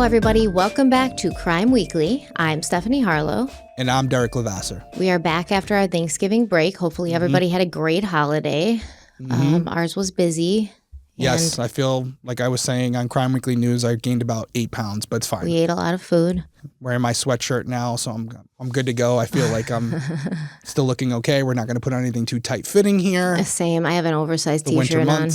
everybody. Welcome back to Crime Weekly. I'm Stephanie Harlow. And I'm Derek Lavasser. We are back after our Thanksgiving break. Hopefully everybody had a great holiday. Ours was busy. Yes, I feel like I was saying on Crime Weekly News, I gained about 8 pounds, but it's fine. We ate a lot of food. Wearing my sweatshirt now, so I'm good to go. I feel like I'm still looking okay. We're not going to put on anything too tight-fitting here. Same. I have an oversized T-shirt on.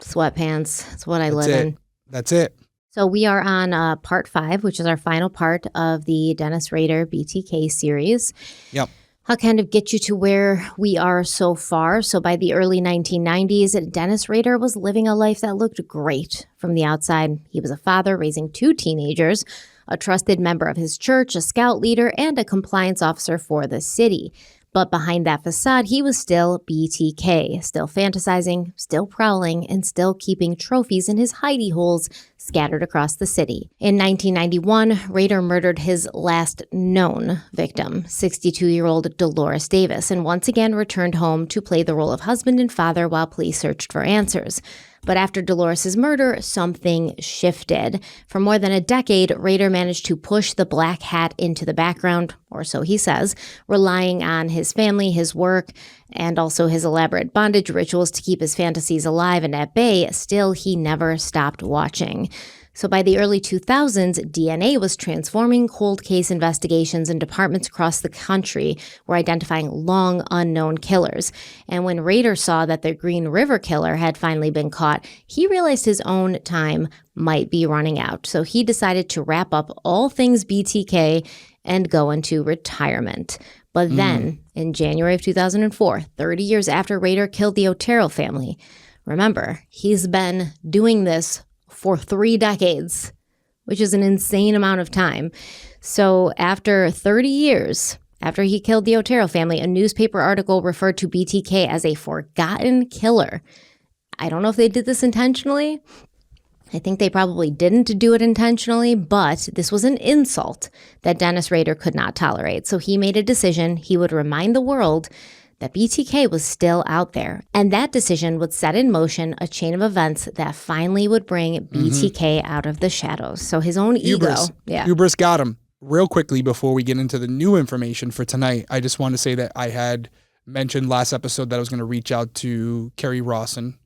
Sweatpants. That's what I live in. That's it. So we are on part 5, which is our final part of the Dennis Rader BTK series. Yep. I'll kind of get you to where we are so far. So by the early 1990s, Dennis Rader was living a life that looked great from the outside. He was a father raising 2 teenagers, a trusted member of his church, a scout leader, and a compliance officer for the city. But behind that facade, he was still BTK, still fantasizing, still prowling, and still keeping trophies in his hidey holes scattered across the city. In 1991, Rader murdered his last known victim, 62-year-old Dolores Davis, and once again returned home to play the role of husband and father while police searched for answers. But after Dolores' murder, something shifted. For more than a decade, Rader managed to push the black hat into the background, or so he says, relying on his family, his work, and also his elaborate bondage rituals to keep his fantasies alive and at bay. Still, he never stopped watching. So by the early 2000s, DNA was transforming cold case investigations, and departments across the country were identifying long unknown killers. And when Rader saw that the Green River killer had finally been caught, he realized his own time might be running out. So he decided to wrap up all things BTK and go into retirement. But then, in January of 2004, 30 years after Rader killed the Otero family, remember, he's been doing this for 3 decades, which is an insane amount of time. So after 30 years, after he killed the Otero family, a newspaper article referred to BTK as a forgotten killer. I don't know if they did this intentionally. I think they probably didn't do it intentionally, but this was an insult that Dennis Rader could not tolerate. So he made a decision he would remind the world that BTK was still out there. And that decision would set in motion a chain of events that finally would bring BTK out of the shadows. So his own ego. Hubris got him. Real quickly, before we get into the new information for tonight, I just want to say that I had mentioned last episode that I was going to reach out to Carrie Rawson,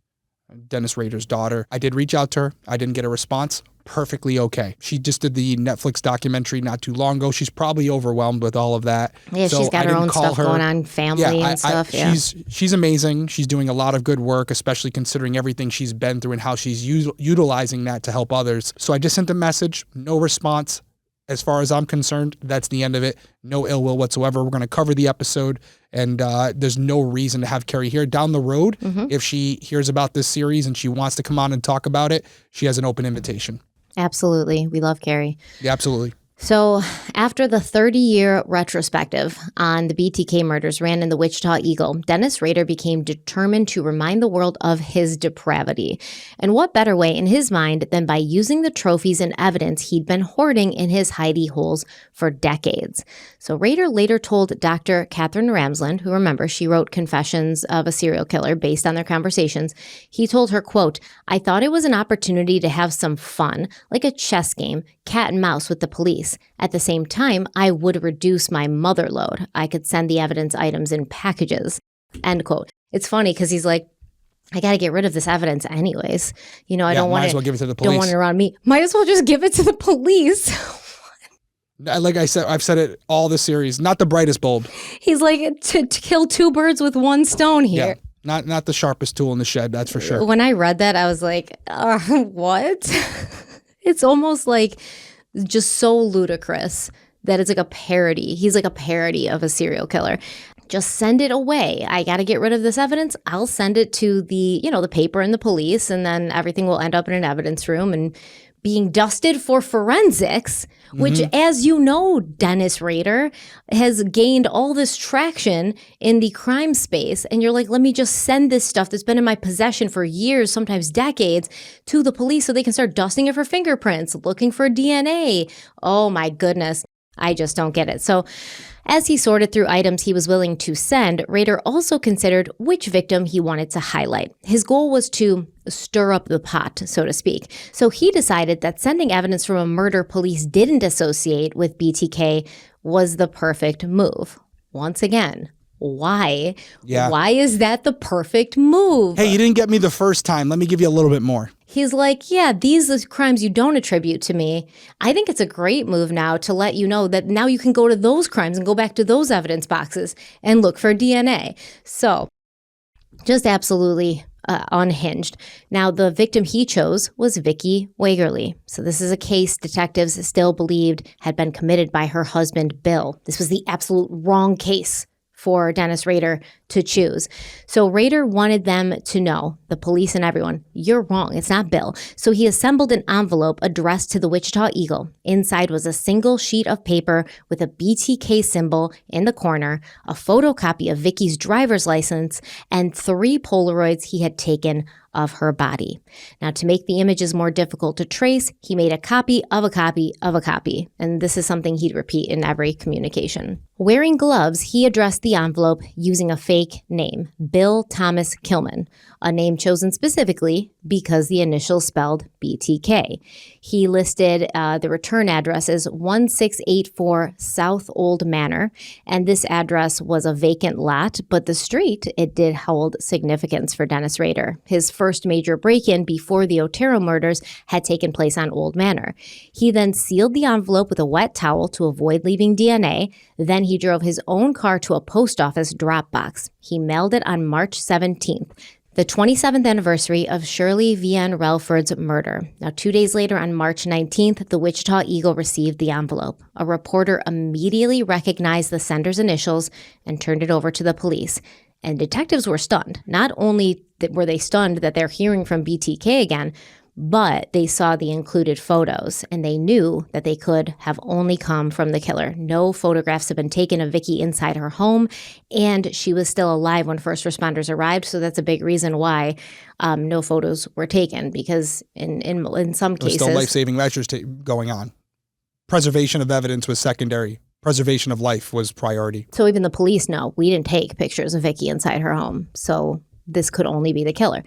Dennis Rader's daughter. I did reach out to her. I didn't get a response. Perfectly okay. She just did the Netflix documentary not too long ago. She's probably overwhelmed with all of that. Yeah, so she's got her own stuff going on, family and stuff. She's amazing. She's doing a lot of good work, especially considering everything she's been through and how she's utilizing that to help others. So I just sent a message, no response. As far as I'm concerned, that's the end of it. No ill will whatsoever. We're going to cover the episode, and there's no reason to have Carrie here. Down the road, if she hears about this series and she wants to come on and talk about it, she has an open invitation. Absolutely. We love Carrie. Yeah, absolutely. So after the 30-year retrospective on the BTK murders ran in the Wichita Eagle, Dennis Rader became determined to remind the world of his depravity. And what better way in his mind than by using the trophies and evidence he'd been hoarding in his hidey holes for decades. So Rader later told Dr. Catherine Ramsland, who, remember, she wrote Confessions of a Serial Killer based on their conversations. He told her, quote, "I thought it was an opportunity to have some fun, like a chess game, cat and mouse with the police. At the same time, I would reduce my mother load. I could send the evidence items in packages." End quote. It's funny because he's like, I got to get rid of this evidence anyways. You know, I don't want might as well give it to the police. Don't want it around me. Might as well just give it to the police. Like I said, I've said it all this series. Not the brightest bulb. He's like, to kill 2 birds with 1 stone here. Yeah, not the sharpest tool in the shed, that's for sure. When I read that, I was like, what? It's almost like just so ludicrous that it's like a parody. He's like a parody of a serial killer. Just send it away. I got to get rid of this evidence. I'll send it to the paper and the police, and then everything will end up in an evidence room and being dusted for forensics, which, as you know, Dennis Rader has gained all this traction in the crime space. And you're like, let me just send this stuff that's been in my possession for years, sometimes decades, to the police so they can start dusting it for fingerprints, looking for DNA. Oh, my goodness. I just don't get it. So as he sorted through items he was willing to send, Rader also considered which victim he wanted to highlight. His goal was to stir up the pot, so to speak. So he decided that sending evidence from a murder police didn't associate with BTK was the perfect move. Once again, why? Yeah. Why is that the perfect move? Hey, you didn't get me the first time. Let me give you a little bit more. He's like, yeah, these are crimes you don't attribute to me. I think it's a great move now to let you know that now you can go to those crimes and go back to those evidence boxes and look for DNA. So just absolutely unhinged. Now, the victim he chose was Vicki Wagerly. So this is a case detectives still believed had been committed by her husband, Bill. This was the absolute wrong case for Dennis Rader to choose. So Rader wanted them to know, the police and everyone, you're wrong, it's not Bill. So he assembled an envelope addressed to the Wichita Eagle. Inside was a single sheet of paper with a BTK symbol in the corner, a photocopy of Vicki's driver's license, and 3 Polaroids he had taken of her body. Now, to make the images more difficult to trace, he made a copy of a copy of a copy. And this is something he'd repeat in every communication. Wearing gloves, he addressed the envelope using a fake name, Bill Thomas Kilman, a name chosen specifically because the initials spelled BTK. He listed the return address as 1684 South Old Manor, and this address was a vacant lot, but the street, it did hold significance for Dennis Rader. His first major break-in before the Otero murders had taken place on Old Manor. He then sealed the envelope with a wet towel to avoid leaving DNA. Then he drove his own car to a post office drop box. He mailed it on March 17th. The 27th anniversary of Shirley Vian Relford's murder. Now, 2 days later, on March 19th, the Wichita Eagle received the envelope. A reporter immediately recognized the sender's initials and turned it over to the police. And detectives were stunned. Not only were they stunned that they're hearing from BTK again, but they saw the included photos, and they knew that they could have only come from the killer. No photographs had been taken of Vicki inside her home, and she was still alive when first responders arrived, so that's a big reason why no photos were taken, because in some cases... There were still life-saving measures going on. Preservation of evidence was secondary. Preservation of life was priority. So even the police know, we didn't take pictures of Vicki inside her home, so this could only be the killer.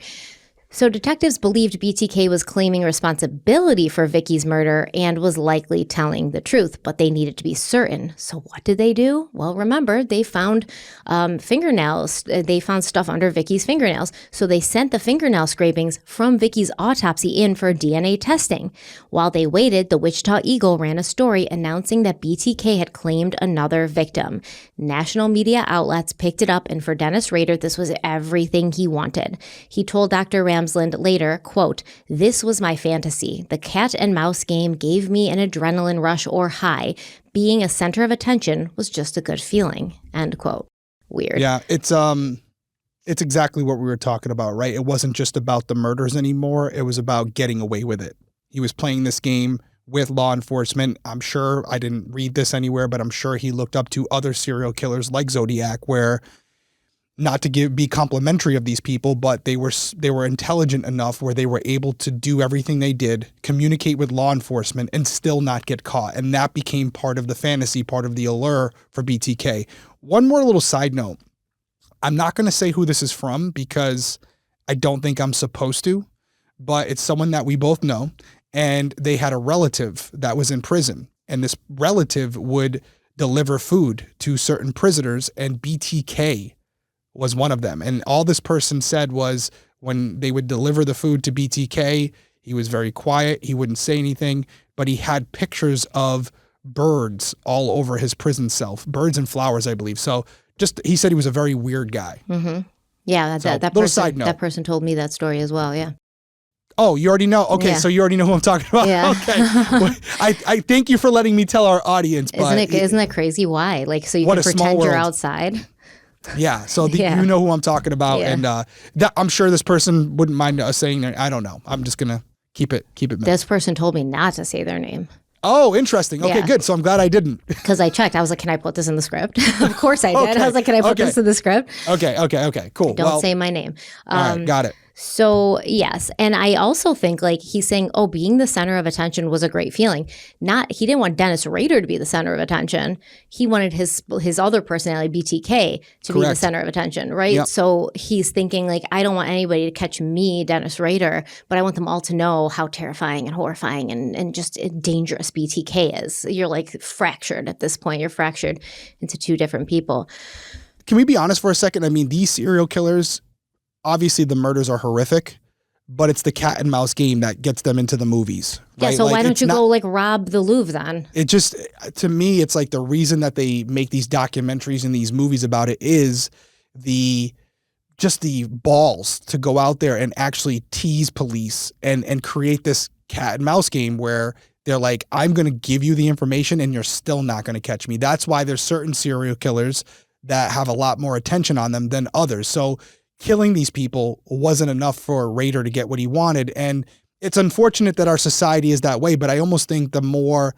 So detectives believed BTK was claiming responsibility for Vicki's murder and was likely telling the truth, but they needed to be certain. So what did they do? Well, remember, they found fingernails. They found stuff under Vicki's fingernails. So they sent the fingernail scrapings from Vicki's autopsy in for DNA testing. While they waited, the Wichita Eagle ran a story announcing that BTK had claimed another victim. National media outlets picked it up, and for Dennis Rader, this was everything he wanted. He told Dr. Ramsland later, quote, "This was my fantasy. The cat and mouse game gave me an adrenaline rush or high. Being a center of attention was just a good feeling," end quote. Weird. Yeah, it's exactly what we were talking about, right? It wasn't just about the murders anymore. It was about getting away with it. He was playing this game with law enforcement. I'm sure, I didn't read this anywhere, but I'm sure he looked up to other serial killers like Zodiac, where, not to be complimentary of these people, but they were intelligent enough where they were able to do everything they did, communicate with law enforcement, and still not get caught. And that became part of the fantasy, part of the allure for BTK. One more little side note. I'm not going to say who this is from because I don't think I'm supposed to, but it's someone that we both know. And they had a relative that was in prison. And this relative would deliver food to certain prisoners, and BTK was one of them. And all this person said was, when they would deliver the food to BTK, he was very quiet. He wouldn't say anything, but he had pictures of birds all over his prison cell, birds and flowers, I believe. So he said he was a very weird guy. Mm-hmm. Yeah, that person told me that story as well. Yeah. Oh, you already know? Okay, yeah. So you already know who I'm talking about? Yeah. Okay. Well, I thank you for letting me tell our audience. But isn't that crazy? Why? Like, so you can pretend you're outside? Yeah, so you know who I'm talking about, and I'm sure this person wouldn't mind us saying their. I don't know. I'm just gonna keep it. This person told me not to say their name. Oh, interesting. Okay, good. So I'm glad I didn't. Because I checked. I was like, can I put this in the script? Of course I did. Okay. I was like, can I put this in the script? Okay, cool. Don't say my name. All right, got it. So, yes. And I also think like he's saying, oh, being the center of attention was a great feeling. He didn't want Dennis Rader to be the center of attention. He wanted his other personality, BTK, to be the center of attention, right? Yep. So he's thinking like, I don't want anybody to catch me, Dennis Rader, but I want them all to know how terrifying and horrifying and just dangerous BTK is. You're like fractured at this point. You're fractured into two different people. Can we be honest for a second? I mean, these serial killers, obviously the murders are horrific, but it's the cat and mouse game that gets them into the movies. Yeah, right? so why don't you go like rob the Louvre then? It just, to me, it's like the reason that they make these documentaries and these movies about it is just the balls to go out there and actually tease police and create this cat and mouse game where they're like, I'm going to give you the information and you're still not going to catch me. That's why there's certain serial killers that have a lot more attention on them than others. So killing these people wasn't enough for Rader to get what he wanted. And it's unfortunate that our society is that way, but I almost think the more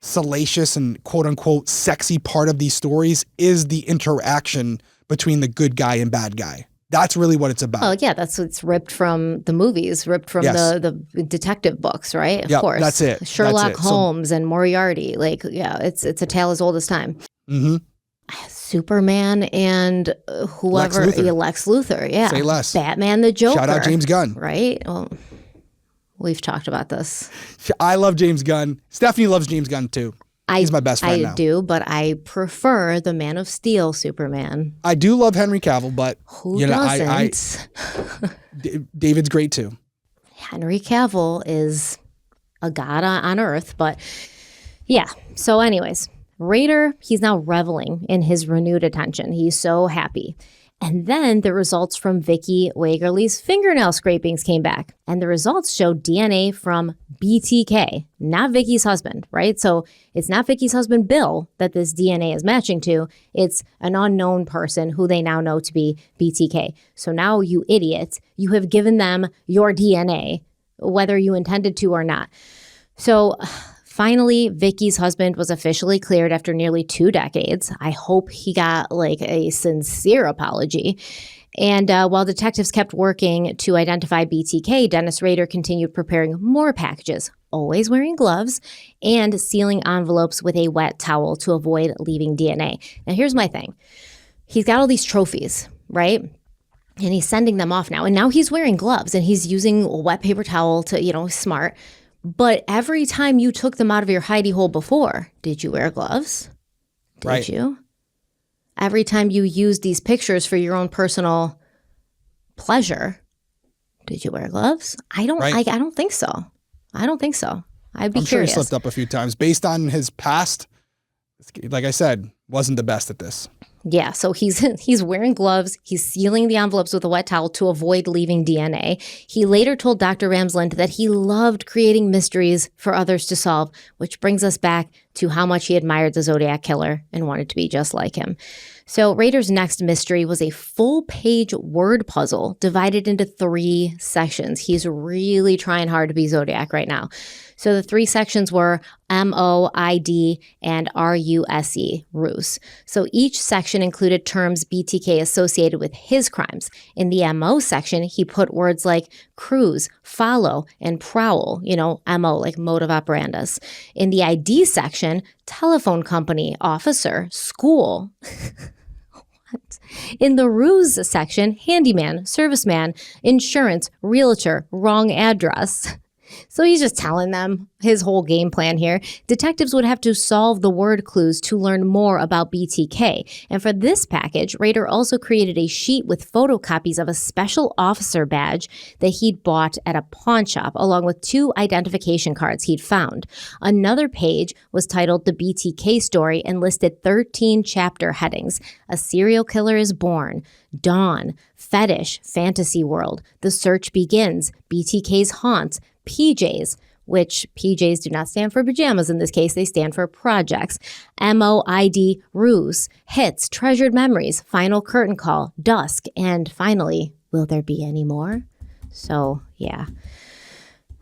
salacious and quote unquote sexy part of these stories is the interaction between the good guy and bad guy. That's really what it's about. Oh, yeah, that's what's ripped from the movies, ripped from the detective books, right? Of course. That's it. Sherlock Holmes and Moriarty. Like, yeah, it's a tale as old as time. Mm-hmm. Superman and whoever, Lex Luthor, yeah. Say less. Batman the Joker. Shout out James Gunn. Right? Well, we've talked about this. I love James Gunn. Stephanie loves James Gunn too. He's my best friend now. I do, but I prefer the Man of Steel Superman. I do love Henry Cavill, but who doesn't? David's great too. Henry Cavill is a god on Earth, but yeah. So anyways, Rader, he's now reveling in his renewed attention. He's so happy. And then the results from Vicky Wagerly's fingernail scrapings came back. And the results showed DNA from BTK, not Vicky's husband, right? So it's not Vicky's husband, Bill, that this DNA is matching to. It's an unknown person who they now know to be BTK. So now, you idiots, you have given them your DNA, whether you intended to or not. So finally, Vicky's husband was officially cleared after nearly 2 decades. I hope he got like a sincere apology. And while detectives kept working to identify BTK, Dennis Rader continued preparing more packages, always wearing gloves, and sealing envelopes with a wet towel to avoid leaving DNA. Now, here's my thing. He's got all these trophies, right? And he's sending them off now. And now he's wearing gloves and he's using a wet paper towel to, smart. But every time you took them out of your hidey hole before, did you wear gloves? Did you? Every time you used these pictures for your own personal pleasure, did you wear gloves? I don't think so. I don't think so. I'd be curious. I'm sure he slipped up a few times. Based on his past, like I said, wasn't the best at this. Yeah, so he's wearing gloves. He's sealing the envelopes with a wet towel to avoid leaving DNA. He later told Dr. Ramsland that he loved creating mysteries for others to solve, which brings us back to how much he admired the Zodiac Killer and wanted to be just like him. So Rader's next mystery was a full-page word puzzle divided into 3 sections. He's really trying hard to be Zodiac right now. So the 3 sections were M-O-I-D and R-U-S-E, ruse. So each section included terms BTK associated with his crimes. In the M-O section, he put words like cruise, follow, and prowl, M-O, like mode of operandus. In the ID section, telephone company, officer, school. What? In the ruse section, handyman, serviceman, insurance, realtor, wrong address. So he's just telling them his whole game plan here. Detectives would have to solve the word clues to learn more about BTK. And for this package, Rader also created a sheet with photocopies of a special officer badge that he'd bought at a pawn shop, along with 2 identification cards he'd found. Another page was titled The BTK Story and listed 13 chapter headings. A serial killer is born. Dawn. Fetish. Fantasy world. The search begins. BTK's haunts. PJs, which PJs do not stand for pajamas in this case, they stand for projects. MOID, ruse, hits, treasured memories, final curtain call, dusk, and finally, will there be any more? So, yeah.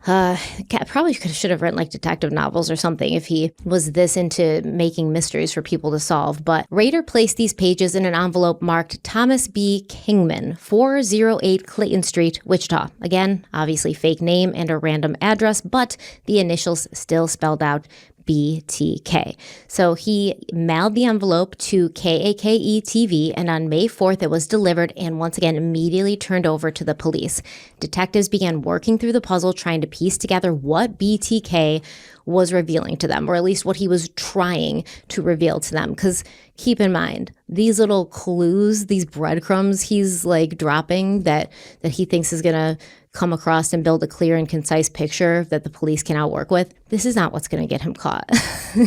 Probably should have written like detective novels or something if he was this into making mysteries for people to solve. But Rader placed these pages in an envelope marked Thomas B. Kingman, 408 Clayton Street, Wichita. Again, obviously fake name and a random address, but the initials still spelled out BTK. So he mailed the envelope to KAKE TV, and on May 4th, it was delivered and once again immediately turned over to the police. Detectives began working through the puzzle, trying to piece together what BTK was revealing to them, or at least what he was trying to reveal to them. Because keep in mind, these little clues, these breadcrumbs he's like dropping that he thinks is going to come across and build a clear and concise picture that the police can outwork with, this is not what's going to get him caught.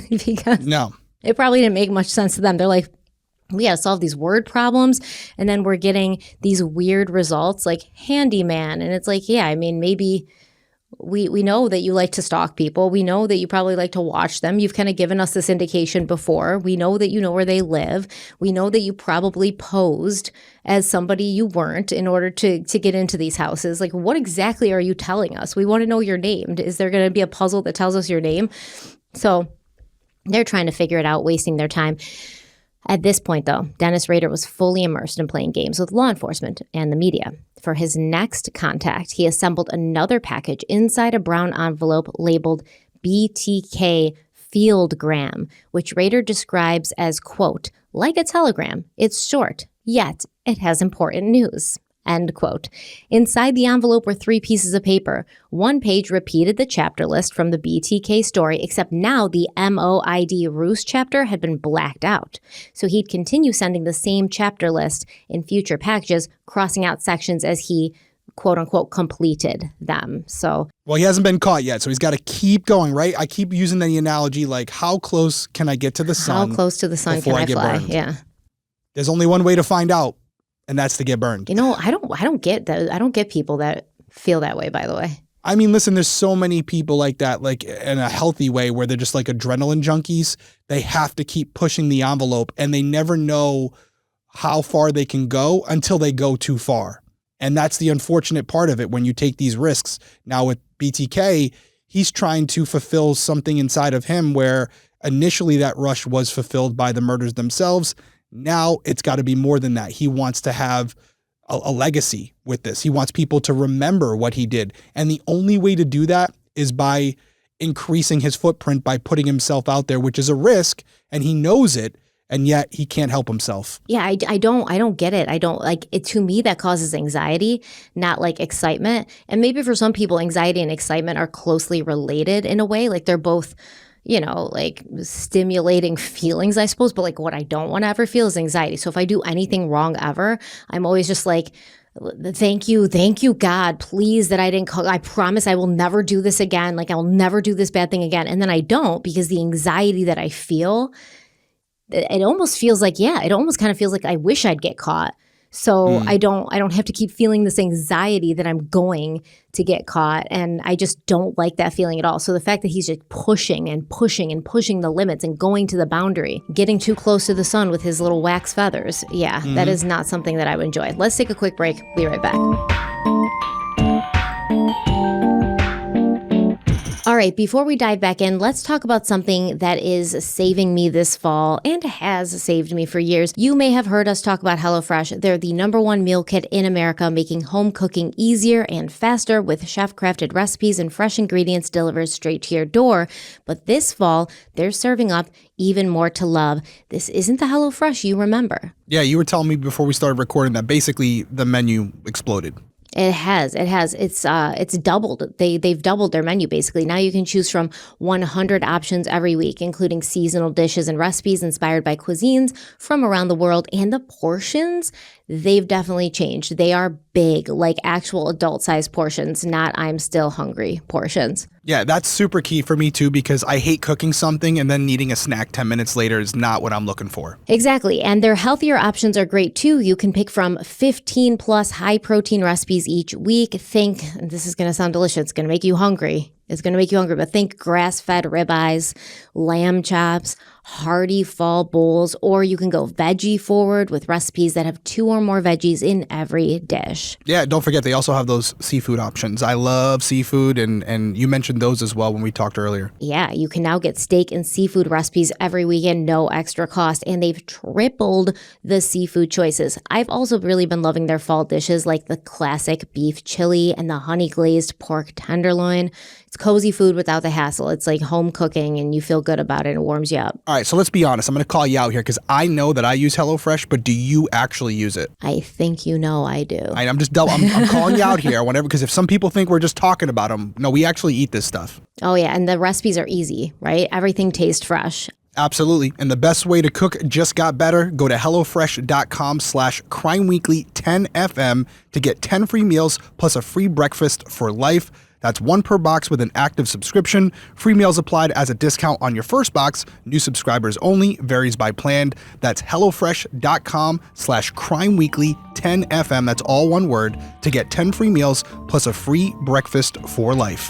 Because no, it probably didn't make much sense to them. They're like, we got to solve these word problems, and then we're getting these weird results like handyman. And it's like, yeah, I mean, maybe we know that you like to stalk people. We know that you probably like to watch them. You've kind of given us this indication before. We know that you know where they live. We know that you probably posed as somebody you weren't in order to get into these houses. Like, what exactly are you telling us? We want to know your name. Is there going to be a puzzle that tells us your name? So they're trying to figure it out, wasting their time. At this point, though, Dennis Rader was fully immersed in playing games with law enforcement and the media. For his next contact, he assembled another package inside a brown envelope labeled BTK Fieldgram, which Rader describes as, quote, like a telegram. It's short, yet it has important news. End quote. Inside the envelope were 3 pieces of paper. One page repeated the chapter list from the BTK story, except now the MOID Roost chapter had been blacked out. So he'd continue sending the same chapter list in future packages, crossing out sections as he, quote unquote, completed them. So, well, he hasn't been caught yet, so he's got to keep going, right? I keep using the analogy like, how close can I get to the sun? How close to the sun can I fly? Burned? Yeah. There's only one way to find out. And that's to get burned. You know, I don't get that. I don't get people that feel that way, by the way. I mean, listen, there's so many people like that, like in a healthy way where they're just like adrenaline junkies. They have to keep pushing the envelope and they never know how far they can go until they go too far. And that's the unfortunate part of it when you take these risks. Now with BTK, he's trying to fulfill something inside of him where initially that rush was fulfilled by the murders themselves. Now it's got to be more than that. He wants to have a legacy with this. He wants people to remember what he did. And the only way to do that is by increasing his footprint, by putting himself out there, which is a risk. And he knows it. And yet he can't help himself. Yeah, I don't get it. I don't like it. To me, that causes anxiety, not like excitement. And maybe for some people, anxiety and excitement are closely related in a way. Like they're both, you know, like stimulating feelings, I suppose. But like what I don't want to ever feel is anxiety. So if I do anything wrong ever, I'm always just like, thank you, God, please that I didn't call. I promise I will never do this again. Like I will never do this bad thing again. And then I don't, because the anxiety that I feel, it almost feels like, it almost kind of feels like I wish I'd get caught. So I don't have to keep feeling this anxiety that I'm going to get caught. And I just don't like that feeling at all. So the fact that he's just pushing and pushing and pushing the limits and going to the boundary, getting too close to the sun with his little wax feathers. Yeah, that is not something that I would enjoy. Let's take a quick break. Be right back. All right, before we dive back in, let's talk about something that is saving me this fall and has saved me for years. You may have heard us talk about HelloFresh. They're the #1 meal kit in America, making home cooking easier and faster with chef-crafted recipes and fresh ingredients delivered straight to your door. But this fall, they're serving up even more to love. This isn't the HelloFresh you remember. Yeah, you were telling me before we started recording that basically the menu exploded. It has. It's doubled. They've doubled their menu basically. Now you can choose from 100 options every week, including seasonal dishes and recipes inspired by cuisines from around the world. And the portions, they've definitely changed. They are big, like actual adult-sized portions, not I'm still hungry portions. Yeah, that's super key for me too, because I hate cooking something and then needing a snack 10 minutes later is not what I'm looking for. Exactly. And their healthier options are great too. You can pick from 15 plus high protein recipes each week. Think, this is going to sound delicious, it's going to make you hungry. It's going to make you hungry, but think grass-fed ribeyes, lamb chops, hearty fall bowls, or you can go veggie forward with recipes that have 2 or more veggies in every dish. Yeah, don't forget they also have those seafood options. I love seafood, and you mentioned those as well when we talked earlier. Yeah, you can now get steak and seafood recipes every weekend, no extra cost, and they've tripled the seafood choices. I've also really been loving their fall dishes like the classic beef chili and the honey glazed pork tenderloin. It's cozy food without the hassle. It's like home cooking and you feel good about it and it warms you up. All right, so let's be honest. I'm going to call you out here because I know that I use HelloFresh, but do you actually use it? I think you know I do. I'm calling you out here because if some people think we're just talking about them, no, we actually eat this stuff. Oh yeah, and the recipes are easy, right? Everything tastes fresh. Absolutely. And the best way to cook just got better. Go to HelloFresh.com/CRIMEWEEKLY10FM to get 10 free meals plus a free breakfast for life. That's 1 per box with an active subscription. Free meals applied as a discount on your first box. New subscribers only. Varies by plan. That's HelloFresh.com/CRIMEWEEKLY10FM. That's all one word to get 10 free meals plus a free breakfast for life.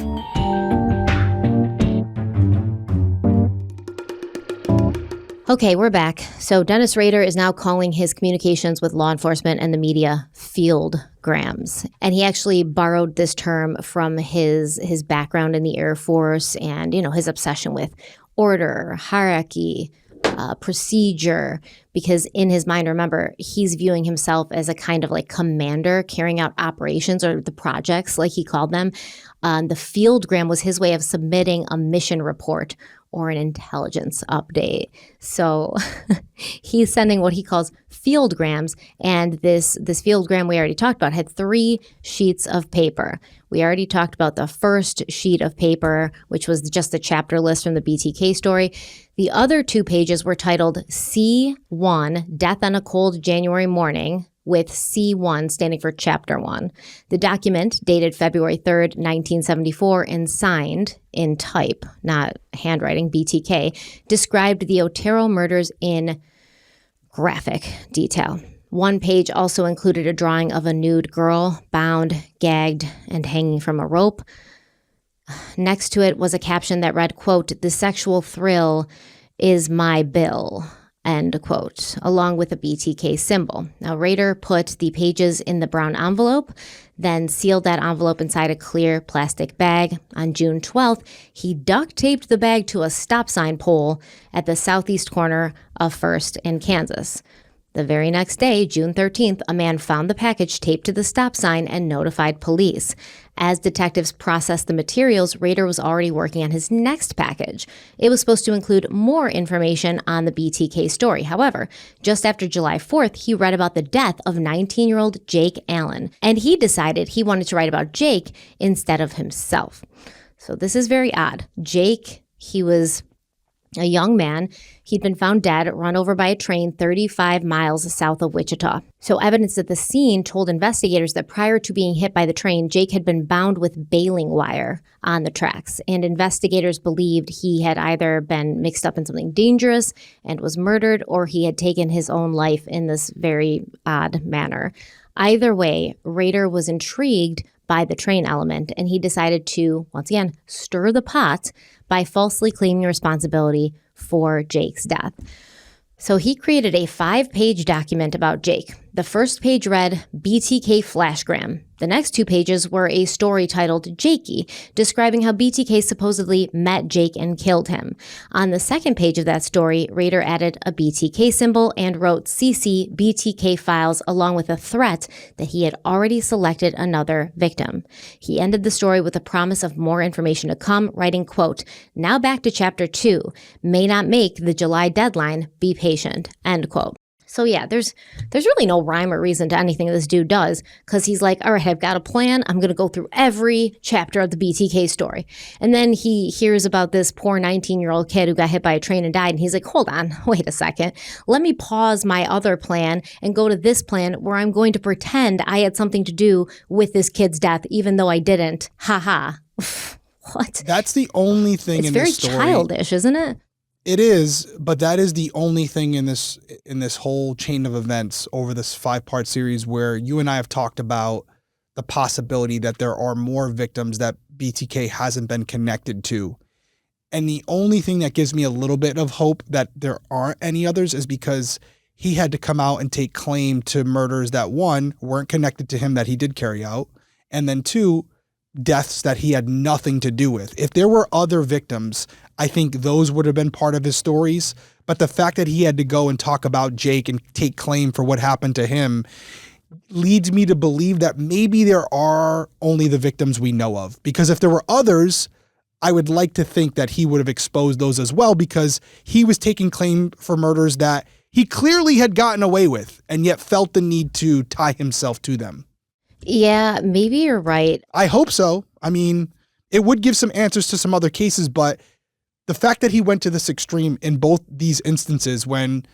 Okay, we're back. So Dennis Rader is now calling his communications with law enforcement and the media fieldgrams. And he actually borrowed this term from his background in the Air Force and, his obsession with order, hierarchy, procedure, because in his mind, remember, he's viewing himself as a kind of like commander carrying out operations or the projects, like he called them. The fieldgram was his way of submitting a mission report or an intelligence update. So he's sending what he calls fieldgrams, and this fieldgram we already talked about had 3 sheets of paper. We already talked about the first sheet of paper, which was just the chapter list from the BTK story. The other 2 pages were titled C1, Death on a Cold January Morning, with C1 standing for Chapter 1. The document, dated February 3rd, 1974, and signed in type, not handwriting, BTK, described the Otero murders in graphic detail. One page also included a drawing of a nude girl, bound, gagged, and hanging from a rope. Next to it was a caption that read, quote, "The sexual thrill is my bill," end quote, along with a BTK symbol. Now, Rader put the pages in the brown envelope, then sealed that envelope inside a clear plastic bag. On June 12th, he duct taped the bag to a stop sign pole at the southeast corner of 1st and Kansas. The very next day, June 13th, a man found the package taped to the stop sign and notified police. As detectives processed the materials, Rader was already working on his next package. It was supposed to include more information on the BTK story. However, just after July 4th, he read about the death of 19-year-old Jake Allen, and he decided he wanted to write about Jake instead of himself. So this is very odd. Jake, he was a young man. He'd been found dead, run over by a train 35 miles south of Wichita. So evidence at the scene told investigators that prior to being hit by the train, Jake had been bound with baling wire on the tracks. And investigators believed he had either been mixed up in something dangerous and was murdered, or he had taken his own life in this very odd manner. Either way, Rader was intrigued by the train element, and he decided to, once again, stir the pot by falsely claiming responsibility for Jake's death. So he created a 5-page document about Jake. The first page read, BTK Flashgram. The next 2 pages were a story titled Jakey, describing how BTK supposedly met Jake and killed him. On the second page of that story, Rader added a BTK symbol and wrote CC BTK files along with a threat that he had already selected another victim. He ended the story with a promise of more information to come, writing, quote, "Now back to chapter 2. May not make the July deadline. Be patient," end quote. So yeah, there's really no rhyme or reason to anything this dude does, because he's like, all right, I've got a plan. I'm going to go through every chapter of the BTK story. And then he hears about this poor 19-year-old kid who got hit by a train and died. And he's like, hold on, wait a second. Let me pause my other plan and go to this plan where I'm going to pretend I had something to do with this kid's death, even though I didn't. Ha ha. What? That's the only thing in this story. It's very childish, isn't it? It is, but that is the only thing in this whole chain of events over this 5-part series where you and I have talked about the possibility that there are more victims that BTK hasn't been connected to. And the only thing that gives me a little bit of hope that there aren't any others is because he had to come out and take claim to murders that, one, weren't connected to him that he did carry out, and then two, deaths that he had nothing to do with. If there were other victims, I think those would have been part of his stories. But the fact that he had to go and talk about Jake and take claim for what happened to him leads me to believe that maybe there are only the victims we know of. Because if there were others, I would like to think that he would have exposed those as well, because he was taking claim for murders that he clearly had gotten away with and yet felt the need to tie himself to them. Yeah, maybe you're right. I hope so. I mean, it would give some answers to some other cases, but the fact that he went to this extreme in both these instances when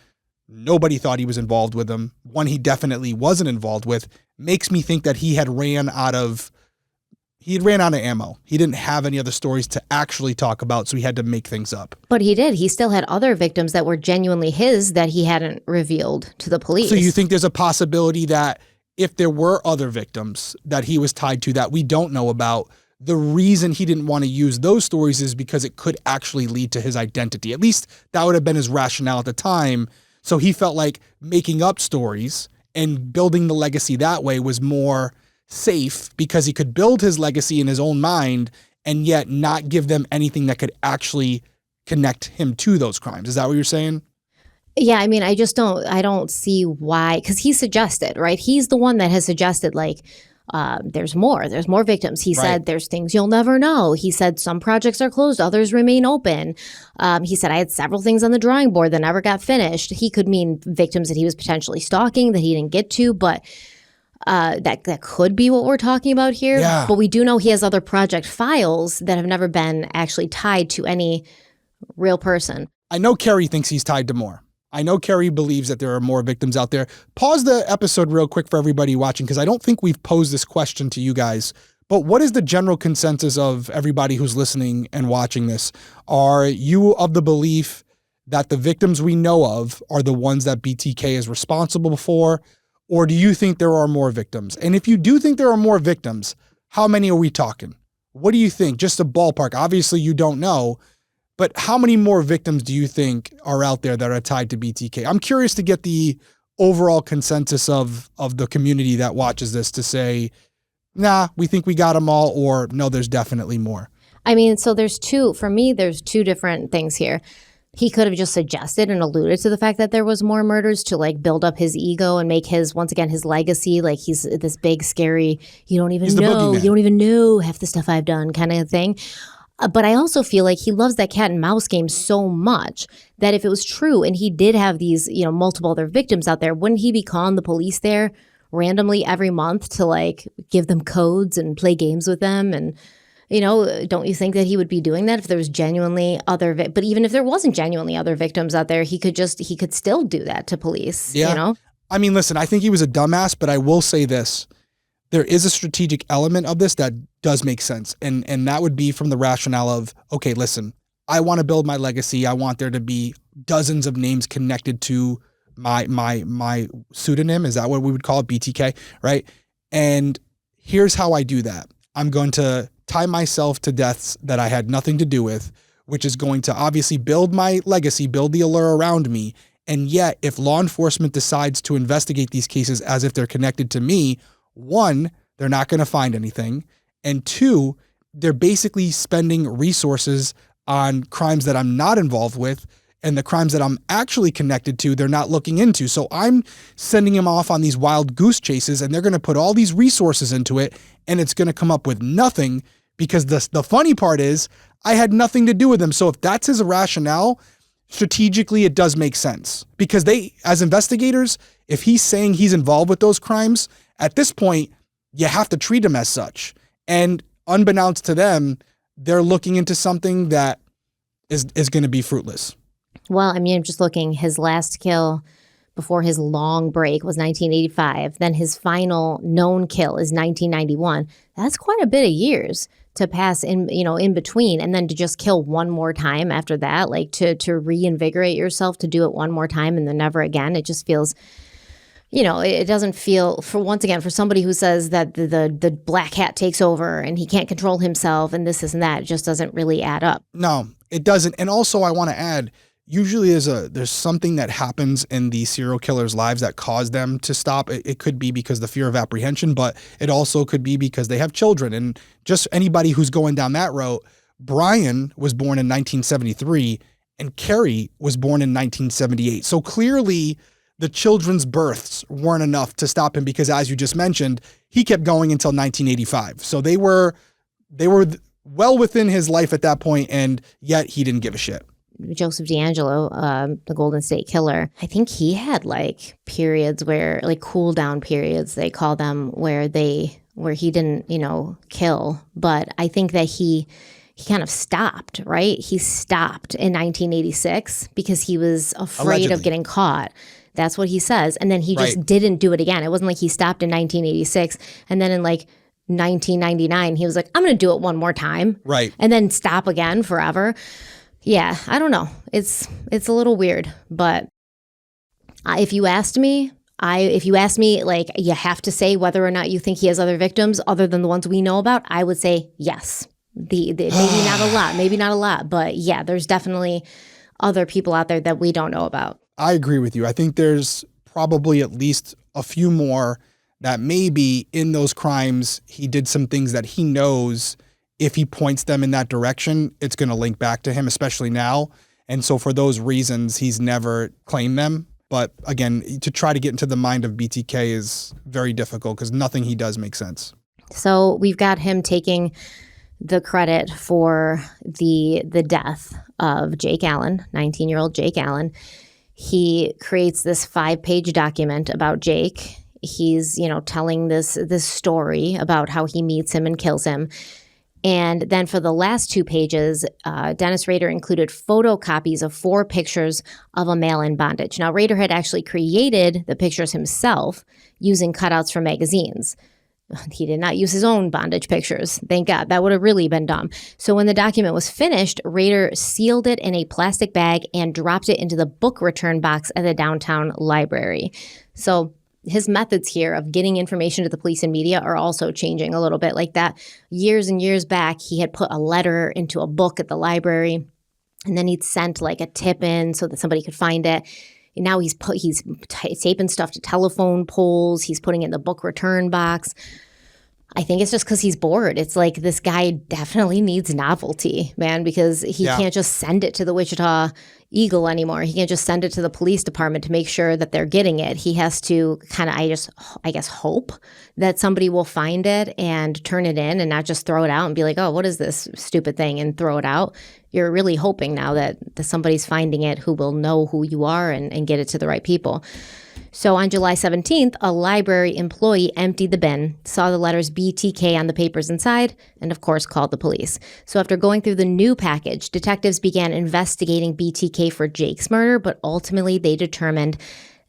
nobody thought he was involved with them, one he definitely wasn't involved with, makes me think that he had ran out of ammo. He didn't have any other stories to actually talk about, so he had to make things up. But he did. He still had other victims that were genuinely his that he hadn't revealed to the police. So you think there's a possibility that if there were other victims that he was tied to that we don't know about, the reason he didn't want to use those stories is because it could actually lead to his identity. At least that would have been his rationale at the time. So he felt like making up stories and building the legacy that way was more safe because he could build his legacy in his own mind and yet not give them anything that could actually connect him to those crimes. Is that what you're saying? Yeah, I mean, I don't see why, because he suggested, right? He's the one that has suggested, like, there's more victims. He said, there's things you'll never know. He said some projects are closed, others remain open. He said, I had several things on the drawing board that never got finished. He could mean victims that he was potentially stalking that he didn't get to, but that could be what we're talking about here. Yeah. But we do know he has other project files that have never been actually tied to any real person. I know Kerry thinks he's tied to more. I know Kerry believes that there are more victims out there. Pause the episode real quick for everybody watching, because I don't think we've posed this question to you guys. But what is the general consensus of everybody who's listening and watching this? Are you of the belief that the victims we know of are the ones that BTK is responsible for? Or do you think there are more victims? And if you do think there are more victims, how many are we talking? What do you think? Just a ballpark. Obviously, you don't know. But how many more victims do you think are out there that are tied to BTK? I'm curious to get the overall consensus of the community that watches this to say, nah, we think we got them all, or no, there's definitely more. I mean, so there's two different things here. He could have just suggested and alluded to the fact that there was more murders to like build up his ego and make his legacy. Like he's this big, scary, you don't even know half the stuff I've done kind of thing. But I also feel like he loves that cat and mouse game so much that if it was true and he did have these, multiple other victims out there, wouldn't he be calling the police there randomly every month to like give them codes and play games with them? And, don't you think that he would be doing that if there was genuinely other, but even if there wasn't genuinely other victims out there, he could still do that to police, I mean, listen, I think he was a dumbass, but I will say this. There is a strategic element of this that does make sense. And that would be from the rationale of, okay, listen, I want to build my legacy. I want there to be dozens of names connected to my pseudonym. Is that what we would call it? BTK, right? And here's how I do that. I'm going to tie myself to deaths that I had nothing to do with, which is going to obviously build my legacy, build the allure around me. And yet, if law enforcement decides to investigate these cases as if they're connected to me, one, they're not going to find anything. And two, they're basically spending resources on crimes that I'm not involved with, and the crimes that I'm actually connected to, they're not looking into. So I'm sending them off on these wild goose chases, and they're going to put all these resources into it, and it's going to come up with nothing, because the funny part is I had nothing to do with them. So if that's his rationale, strategically, it does make sense, because they, as investigators, if he's saying he's involved with those crimes, at this point, you have to treat him as such. And unbeknownst to them, they're looking into something that is going to be fruitless. Well, I mean, I'm just looking. His last kill before his long break was 1985. Then his final known kill is 1991. That's quite a bit of years to pass in between, and then to just kill one more time after that, like to reinvigorate yourself to do it one more time and then never again. It just feels it doesn't feel, for once again, for somebody who says that the black hat takes over and he can't control himself and this and that, it just doesn't really add up. No, it doesn't. And also I want to add, usually there's something that happens in the serial killer's lives that cause them to stop. It could be because the fear of apprehension, but it also could be because they have children. And just anybody who's going down that route, Brian was born in 1973 and Carrie was born in 1978. So clearly the children's births weren't enough to stop him because, as you just mentioned, he kept going until 1985. So they were well within his life at that point, and yet he didn't give a shit. Joseph D'Angelo, the Golden State Killer, I think he had like periods where, like cool down periods, they call them, where he didn't, kill. But I think that he kind of stopped, right? He stopped in 1986 because he was afraid Allegedly. of getting caught. That's what he says. And then he just didn't do it again. It wasn't like he stopped in 1986 and then in like 1999, he was like, I'm going to do it one more time. Right. And then stop again forever. Yeah, I don't know. It's a little weird, but if you asked me, like, you have to say whether or not you think he has other victims other than the ones we know about, I would say yes. Maybe not a lot, but yeah, there's definitely other people out there that we don't know about. I agree with you. I think there's probably at least a few more that maybe in those crimes, he did some things that he knows if he points them in that direction, it's going to link back to him, especially now. And so for those reasons, he's never claimed them. But again, to try to get into the mind of BTK is very difficult because nothing he does makes sense. So we've got him taking the credit for the death of Jake Allen, 19-year-old Jake Allen. He creates this 5-page document about Jake. He's, telling this story about how he meets him and kills him. And then for the last 2 pages, Dennis Rader included photocopies of 4 pictures of a male in bondage. Now, Rader had actually created the pictures himself using cutouts from magazines. He did not use his own bondage pictures. Thank God. That would have really been dumb. So when the document was finished, Rader sealed it in a plastic bag and dropped it into the book return box at the downtown library. So his methods here of getting information to the police and media are also changing a little bit. Like that, years and years back, he had put a letter into a book at the library, and then he'd sent like a tip in so that somebody could find it. And now he's taping stuff to telephone poles. He's putting it in the book return box. I think it's just because he's bored. It's like this guy definitely needs novelty, man, because he can't just send it to the Wichita Eagle anymore. He can't just send it to the police department to make sure that they're getting it. He has to kind of, I guess, hope that somebody will find it and turn it in and not just throw it out and be like, oh, what is this stupid thing, and throw it out. You're really hoping now that somebody's finding it who will know who you are and get it to the right people. So on July 17th, a library employee emptied the bin, saw the letters BTK on the papers inside, and of course called the police. So after going through the new package, detectives began investigating BTK for Jake's murder, but ultimately they determined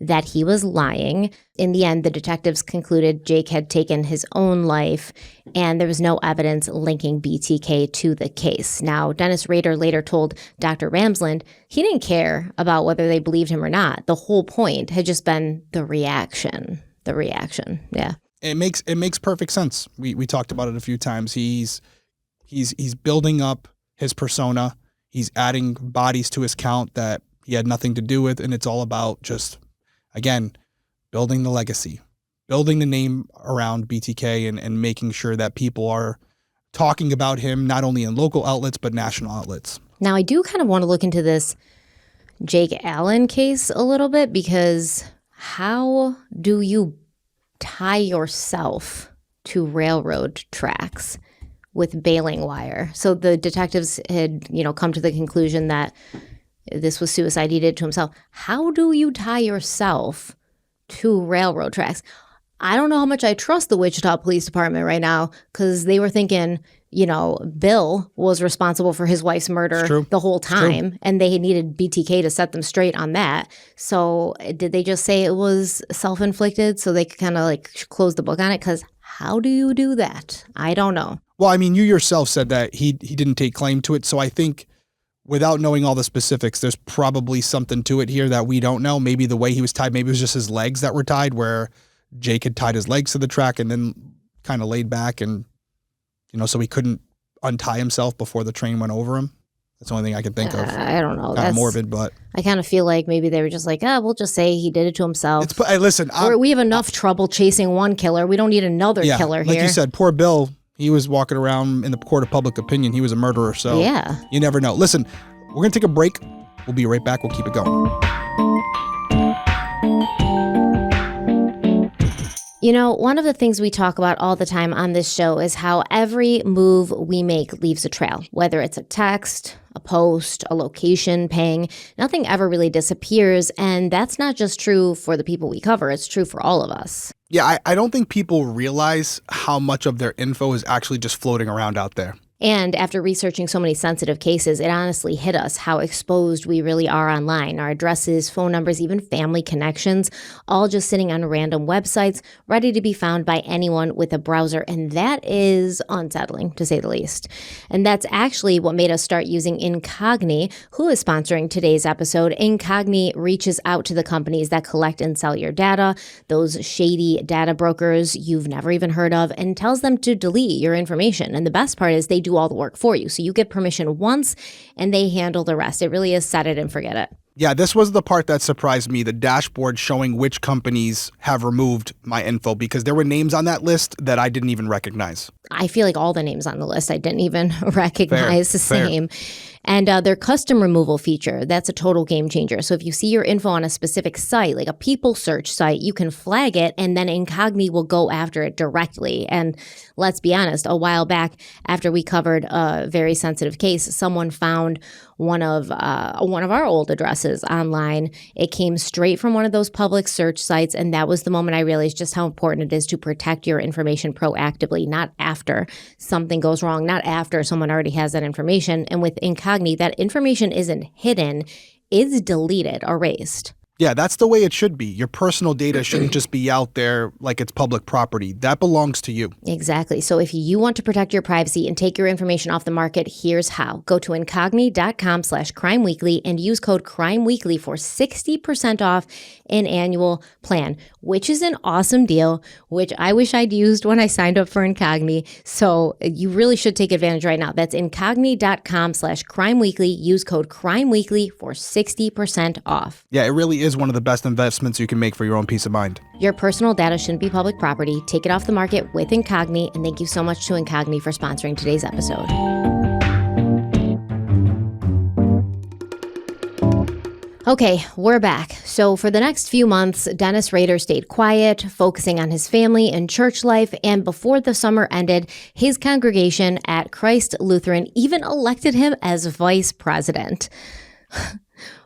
that he was lying. In the end, the detectives concluded Jake had taken his own life, and there was no evidence linking BTK to the case. Now, Dennis Rader later told Dr. Ramsland he didn't care about whether they believed him or not. The whole point had just been the reaction. Yeah. It makes perfect sense. We talked about it a few times. He's building up his persona. He's adding bodies to his count that he had nothing to do with, and it's all about just, again, building the legacy, building the name around BTK and making sure that people are talking about him, not only in local outlets, but national outlets. Now, I do kind of want to look into this Jake Allen case a little bit, because how do you tie yourself to railroad tracks with baling wire? So the detectives had, come to the conclusion that this was suicide he did to himself. How do you tie yourself to railroad tracks? I don't know how much I trust the Wichita Police Department right now, because they were thinking, Bill was responsible for his wife's murder the whole time, and they needed BTK to set them straight on that. So did they just say it was self-inflicted so they could kind of like close the book on it? Because how do you do that? I don't know. Well, I mean, you yourself said that he didn't take claim to it, so I think without knowing all the specifics, there's probably something to it here that we don't know. Maybe the way he was tied, maybe it was just his legs that were tied, where Jake had tied his legs to the track and then kind of laid back and, so he couldn't untie himself before the train went over him. That's the only thing I can think of. I don't know. Kind of morbid, but I kind of feel like maybe they were just like, we'll just say he did it to himself. Hey, listen, we have enough trouble chasing one killer. We don't need another killer here. Like you said, poor Bill, he was walking around in the court of public opinion. He was a murderer, so you never know. Listen, we're going to take a break. We'll be right back. We'll keep it going. One of the things we talk about all the time on this show is how every move we make leaves a trail, whether it's a text, a post, a location ping. Nothing ever really disappears, and that's not just true for the people we cover. It's true for all of us. Yeah, I don't think people realize how much of their info is actually just floating around out there. And after researching so many sensitive cases, it honestly hit us how exposed we really are online. Our addresses, phone numbers, even family connections, all just sitting on random websites, ready to be found by anyone with a browser. And that is unsettling, to say the least. And that's actually what made us start using Incogni, who is sponsoring today's episode. Incogni reaches out to the companies that collect and sell your data, those shady data brokers you've never even heard of, and tells them to delete your information. And the best part is they do all the work for you. So you get permission once and they handle the rest. It really is set it and forget it. Yeah, this was the part that surprised me, the dashboard showing which companies have removed my info, because there were names on that list that I didn't even recognize. I feel like all the names on the list I didn't even recognize Fair. Same. And their custom removal feature, that's a total game changer. So if you see your info on a specific site, like a people search site, you can flag it and then Incogni will go after it directly. And let's be honest, a while back after we covered a very sensitive case, someone found one of our old addresses online. It came straight from one of those public search sites, and that was the moment I realized just how important it is to protect your information proactively, not after something goes wrong, not after someone already has that information. And with Incogni, that information isn't hidden, it's deleted, erased. Yeah, that's the way it should be. Your personal data shouldn't just be out there like it's public property. That belongs to you. Exactly. So if you want to protect your privacy and take your information off the market, here's how. Go to incogni.com/crimeweekly and use code crimeweekly for 60% off an annual plan, which is an awesome deal, which I wish I'd used when I signed up for Incogni. So you really should take advantage right now. That's incogni.com/crimeweekly. Use code crimeweekly for 60% off. Yeah, it really is one of the best investments you can make for your own peace of mind. Your personal data shouldn't be public property. Take it off the market with Incogni, and thank you so much to Incogni for sponsoring today's episode. Okay, we're back. So for the next few months, Dennis Rader stayed quiet, focusing on his family and church life, and before the summer ended, his congregation at Christ Lutheran even elected him as vice president.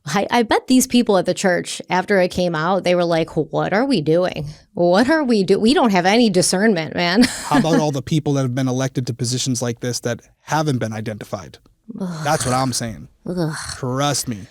I bet these people at the church, after it came out, they were like, what are we doing? What are we doing? We don't have any discernment, man. How about all the people that have been elected to positions like this that haven't been identified? That's what I'm saying. Trust me.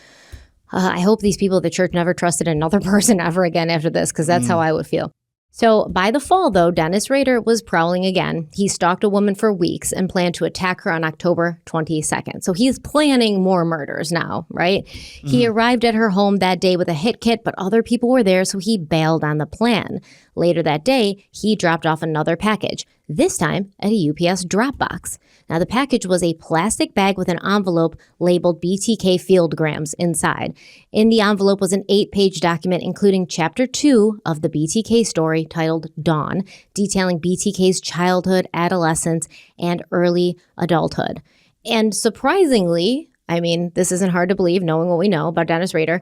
I hope these people at the church never trusted another person ever again after this, because that's how I would feel. So by the fall, though, Dennis Rader was prowling again. He stalked a woman for weeks and planned to attack her on October 22nd. So he's planning more murders now, right? He arrived at her home that day with a hit kit, but other people were there, so he bailed on the plan. Later that day, he dropped off another package, this time at a UPS drop box. Now, the package was a plastic bag with an envelope labeled BTK Fieldgrams inside. In the envelope was an 8-page document including Chapter 2 of the BTK story titled Dawn, detailing BTK's childhood, adolescence, and early adulthood. And surprisingly, I mean, this isn't hard to believe knowing what we know about Dennis Rader,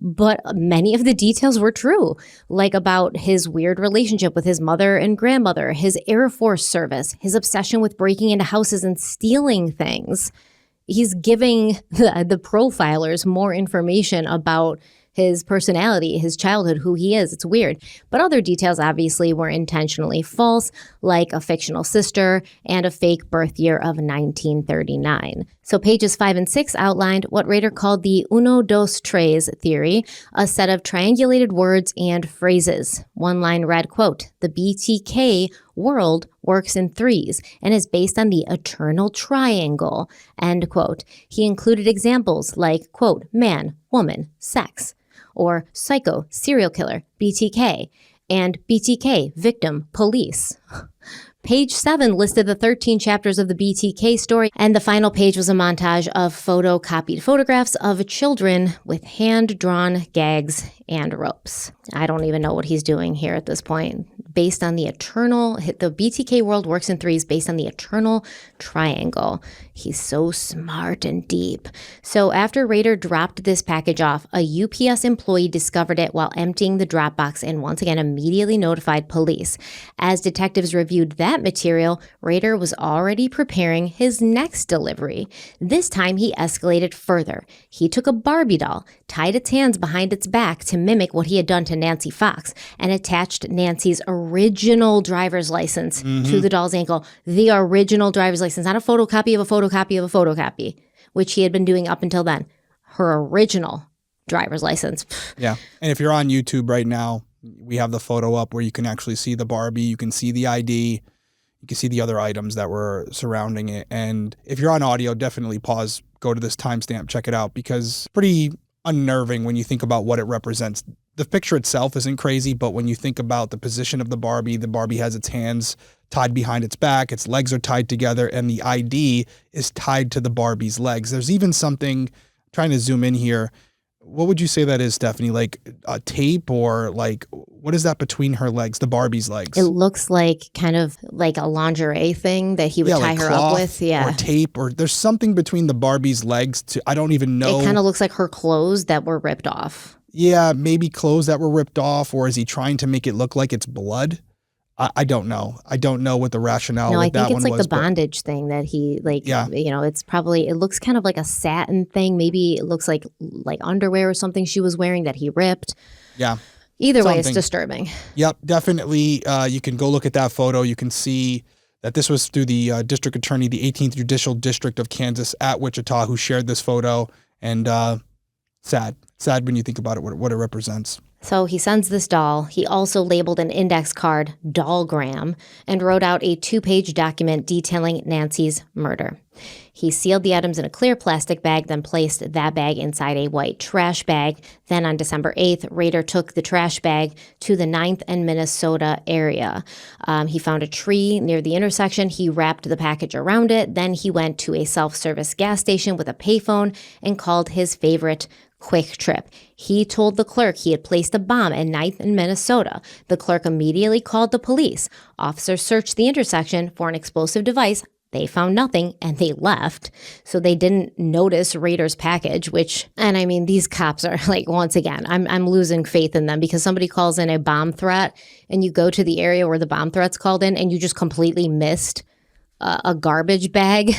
but many of the details were true, like about his weird relationship with his mother and grandmother, his Air Force service, his obsession with breaking into houses and stealing things. He's giving the profilers more information about his personality, his childhood, who he is. It's weird. But other details obviously were intentionally false, like a fictional sister and a fake birth year of 1939. So pages 5 and 6 outlined what Rader called the uno, dos, tres theory, a set of triangulated words and phrases. One line read, quote, "The BTK world works in threes and is based on the eternal triangle, end quote. He included examples like, quote, man, woman, sex, or psycho, serial killer, BTK, and BTK, victim, police. Page 7 listed the 13 chapters of the BTK story, and the final page was a montage of photocopied photographs of children with hand-drawn gags and ropes. I don't even know what he's doing here at this point. Based on the BTK world works in threes based on the eternal triangle. He's so smart and deep. So after Rader dropped this package off, a UPS employee discovered it while emptying the drop box and once again immediately notified police. As detectives reviewed that material, Rader was already preparing his next delivery. This time he escalated further. He took a Barbie doll, tied its hands behind its back to mimic what he had done to Nancy Fox, and attached Nancy's original driver's license to the doll's ankle. The original driver's license, not a photocopy of a photocopy of a photocopy, which he had been doing up until then. Her original driver's license. Yeah. And if you're on YouTube right now, we have the photo up where you can actually see the Barbie, you can see the ID, you can see the other items that were surrounding it. And if you're on audio, definitely pause, go to this timestamp, check it out, because it's pretty unnerving when you think about what it represents. The picture itself isn't crazy, but when you think about the position of the Barbie has its hands tied behind its back, its legs are tied together, and the ID is tied to the Barbie's legs. There's even something, trying to zoom in here, what would you say that is, Stephanie? Like a tape, or like, what is that between her legs, the Barbie's legs? It looks like kind of like a lingerie thing that he would tie like her cloth, up with. Yeah. Or tape, or there's something between the Barbie's legs I don't even know. It kind of looks like her clothes that were ripped off. Yeah, maybe clothes that were ripped off, or is he trying to make it look like it's blood? I don't know. I don't know what the rationale with that one was. No, I think it's like the bondage thing that he, it's probably, it looks kind of like a satin thing. Maybe it looks like underwear or something she was wearing that he ripped. Yeah. Either way, it's disturbing. Yep, definitely. You can go look at that photo. You can see that this was through the district attorney, the 18th Judicial District of Kansas at Wichita, who shared this photo. And sad when you think about it, what it represents. So he sends this doll. He also labeled an index card Dollgram and wrote out a 2-page document detailing Nancy's murder. He sealed the items in a clear plastic bag, then placed that bag inside a white trash bag. Then on December 8th, Rader took the trash bag to the 9th and Minnesota area. He found a tree near the intersection. He wrapped the package around it. Then he went to a self-service gas station with a payphone and called his favorite Quick Trip. He told the clerk he had placed a bomb at 9th and Minnesota. The clerk immediately called the police. Officers searched the intersection for an explosive device. They found nothing, and they left. So they didn't notice Rader's package, and I mean, these cops are like, once again, I'm losing faith in them, because somebody calls in a bomb threat, and you go to the area where the bomb threat's called in, and you just completely missed a garbage bag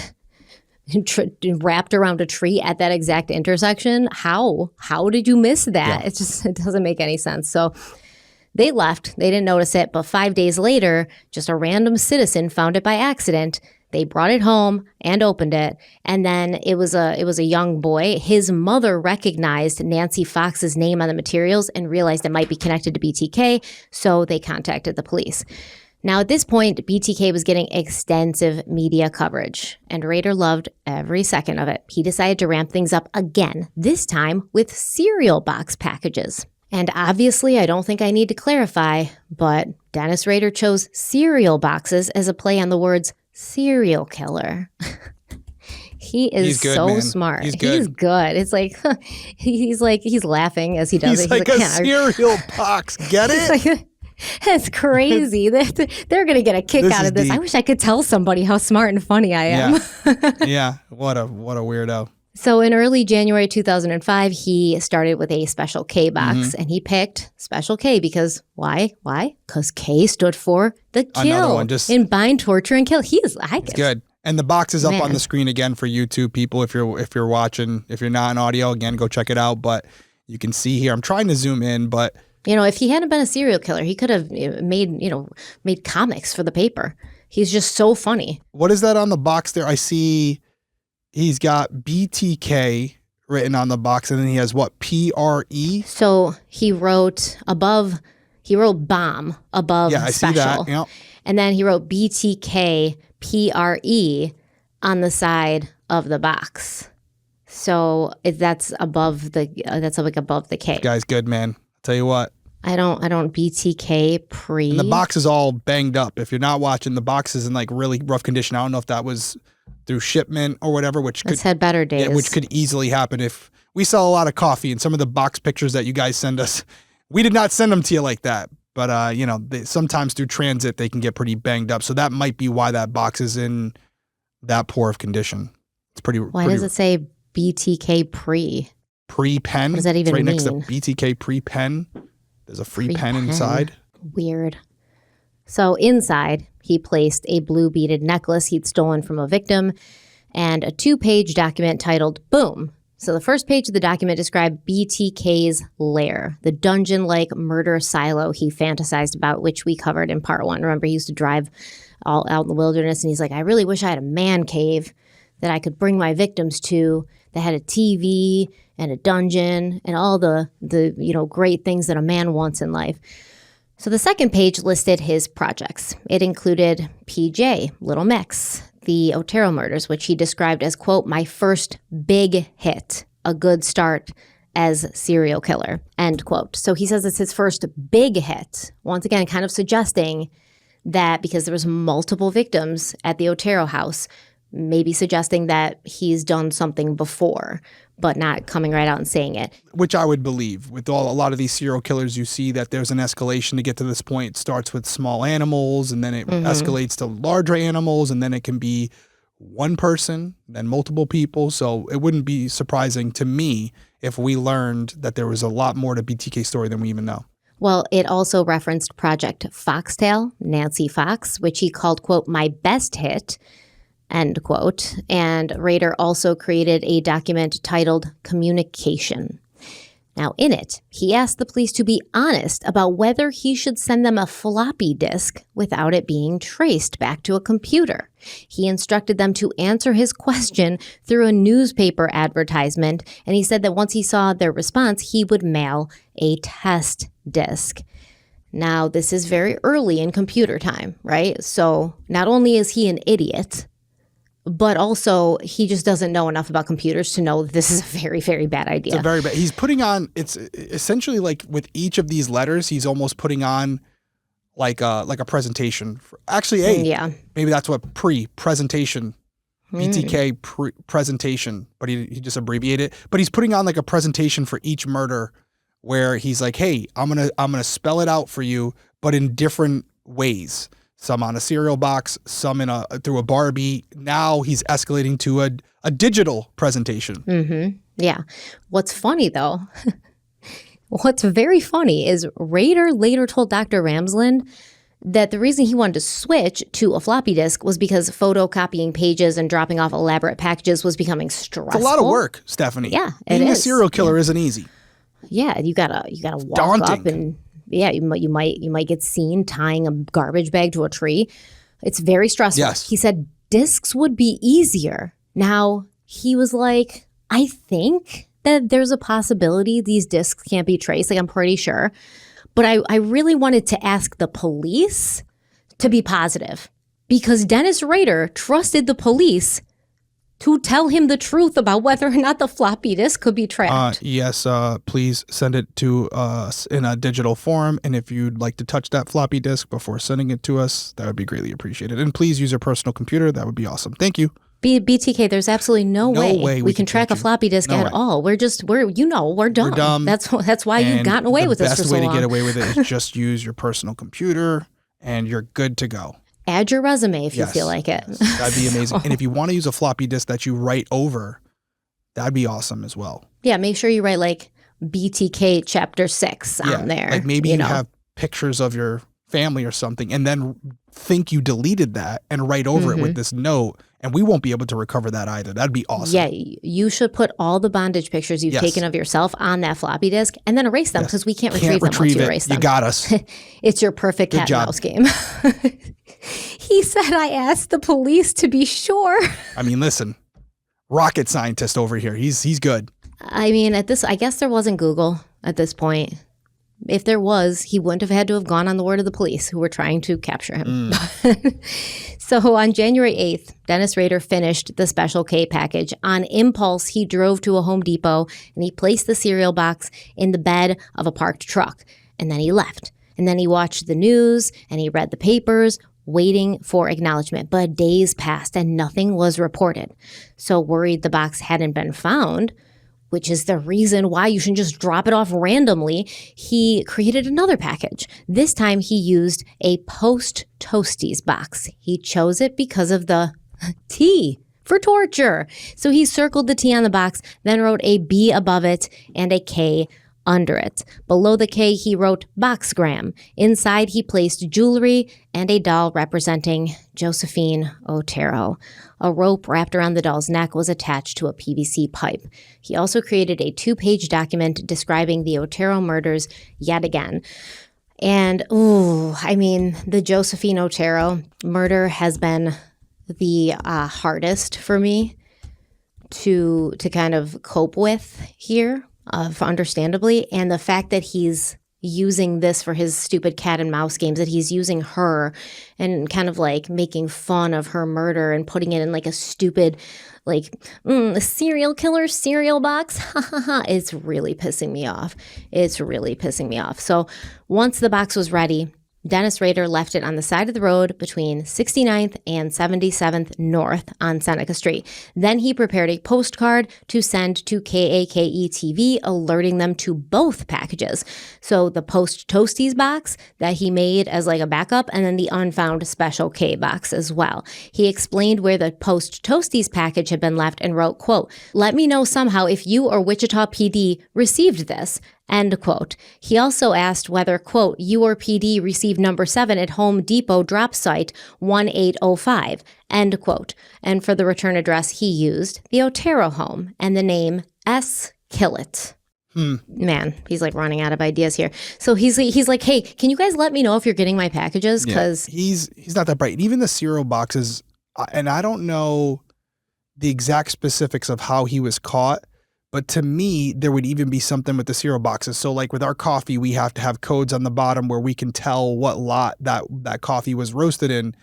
wrapped around a tree at that exact intersection. How did you miss that? Yeah. It doesn't make any sense. So they left. They didn't notice it. But 5 days later, just a random citizen found it by accident. They brought it home and opened it. And then it was a young boy. His mother recognized Nancy Fox's name on the materials and realized it might be connected to BTK. So they contacted the police. Now, at this point, BTK was getting extensive media coverage, and Rader loved every second of it. He decided to ramp things up again, this time with cereal box packages. And obviously, I don't think I need to clarify, but Dennis Rader chose cereal boxes as a play on the words serial killer. He's good, so man. Smart. He's good. It's like, he's laughing as he does it. He's like a cereal box. Get it? It's crazy. They're going to get a kick out of this. Deep. I wish I could tell somebody how smart and funny I am. Yeah. What a weirdo. So in early January 2005, he started with a Special K box, and he picked Special K because why? Because K stood for the kill. Another one, in bind, torture, and kill. It's good. And the box is up on the screen again for YouTube people. If you're watching, if you're not on audio, again, go check it out. But you can see here, I'm trying to zoom in, but if he hadn't been a serial killer, he could have made comics for the paper. He's just so funny. What is that on the box there? I see he's got BTK written on the box, and then he has what, PRE? So he wrote bomb above special. I see that. Yep. And then he wrote BTK PRE on the side of the box. So that's above the above the K. This guy's good, man. I'll tell you what. I don't BTK pre. And the box is all banged up. If you're not watching, the box is in like really rough condition. I don't know if that was through shipment or whatever, which It's had better days. which could easily happen if we sell a lot of coffee, and some of the box pictures that you guys send us, we did not send them to you like that. But sometimes through transit they can get pretty banged up. So that might be why that box is in that poor of condition. It's pretty. Why does it say BTK pre-pen? What does that even right mean? Next to BTK pre-pen. There's a free pen inside. Weird. So inside, he placed a blue beaded necklace he'd stolen from a victim and a 2-page document titled Boom. So the first page of the document described BTK's lair, the dungeon-like murder silo he fantasized about, which we covered in part 1. Remember, he used to drive all out in the wilderness, and he's like, I really wish I had a man cave that I could bring my victims to that had a TV and a dungeon and all the great things that a man wants in life. So the second page listed his projects. It included PJ, Little Mix, the Otero murders, which he described as, quote, my first big hit, a good start as serial killer, end quote. So he says it's his first big hit, once again kind of suggesting that because there was multiple victims at the Otero house, maybe suggesting that he's done something before, but not coming right out and saying it. Which I would believe. With a lot of these serial killers, you see that there's an escalation to get to this point. It starts with small animals, and then it escalates to larger animals, and then it can be one person, then multiple people. So it wouldn't be surprising to me if we learned that there was a lot more to BTK's story than we even know. Well, it also referenced Project Foxtail, Nancy Fox, which he called, quote, my best hit, end quote. And Rader also created a document titled Communication. Now, in it, he asked the police to be honest about whether he should send them a floppy disk without it being traced back to a computer. He instructed them to answer his question through a newspaper advertisement, and he said that once he saw their response, he would mail a test disk. Now, this is very early in computer time, right? So not only is he an idiot, but also he just doesn't know enough about computers to know this is a very, very bad idea. It's a very bad. He's putting on, it's essentially like with each of these letters, he's almost putting on like a presentation. Maybe that's what presentation, BTK presentation, but he just abbreviated it. But he's putting on like a presentation for each murder where he's like, hey, I'm gonna spell it out for you, but in different ways. Some on a cereal box, some through a Barbie. Now he's escalating to a digital presentation. Mm-hmm. Yeah. What's funny, though, what's very funny is Rader later told Dr. Ramsland that the reason he wanted to switch to a floppy disk was because photocopying pages and dropping off elaborate packages was becoming stressful. It's a lot of work, Stephanie. Yeah, being a serial killer isn't easy. Yeah, you gotta walk daunting. up and. Yeah, you might get seen tying a garbage bag to a tree. It's very stressful. Yes. He said discs would be easier. Now, he was like, I think that there's a possibility these discs can't be traced. Like, I'm pretty sure. But I really wanted to ask the police to be positive because Dennis Rader trusted the police to tell him the truth about whether or not the floppy disk could be tracked. Yes, please send it to us in a digital form. And if you'd like to touch that floppy disk before sending it to us, that would be greatly appreciated. And please use your personal computer. That would be awesome. Thank you. BTK, there's absolutely no way we can track a floppy disk at all. We're dumb. We're dumb. That's why you've gotten away with this for so long. The best way to get away with it is just use your personal computer and you're good to go. Add your resume if you feel like it. That'd be amazing. And if you want to use a floppy disk that you write over, that'd be awesome as well. Yeah, make sure you write like BTK Chapter 6 on there. Like maybe you have pictures of your family or something and then think you deleted that and write over it with this note, and we won't be able to recover that either. That'd be awesome. Yeah, you should put all the bondage pictures you've taken of yourself on that floppy disk and then erase them because we can't retrieve them once you erase them. You got us. It's your perfect cat and mouse game. He said, I asked the police to be sure. I mean, listen, rocket scientist over here. He's good. I mean, I guess there wasn't Google at this point. if there was, he wouldn't have had to have gone on the word of the police who were trying to capture him. So on January 8th, Dennis Rader finished the Special K package. On impulse, he drove to a Home Depot and he placed the cereal box in the bed of a parked truck. And then he left. And then he watched the news and he read the papers, waiting for acknowledgement. But days passed and nothing was reported. So worried the box hadn't been found, which is the reason why you shouldn't just drop it off randomly, he created another package. This time he used a post-Toasties box. He chose it because of the T for torture. So he circled the T on the box, then wrote a B above it and a K under it. Below the K, he wrote Boxgram. Inside, he placed jewelry and a doll representing Josephine Otero. A rope wrapped around the doll's neck was attached to a PVC pipe. He also created a 2-page document describing the Otero murders yet again. And, the Josephine Otero murder has been the hardest for me to kind of cope with here. Understandably, and the fact that he's using this for his stupid cat and mouse games, that he's using her and kind of like making fun of her murder and putting it in like a stupid, a serial killer cereal box. It's really pissing me off. It's really pissing me off. So once the box was ready, Dennis Rader left it on the side of the road between 69th and 77th North on Seneca Street. Then he prepared a postcard to send to KAKE TV, alerting them to both packages. So the post-Toasties box that he made as like a backup, and then the unfound Special K box as well. He explained where the post-Toasties package had been left and wrote, quote, "Let me know somehow if you or Wichita PD received this." End quote. He also asked whether, quote, "you or PD received number 7 at Home Depot drop site 1805, end quote. And for the return address, he used the Otero home and the name S. Killet. Man, he's like running out of ideas here. So he's like, hey, can you guys let me know if you're getting my packages? Because he's not that bright. And even the cereal boxes, and I don't know the exact specifics of how he was caught, but to me, there would even be something with the cereal boxes. So like with our coffee, we have to have codes on the bottom where we can tell what lot that coffee was roasted in.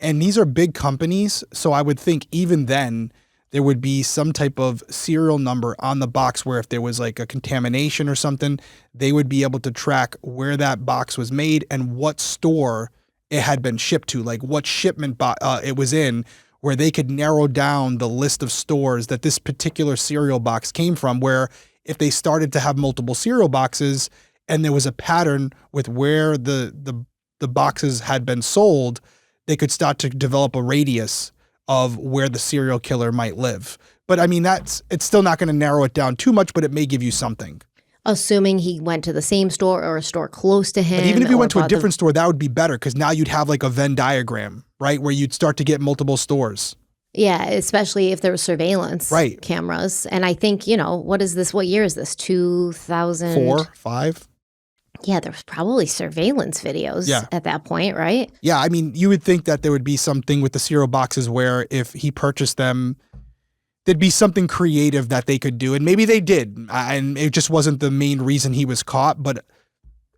And these are big companies. So I would think even then there would be some type of serial number on the box where if there was like a contamination or something, they would be able to track where that box was made and what store it had been shipped to, like what shipment it was in, where they could narrow down the list of stores that this particular cereal box came from, where if they started to have multiple cereal boxes and there was a pattern with where the boxes had been sold, they could start to develop a radius of where the serial killer might live. But I mean, it's still not going to narrow it down too much, but it may give you something. Assuming he went to the same store or a store close to him. But even if he went to a different store, that would be better because now you'd have like a Venn diagram, right? Where you'd start to get multiple stores. Yeah, especially if there was surveillance cameras. And I think, what is this? What year is this? 2004, 5? Yeah, there was probably surveillance videos at that point, right? Yeah, I mean, you would think that there would be something with the cereal boxes where if he purchased them, there'd be something creative that they could do. And maybe they did. And it just wasn't the main reason he was caught. But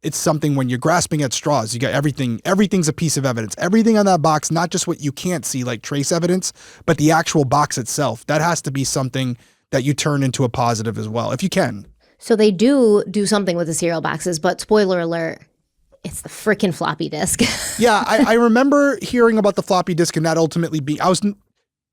it's something when you're grasping at straws, you got everything. Everything's a piece of evidence. Everything on that box, not just what you can't see, like trace evidence, but the actual box itself. That has to be something that you turn into a positive as well, if you can. So they do something with the cereal boxes, but spoiler alert, it's the freaking floppy disk. Yeah, I remember hearing about the floppy disk and that ultimately I was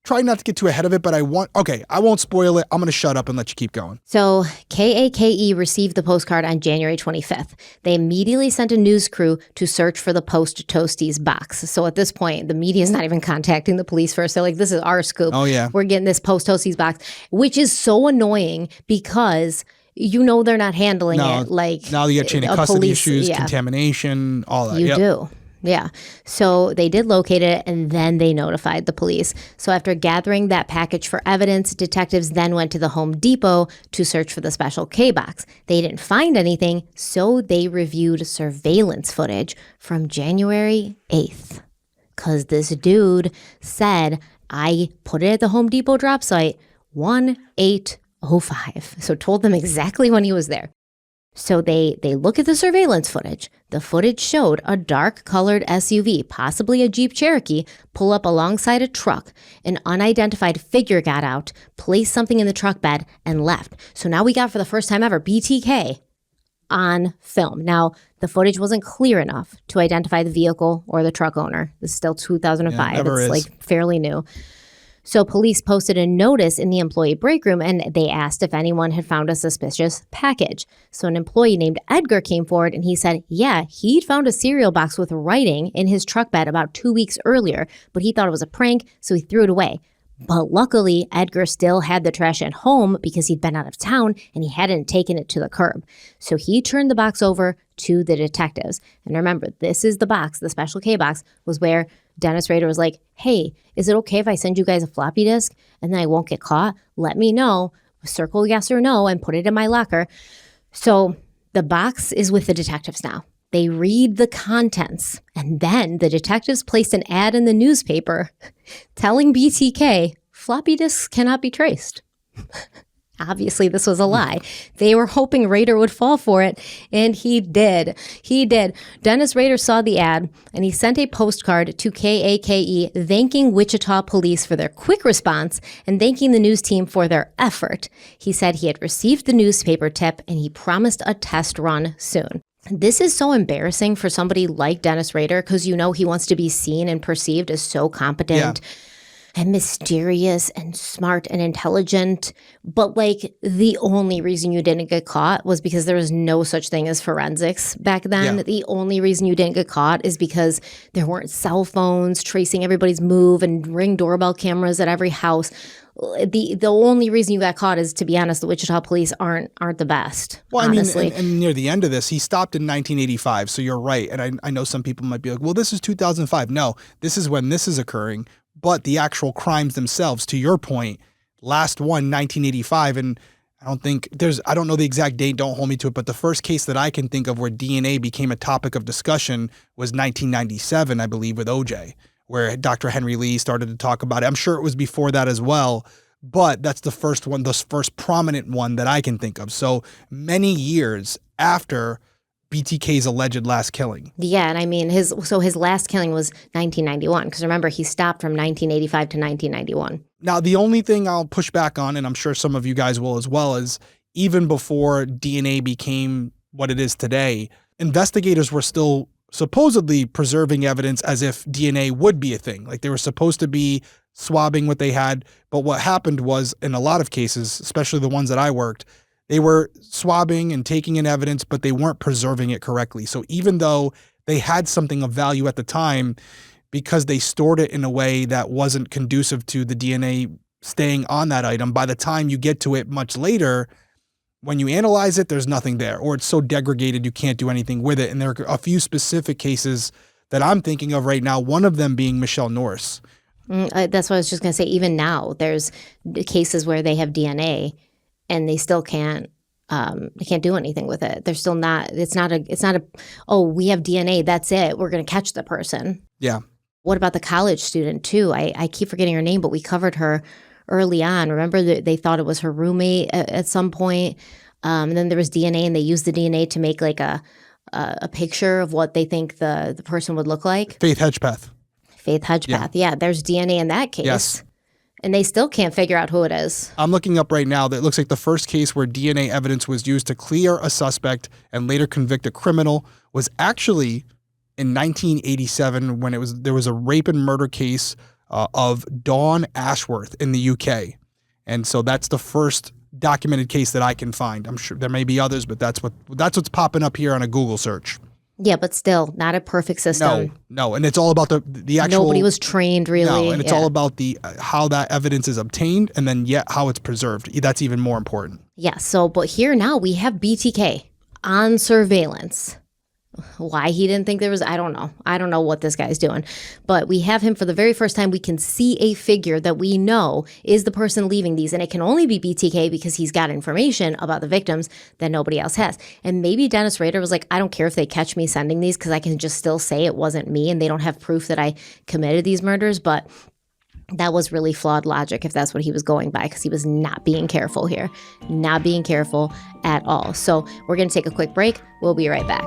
trying not to get too ahead of it, but I won't spoil it. I'm going to shut up and let you keep going. So KAKE received the postcard on January 25th. They immediately sent a news crew to search for the post-Toasties box. So at this point, the media is not even contacting the police first. They're like, this is our scoop. Oh, yeah. We're getting this post-Toasties box, which is so annoying because they're not handling it like now you got chain of custody police, issues, contamination, all that. You do. Yeah. So they did locate it and then they notified the police. So after gathering that package for evidence, detectives then went to the Home Depot to search for the Special K box. They didn't find anything, so they reviewed surveillance footage from January 8th. Because this dude said, I put it at the Home Depot drop site 1805. So told them exactly when he was there. So they look at the surveillance footage. The footage showed a dark-colored SUV, possibly a Jeep Cherokee, pull up alongside a truck. An unidentified figure got out, placed something in the truck bed, and left. So now we got, for the first time ever, BTK on film. Now, the footage wasn't clear enough to identify the vehicle or the truck owner. This is still 2005. Yeah, it's like fairly new. So police posted a notice in the employee break room, and they asked if anyone had found a suspicious package. So an employee named Edgar came forward, and he said, yeah, he'd found a cereal box with writing in his truck bed about 2 weeks earlier, but he thought it was a prank, so he threw it away. But luckily, Edgar still had the trash at home because he'd been out of town and he hadn't taken it to the curb. So he turned the box over to the detectives. And remember, this is the box, the Special K box, was where Dennis Rader was like, hey, is it okay if I send you guys a floppy disk and then I won't get caught? Let me know, circle yes or no, and put it in my locker. So the box is with the detectives now. They read the contents, and then the detectives placed an ad in the newspaper telling BTK floppy disks cannot be traced. Obviously, this was a lie. They were hoping Rader would fall for it, and he did. He did. Dennis Rader saw the ad, and he sent a postcard to KAKE thanking Wichita police for their quick response and thanking the news team for their effort. He said he had received the newspaper tip, and he promised a test run soon. This is so embarrassing for somebody like Dennis Rader because he wants to be seen and perceived as so competent and mysterious and smart and intelligent. But like the only reason you didn't get caught was because there was no such thing as forensics back then. Yeah. The only reason you didn't get caught is because there weren't cell phones tracing everybody's move and Ring doorbell cameras at every house. The only reason you got caught is, to be honest, the Wichita police aren't the best. Well, honestly. I mean, and near the end of this, he stopped in 1985. So you're right. And I know some people might be like, well, this is 2005. No, this is when this is occurring. But the actual crimes themselves, to your point, last one, 1985. And I don't know the exact date. Don't hold me to it. But the first case that I can think of where DNA became a topic of discussion was 1997, I believe, with OJ, where Dr. Henry Lee started to talk about it. I'm sure it was before that as well, but that's the first one, the first prominent one that I can think of. So many years after BTK's alleged last killing. Yeah, and I mean, his last killing was 1991, because remember, he stopped from 1985 to 1991. Now, the only thing I'll push back on, and I'm sure some of you guys will as well, is even before DNA became what it is today, investigators were still supposedly preserving evidence as if DNA would be a thing. Like they were supposed to be swabbing what they had. But what happened was, in a lot of cases, especially the ones that I worked, they were swabbing and taking in evidence, but they weren't preserving it correctly. So even though they had something of value at the time, because they stored it in a way that wasn't conducive to the DNA staying on that item, by the time you get to it much later, when you analyze it, there's nothing there, or it's so degraded you can't do anything with it. And there are a few specific cases that I'm thinking of right now, one of them being Michelle Norris. That's what I was just going to say. Even now, there's cases where they have DNA and they still can't do anything with it. They're still not, it's not a, oh, we have DNA, that's it, we're going to catch the person. Yeah. What about the college student too? I keep forgetting her name, but we covered her early on. Remember that they thought it was her roommate at some point. And then there was DNA, and they used the DNA to make like a picture of what they think the person would look like. Faith Hedgepeth. Yeah, there's DNA in that case. Yes. And they still can't figure out who it is. I'm looking up right now that it looks like the first case where DNA evidence was used to clear a suspect and later convict a criminal was actually in 1987 when there was a rape and murder case of Dawn Ashworth in the UK. And so that's the first documented case that I can find. I'm sure there may be others, but that's what's popping up here on a Google search. Yeah, but still not a perfect system. No, and it's all about the actual. Nobody was trained really. No, and it's all about the how that evidence is obtained, and then yet how it's preserved. That's even more important. Yeah. So, but here now we have BTK on surveillance. Why he didn't think there was, I don't know. I don't know what this guy's doing. But we have him for the very first time. We can see a figure that we know is the person leaving these. And it can only be BTK because he's got information about the victims that nobody else has. And maybe Dennis Rader was like, I don't care if they catch me sending these because I can just still say it wasn't me and they don't have proof that I committed these murders. But That was really flawed logic if that's what he was going by, because he was not being careful here. Not being careful at all. So we're going to take a quick break. We'll be right back.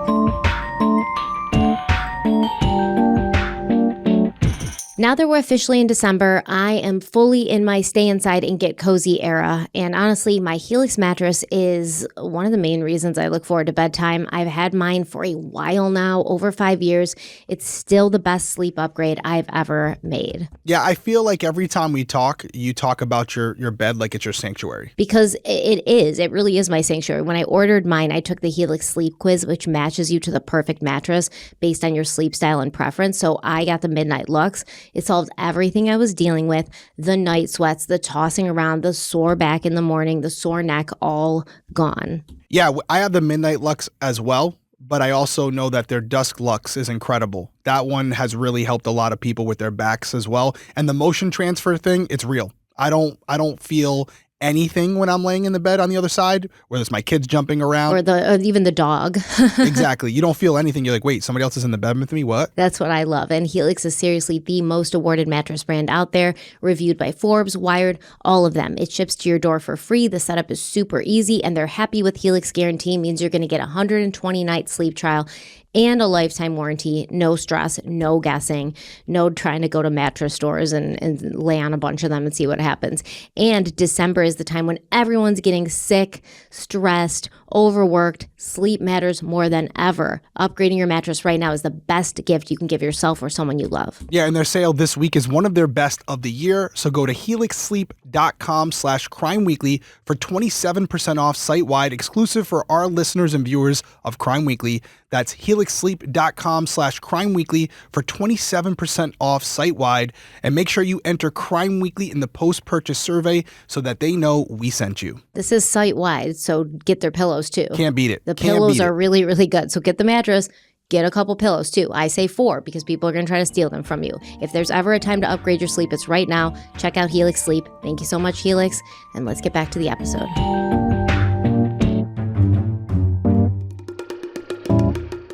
Now that we're officially in December, I am fully in my stay inside and get cozy era. And honestly, my Helix mattress is one of the main reasons I look forward to bedtime. I've had mine for a while now, over 5 years. It's still the best sleep upgrade I've ever made. Yeah, I feel like every time we talk, you talk about your bed like it's your sanctuary. Because it is. It really is my sanctuary. When I ordered mine, I took the Helix sleep quiz, which matches you to the perfect mattress based on your sleep style and preference. So I got the Midnight Luxe. It solved everything I was dealing with, the night sweats, the tossing around, the sore back in the morning, the sore neck, all gone. Yeah, I have the Midnight Luxe as well, but I also know that their Dusk Luxe is incredible. That one has really helped a lot of people with their backs as well. And the motion transfer thing, it's real. I don't feel anything when I'm laying in the bed on the other side, whether it's my kids jumping around. Or even the dog. Exactly. You don't feel anything. You're like, wait, somebody else is in the bed with me? What? That's what I love. And Helix is seriously the most awarded mattress brand out there, reviewed by Forbes, Wired, all of them. It ships to your door for free. The setup is super easy, and they're happy with Helix guarantee, means you're going to get a 120-night sleep trial and a lifetime warranty. No stress, no guessing, no trying to go to mattress stores and lay on a bunch of them and see what happens. And December is the time when everyone's getting sick, stressed, overworked. Sleep matters more than ever. Upgrading your mattress right now is the best gift you can give yourself or someone you love. Yeah, and their sale this week is one of their best of the year. So go to helixsleep.com/crimeweekly for 27% off site-wide, exclusive for our listeners and viewers of Crime Weekly. That's helixsleep.com/crimeweekly for 27% off site-wide. And make sure you enter Crime Weekly in the post-purchase survey so that they know we sent you. This is site-wide, so get their pillows too. Can't beat it. The pillows are really, really good. So get the mattress, get a couple pillows too. I say 4 because people are going to try to steal them from you. If there's ever a time to upgrade your sleep, it's right now. Check out Helix Sleep. Thank you so much, Helix. And let's get back to the episode.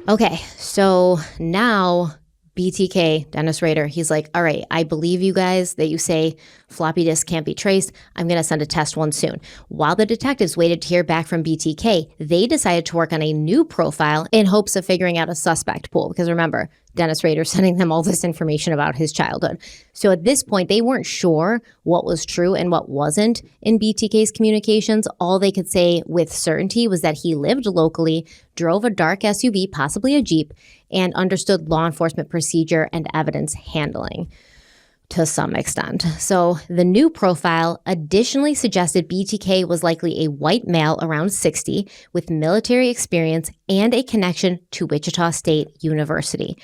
Okay, so now BTK, Dennis Rader, he's like, all right, I believe you guys that you say floppy disk can't be traced. I'm going to send a test one soon. While the detectives waited to hear back from BTK, they decided to work on a new profile in hopes of figuring out a suspect pool. Because remember, Dennis Rader sending them all this information about his childhood. So at this point, they weren't sure what was true and what wasn't in BTK's communications. All they could say with certainty was that he lived locally, drove a dark SUV, possibly a Jeep, and understood law enforcement procedure and evidence handling to some extent. So the new profile additionally suggested BTK was likely a white male around 60 with military experience and a connection to Wichita State University.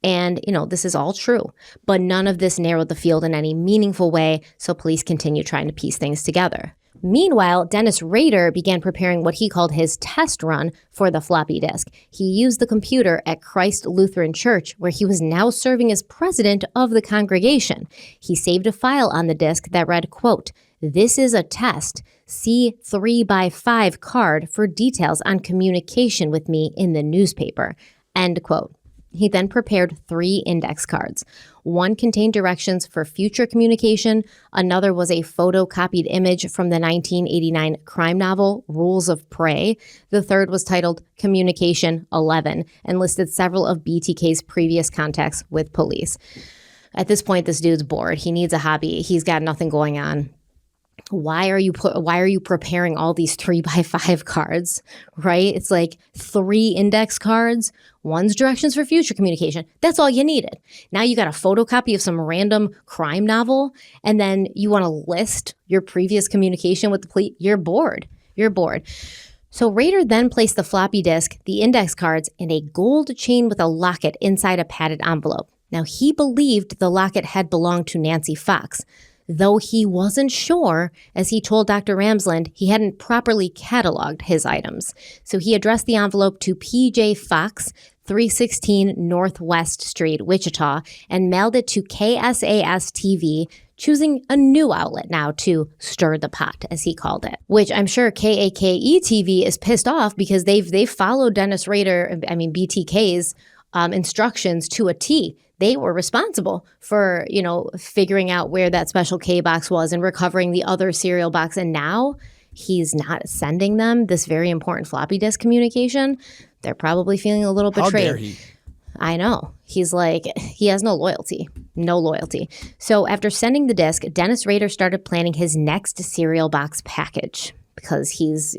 And, this is all true, but none of this narrowed the field in any meaningful way, so police continue trying to piece things together. Meanwhile, Dennis Rader began preparing what he called his test run for the floppy disk. He used the computer at Christ Lutheran Church, where he was now serving as president of the congregation. He saved a file on the disk that read, quote, "This is a test. See 3x5 card for details on communication with me in the newspaper," end quote. He then prepared 3 index cards. One contained directions for future communication. Another was a photocopied image from the 1989 crime novel Rules of Prey. The third was titled Communication 11 and listed several of BTK's previous contacts with police. At this point, this dude's bored. He needs a hobby. He's got nothing going on. Why are you preparing all these 3x5 cards, right? It's like 3 index cards, one's directions for future communication. That's all you needed. Now you got a photocopy of some random crime novel, and then you want to list your previous communication with the police. You're bored. So Rader then placed the floppy disk, the index cards, and a gold chain with a locket inside a padded envelope. Now he believed the locket had belonged to Nancy Fox, though he wasn't sure, as he told Dr. Ramsland, he hadn't properly cataloged his items. So he addressed the envelope to P.J. Fox, 316 Northwest Street, Wichita, and mailed it to KSAS-TV, choosing a new outlet now to stir the pot, as he called it, which I'm sure KAKE-TV is pissed off because they've followed Dennis Rader, BTK's instructions to a T. They were responsible for, figuring out where that special K box was and recovering the other serial box. And now he's not sending them this very important floppy disk communication. They're probably feeling a little betrayed. How dare he? I know. He's like, he has no loyalty. No loyalty. So after sending the disk, Dennis Rader started planning his next cereal box package because he's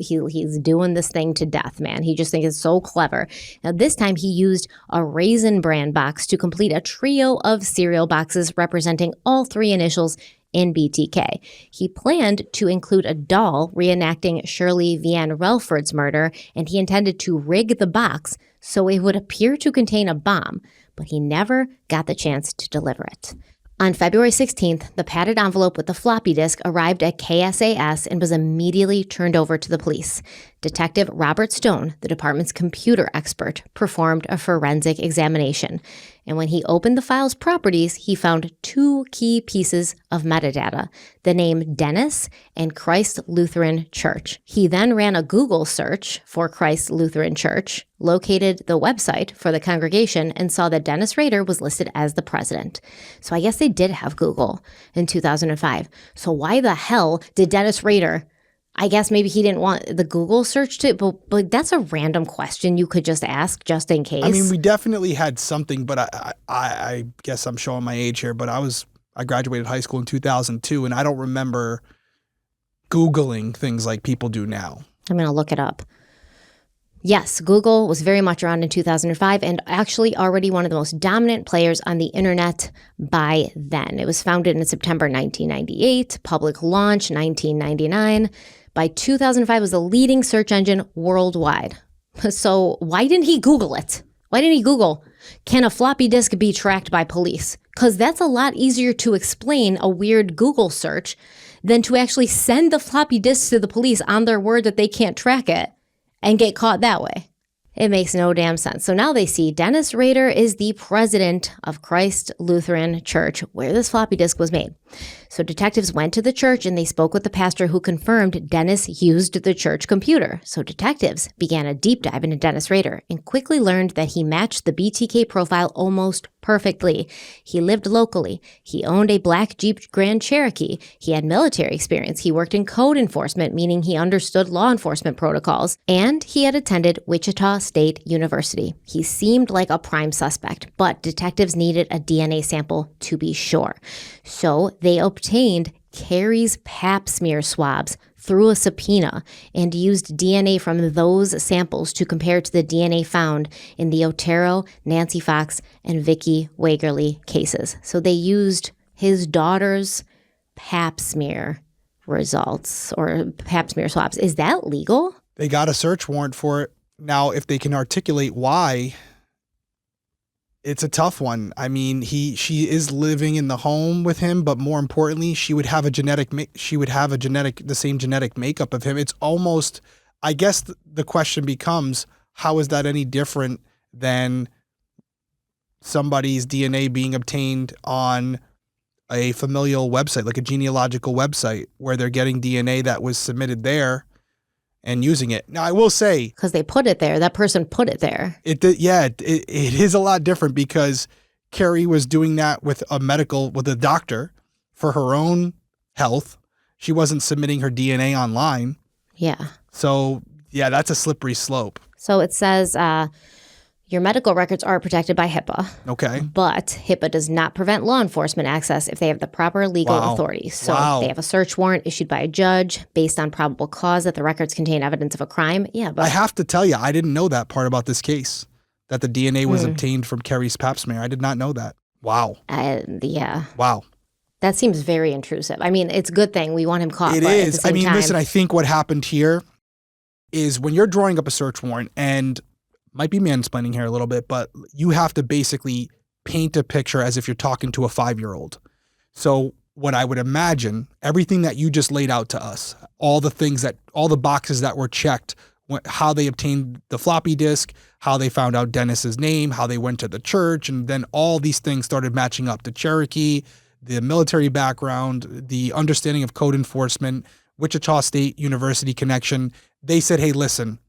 doing this thing to death, man. He just thinks it's so clever. Now, this time he used a Raisin brand box to complete a trio of cereal boxes representing all three initials in BTK. He planned to include a doll reenacting Shirley Vianne Relford's murder, and he intended to rig the box so it would appear to contain a bomb, but he never got the chance to deliver it. On February 16th, the padded envelope with the floppy disk arrived at KSAS and was immediately turned over to the police. Detective Robert Stone, the department's computer expert, performed a forensic examination. And when he opened the file's properties, he found two key pieces of metadata, the name Dennis and Christ Lutheran Church. He then ran a Google search for Christ Lutheran Church, located the website for the congregation, and saw that Dennis Rader was listed as the president. So I guess they did have Google in 2005. So why the hell did Dennis Rader, I guess maybe he didn't want the Google search to, but that's a random question you could just ask just in case. I mean, we definitely had something, but I guess I'm showing my age here, but I graduated high school in 2002, and I don't remember Googling things like people do now. I'm going to look it up. Yes, Google was very much around in 2005 and actually already one of the most dominant players on the internet by then. It was founded in September 1998, public launch 1999. By 2005, it was the leading search engine worldwide. So why didn't he Google it? Why didn't he Google, can a floppy disk be tracked by police? Because that's a lot easier to explain a weird Google search than to actually send the floppy disk to the police on their word that they can't track it and get caught that way. It makes no damn sense. So now they see Dennis Rader is the president of Christ Lutheran Church, where this floppy disk was made. So detectives went to the church and they spoke with the pastor who confirmed Dennis used the church computer. So detectives began a deep dive into Dennis Rader and quickly learned that he matched the BTK profile almost perfectly. He lived locally. He owned a black Jeep Grand Cherokee. He had military experience. He worked in code enforcement, meaning he understood law enforcement protocols. And he had attended Wichita State University. He seemed like a prime suspect, but detectives needed a DNA sample to be sure. So they obtained Carrie's pap smear swabs through a subpoena and used DNA from those samples to compare to the DNA found in the Otero, Nancy Fox, and Vicky Wagerly cases. So they used his daughter's pap smear results or pap smear swabs. Is that legal? They got a search warrant for it. Now, if they can articulate why, it's a tough one. I mean, she is living in the home with him, but more importantly, she would have the same genetic makeup of him. It's almost, I guess the question becomes, how is that any different than somebody's DNA being obtained on a familial website, like a genealogical website, where they're getting DNA that was submitted there and using it. Now, I will say, because they put it there. That person put it there. It is a lot different because Carrie was doing that with a doctor for her own health. She wasn't submitting her DNA online. Yeah. So, yeah, that's a slippery slope. So it says your medical records are protected by HIPAA. Okay. But HIPAA does not prevent law enforcement access if they have the proper legal authority. So they have a search warrant issued by a judge based on probable cause that the records contain evidence of a crime. Yeah, but I have to tell you, I didn't know that part about this case, that the DNA was obtained from Carrie's pap smear. I did not know that. Wow. Yeah. Wow. That seems very intrusive. I mean, it's a good thing. We want him caught. It but is. At the same time, listen, I think what happened here is when you're drawing up a search warrant, and might be mansplaining here a little bit, but you have to basically paint a picture as if you're talking to a 5-year-old. So what I would imagine, everything that you just laid out to us, all the boxes that were checked, how they obtained the floppy disk, how they found out Dennis's name, how they went to the church, and then all these things started matching up. The Cherokee, the military background, the understanding of code enforcement, Wichita State University connection. They said, hey, listen,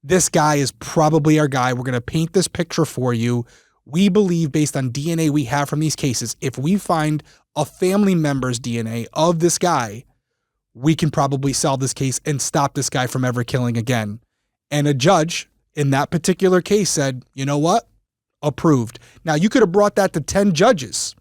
this guy is probably our guy. We're going to paint this picture for you. We believe, based on DNA we have from these cases, if we find a family member's DNA of this guy, we can probably solve this case and stop this guy from ever killing again. And a judge in that particular case said, you know what? Approved. Now, you could have brought that to 10 judges,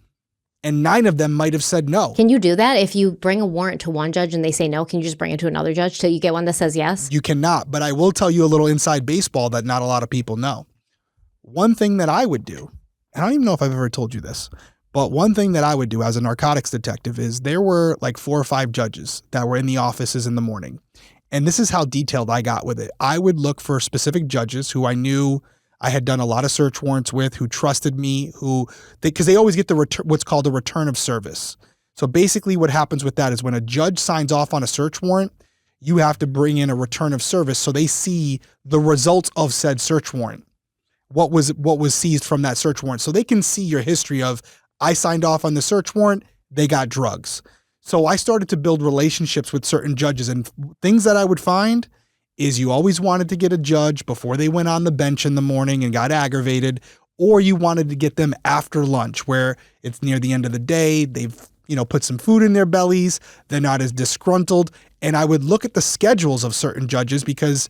and 9 of them might have said no. Can you do that? If you bring a warrant to one judge and they say no, can you just bring it to another judge till you get one that says yes? You cannot, but I will tell you a little inside baseball that not a lot of people know. One thing that I would do, and I don't even know if I've ever told you this, but one thing that I would do as a narcotics detective is there were like 4 or 5 judges that were in the offices in the morning. And this is how detailed I got with it. I would look for specific judges who I knew I had done a lot of search warrants with, who trusted me, because they always get what's called a return of service. So basically what happens with that is when a judge signs off on a search warrant, you have to bring in a return of service so they see the results of said search warrant. What was seized from that search warrant. So they can see your history of, I signed off on the search warrant, they got drugs. So I started to build relationships with certain judges, and things that I would find is you always wanted to get a judge before they went on the bench in the morning and got aggravated, or you wanted to get them after lunch where it's near the end of the day, they've put some food in their bellies, they're not as disgruntled. And I would look at the schedules of certain judges because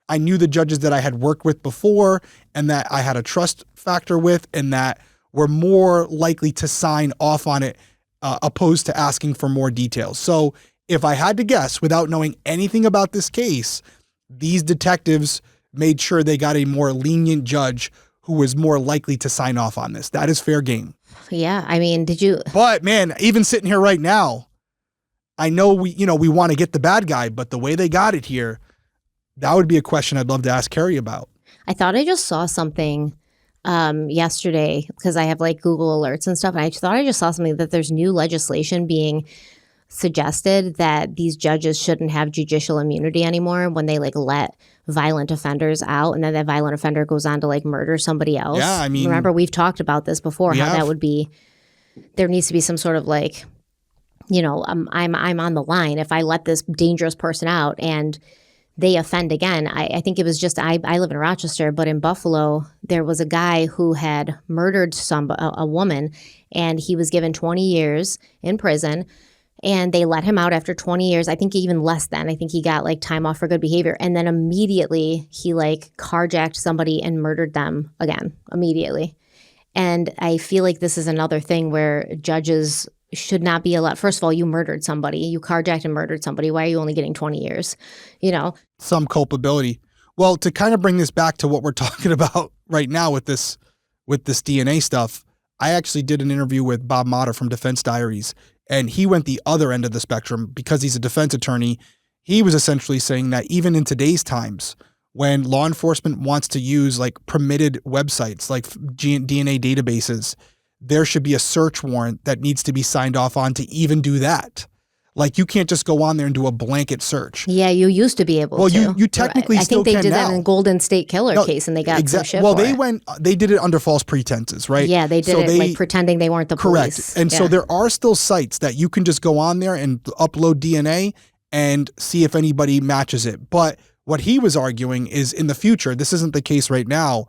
I knew the judges that I had worked with before and that I had a trust factor with and that were more likely to sign off on it opposed to asking for more details. So if I had to guess without knowing anything about this case, these detectives made sure they got a more lenient judge who was more likely to sign off on this. That is fair game. Yeah. I mean, did you? But man, even sitting here right now, I know we want to get the bad guy, but the way they got it here, that would be a question I'd love to ask Carrie about. I thought I just saw something yesterday because I have like Google alerts and stuff. And I thought I just saw something that there's new legislation being suggested that these judges shouldn't have judicial immunity anymore when they like let violent offenders out and then that violent offender goes on to like murder somebody else. Yeah, I mean, remember we've talked about this before, how that would be, there needs to be some sort of like, I'm on the line. If I let this dangerous person out and they offend again, I think it was just, I live in Rochester, but in Buffalo, there was a guy who had murdered a woman and he was given 20 years in prison. And they let him out after 20 years. I think even less than. I think he got like time off for good behavior. And then immediately he like carjacked somebody and murdered them again immediately. And I feel like this is another thing where judges should not be allowed. First of all, you murdered somebody. You carjacked and murdered somebody. Why are you only getting 20 years? Some culpability. Well, to kind of bring this back to what we're talking about right now with this DNA stuff, I actually did an interview with Bob Motter from Defense Diaries. And he went the other end of the spectrum because he's a defense attorney. He was essentially saying that even in today's times, when law enforcement wants to use like permitted websites, like DNA databases, there should be a search warrant that needs to be signed off on to even do that. Like you can't just go on there and do a blanket search. Yeah, you used to be able to. Well, you technically still can now. I think they did that in Golden State Killer case and they got some shit Well, for it. They did it under false pretenses, right? Yeah, they did like pretending they weren't the police. Correct. And so there are still sites that you can just go on there and upload DNA and see if anybody matches it. But what he was arguing is in the future, this isn't the case right now,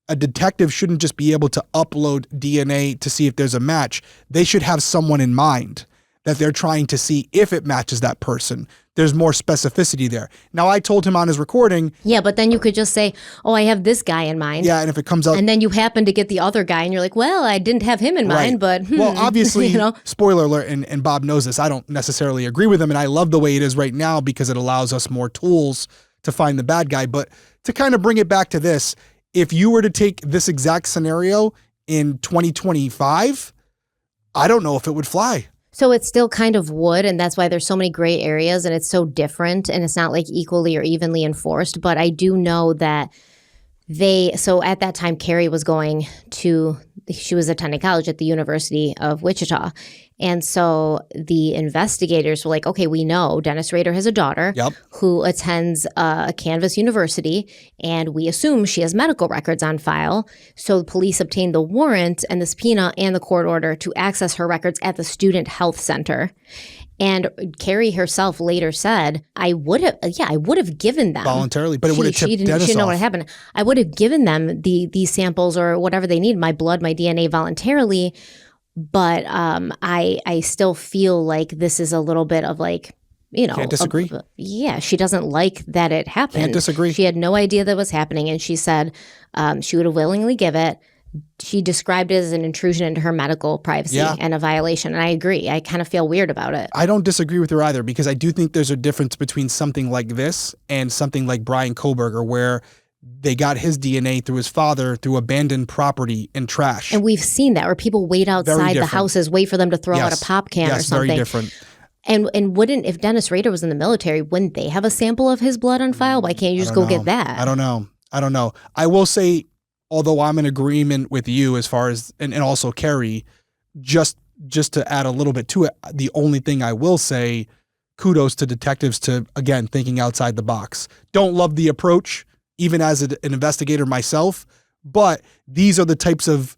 a detective shouldn't just be able to upload DNA to see if there's a match. They should have someone in mind that they're trying to see if it matches that person. There's more specificity there. Now, I told him on his recording. Yeah, but then you could just say, oh, I have this guy in mind. Yeah, and if it comes out. And then you happen to get the other guy and you're like, well, I didn't have him in mind, but. Well, obviously, spoiler alert, and Bob knows this, I don't necessarily agree with him. And I love the way it is right now because it allows us more tools to find the bad guy. But to kind of bring it back to this, if you were to take this exact scenario in 2025, I don't know if it would fly. So it still kind of would, and that's why there's so many gray areas and it's so different and it's not like equally or evenly enforced. But I do know that so at that time, Carrie was she was attending college at the University of Wichita. And so the investigators were like, okay, we know Dennis Rader has a daughter who attends a Canvas University, and we assume she has medical records on file. So the police obtained the warrant and the subpoena and the court order to access her records at the Student Health Center. And Carrie herself later said, I would have given them voluntarily, but it would have tipped Dennis She didn't know off. what happened. I would have given them these samples or whatever they need, my blood, my DNA voluntarily. But I still feel like this is a little bit of like, Can't disagree. She doesn't like that it happened. Can't disagree. She had no idea that was happening, and she said she would have willingly give it. She described it as an intrusion into her medical privacy and a violation, and I agree. I kind of feel weird about it. I don't disagree with her either, because I do think there's a difference between something like this and something like Brian Koberger, where they got his DNA through his father through abandoned property and trash. And we've seen that where people wait outside the houses, wait for them to throw out a pop can or something. Very different. And if Dennis Rader was in the military, wouldn't they have a sample of his blood on file? Why can't you just go get that? I don't know. I will say, although I'm in agreement with you as far as, and also Carrie, just to add a little bit to it, the only thing I will say, kudos to detectives to, again, thinking outside the box. Don't love the approach, even as an investigator myself, but these are the types of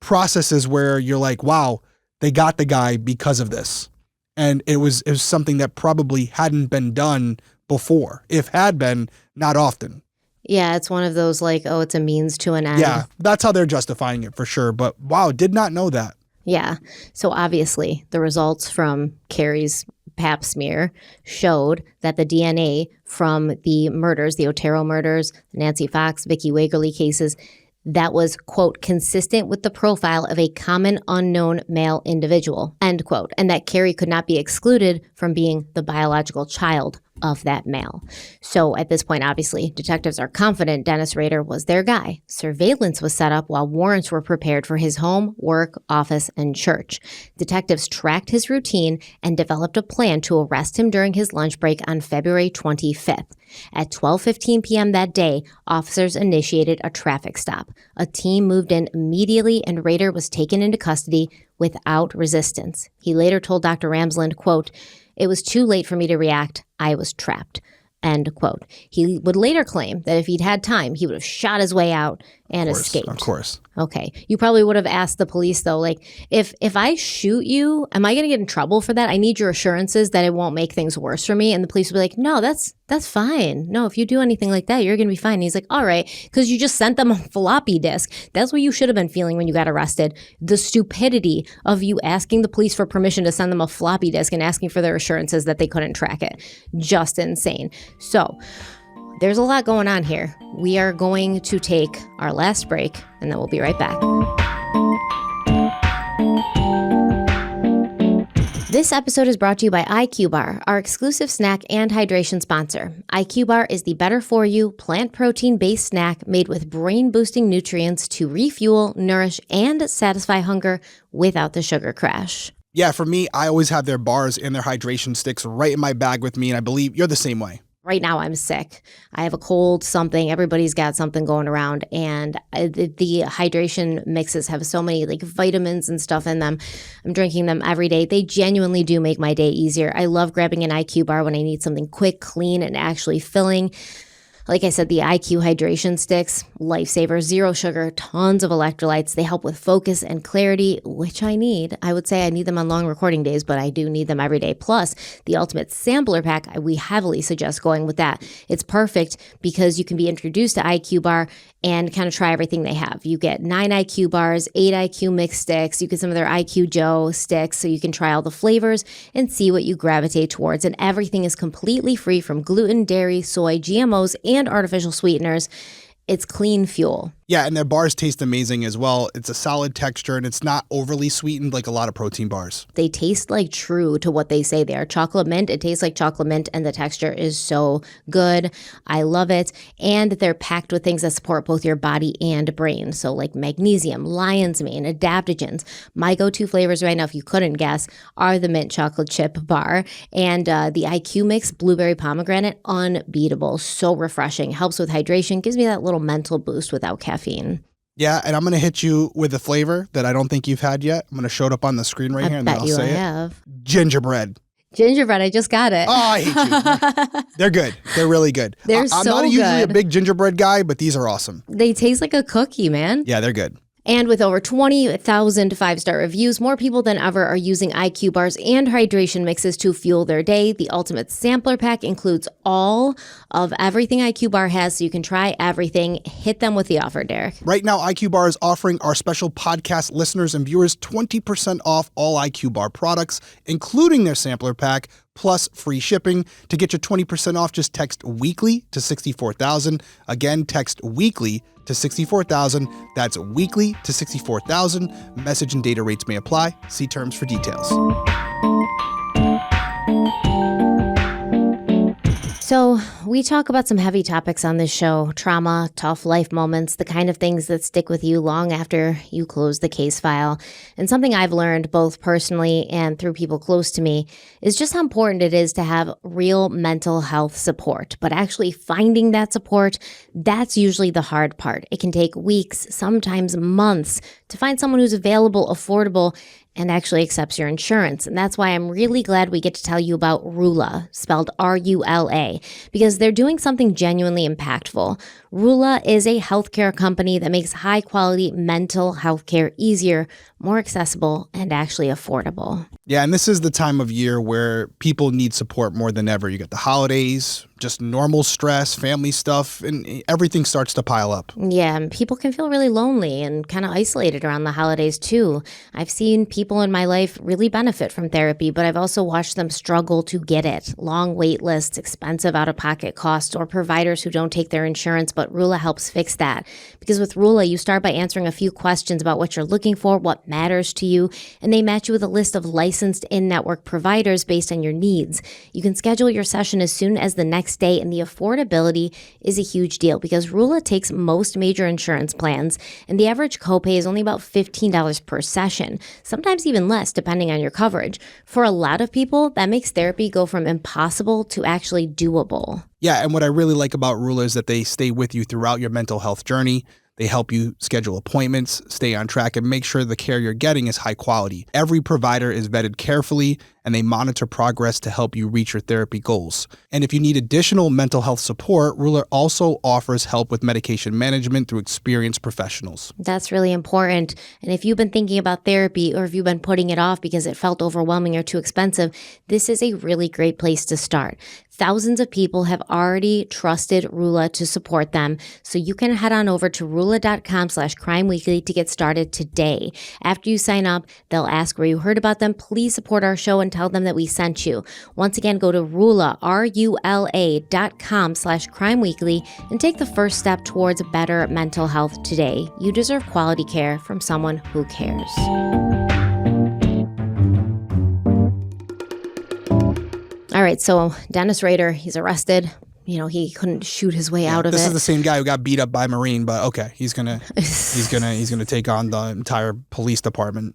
processes where you're like, wow, they got the guy because of this. And it was something that probably hadn't been done before. If had been, not often. Yeah, it's one of those like, oh, it's a means to an end. Yeah, that's how they're justifying it for sure. But wow, did not know that. Yeah. So obviously the results from Carrie's pap smear showed that the DNA from the murders, the Otero murders, the Nancy Fox, Vicky Wakerly cases, that was, quote, consistent with the profile of a common unknown male individual, end quote, and that Carrie could not be excluded from being the biological child of that male. So at this point, obviously, detectives are confident Dennis Rader was their guy. Surveillance was set up while warrants were prepared for his home, work, office, and church. Detectives tracked his routine and developed a plan to arrest him during his lunch break on February 25th. At 12:15 p.m. that day, officers initiated a traffic stop. A team moved in immediately and Rader was taken into custody without resistance. He later told Dr. Ramsland, quote, "It was too late for me to react. I was trapped." End quote. He would later claim that if he'd had time, he would have shot his way out and escaped. Of course. Okay. You probably would have asked the police, though, like, if I shoot you, am I going to get in trouble for that? I need your assurances that it won't make things worse for me. And the police would be like, no, that's fine. No, if you do anything like that, you're going to be fine. And he's like, all right, because you just sent them a floppy disk. That's what you should have been feeling when you got arrested. The stupidity of you asking the police for permission to send them a floppy disk and asking for their assurances that they couldn't track it. Just insane. So there's a lot going on here. We are going to take our last break, and then we'll be right back. This episode is brought to you by IQBAR, our exclusive snack and hydration sponsor. IQBAR is the better-for-you, plant protein-based snack made with brain-boosting nutrients to refuel, nourish, and satisfy hunger without the sugar crash. Yeah, for me, I always have their bars and their hydration sticks right in my bag with me, and I believe you're the same way. Right now, I'm sick. I have a cold, something. Everybody's got something going around. And the hydration mixes have so many like vitamins and stuff in them. I'm drinking them every day. They genuinely do make my day easier. I love grabbing an IQ bar when I need something quick, clean, and actually filling. Like I said, the IQ hydration sticks, lifesavers, zero sugar, tons of electrolytes. They help with focus and clarity, which I need. I would say I need them on long recording days, but I do need them every day. Plus, the ultimate sampler pack, we heavily suggest going with that. It's perfect because you can be introduced to IQ Bar and kind of try everything they have. You get 9 IQ bars, 8 IQ mix sticks. You get some of their IQ Joe sticks so you can try all the flavors and see what you gravitate towards. And everything is completely free from gluten, dairy, soy, GMOs, and artificial sweeteners. It's clean fuel. Yeah, and their bars taste amazing as well. It's a solid texture, and it's not overly sweetened like a lot of protein bars. They taste like true to what they say they are. Chocolate mint, it tastes like chocolate mint, and the texture is so good. I love it. And they're packed with things that support both your body and brain. So like magnesium, lion's mane, adaptogens. My go-to flavors right now, if you couldn't guess, are the mint chocolate chip bar and the IQ mix, blueberry pomegranate, unbeatable. So refreshing. Helps with hydration, gives me that little mental boost without caffeine. Yeah, and I'm going to hit you with a flavor that I don't think you've had yet. I'm going to show it up on the screen right here, and then I'll say it. Gingerbread. Gingerbread, I just got it. Oh, I hate you. They're good. They're really good. They're so good. I'm not usually a big gingerbread guy, but these are awesome. They taste like a cookie, man. Yeah, they're good. And with over 20,000 five-star reviews, more people than ever are using IQ bars and hydration mixes to fuel their day. The Ultimate Sampler Pack includes all of everything IQ Bar has, so you can try everything. Hit them with the offer, Derek. Right now, IQ Bar is offering our special podcast listeners and viewers 20% off all IQ Bar products, including their sampler pack, plus free shipping. To get your 20% off, just text weekly to 64,000. Again, text weekly to 64,000. That's weekly to 64,000. Message and data rates may apply. See terms for details. So we talk about some heavy topics on this show: trauma, tough life moments, the kind of things that stick with you long after you close the case file. And something I've learned both personally and through people close to me is just how important it is to have real mental health support. But actually finding that support, that's usually the hard part. It can take weeks, sometimes months, to find someone who's available, affordable, and actually accepts your insurance. And that's why I'm really glad we get to tell you about Rula, spelled R-U-L-A, because they're doing something genuinely impactful. Rula is a healthcare company that makes high-quality mental health care easier, more accessible, and actually affordable. Yeah, and this is the time of year where people need support more than ever. You got the holidays, just normal stress, family stuff, and everything starts to pile up. Yeah, and people can feel really lonely and kind of isolated around the holidays too. I've seen people in my life really benefit from therapy, but I've also watched them struggle to get it. Long wait lists, expensive out-of-pocket costs, or providers who don't take their insurance, but Rula helps fix that. Because with Rula, you start by answering a few questions about what you're looking for, what matters to you, and they match you with a list of licensed in-network providers based on your needs. You can schedule your session as soon as the next day, and the affordability is a huge deal because Rula takes most major insurance plans, and the average copay is only about $15 per session, sometimes even less depending on your coverage. For a lot of people, that makes therapy go from impossible to actually doable. Yeah, and what I really like about Rula is that they stay with you throughout your mental health journey. They help you schedule appointments, stay on track, and make sure the care you're getting is high quality. Every provider is vetted carefully, and they monitor progress to help you reach your therapy goals. And if you need additional mental health support, Rula also offers help with medication management through experienced professionals. That's really important. And if you've been thinking about therapy, or if you've been putting it off because it felt overwhelming or too expensive, this is a really great place to start. Thousands of people have already trusted Rula to support them, so you can head on over to rula.com/crimeweekly to get started today. After you sign up, they'll ask where you heard about them. Please support our show and tell them that we sent you. Once again, go to Rula, RULA.com/crimeweekly and take the first step towards better mental health today. You deserve quality care from someone who cares. All right, so Dennis Rader, he's arrested. You know, he couldn't shoot his way out of it. This is the same guy who got beat up by a Marine, but okay, he's gonna take on the entire police department.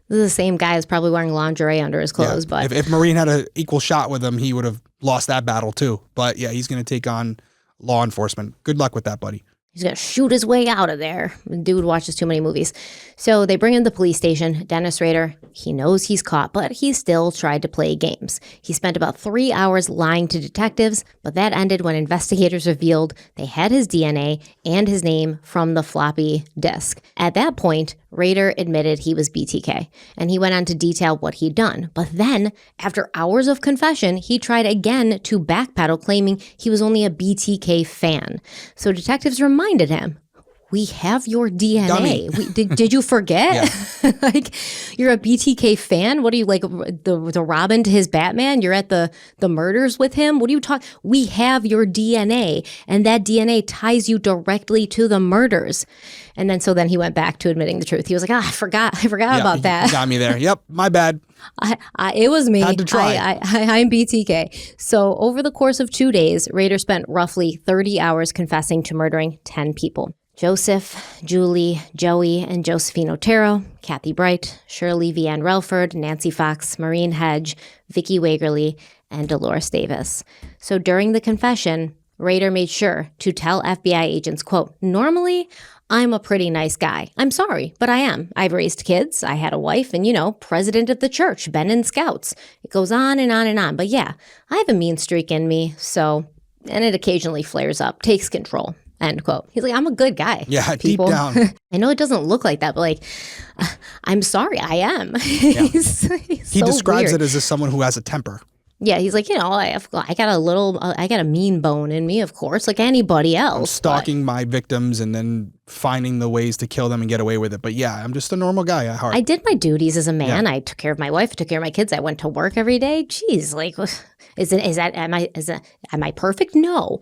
This is the same guy who's probably wearing lingerie under his clothes. Yeah. But if Marine had an equal shot with him, he would have lost that battle too. But yeah, he's gonna take on law enforcement. Good luck with that, buddy. He's going to shoot his way out of there. The dude watches too many movies. So they bring him to the police station. Dennis Rader, he knows he's caught, but he still tried to play games. He spent about 3 hours lying to detectives, but that ended when investigators revealed they had his DNA and his name from the floppy disk. At that point, Rader admitted he was BTK, and he went on to detail what he'd done. But then, after hours of confession, he tried again to backpedal, claiming he was only a BTK fan. So detectives reminded him, "We have your DNA. Did you forget? Like, you're a BTK fan? What are you, like the Robin to his Batman? You're at the murders with him? What are you talking? We have your DNA, and that DNA ties you directly to the murders." And then he went back to admitting the truth. He was like, I forgot about that. You got me there. Yep, my bad. It was me. Had to try. I'm BTK. So over the course of 2 days, Rader spent roughly 30 hours confessing to murdering 10 people. Joseph, Julie, Joey, and Josephine Otero, Kathy Bright, Shirley Vianne Relford, Nancy Fox, Maureen Hedge, Vicky Wagerly, and Dolores Davis. So during the confession, Rader made sure to tell FBI agents, quote, "Normally, I'm a pretty nice guy. I'm sorry, but I am. I've raised kids. I had a wife and, president of the church, been in scouts." It goes on and on and on. But yeah, I have a mean streak in me. And it occasionally flares up, takes control. end quote. He's like, I'm a good guy. Yeah, people. deep down. I know it doesn't look like that, but like, I'm sorry, I am. Yeah. he's He so describes weird. it as someone who has a temper. Yeah, he's like, I got a mean bone in me, of course, like anybody else. I'm stalking my victims and then finding the ways to kill them and get away with it. But yeah, I'm just a normal guy at heart. I did my duties as a man. I took care of my wife, I took care of my kids. I went to work every day. Jeez, like, am I perfect? No.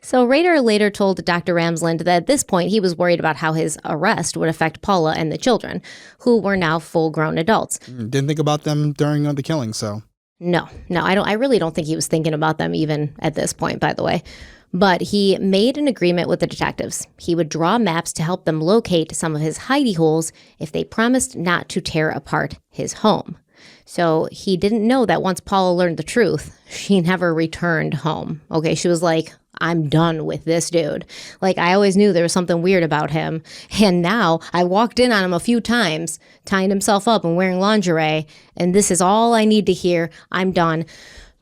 So Rader later told Dr. Ramsland that at this point he was worried about how his arrest would affect Paula and the children, who were now full-grown adults. Didn't think about them during the killing, so. No, I really don't think he was thinking about them even at this point, by the way. But he made an agreement with the detectives. He would draw maps to help them locate some of his hidey holes if they promised not to tear apart his home. So he didn't know that once Paula learned the truth, she never returned home. Okay, she was like, I'm done with this dude. Like, I always knew there was something weird about him. And now I walked in on him a few times, tying himself up and wearing lingerie. And this is all I need to hear. I'm done.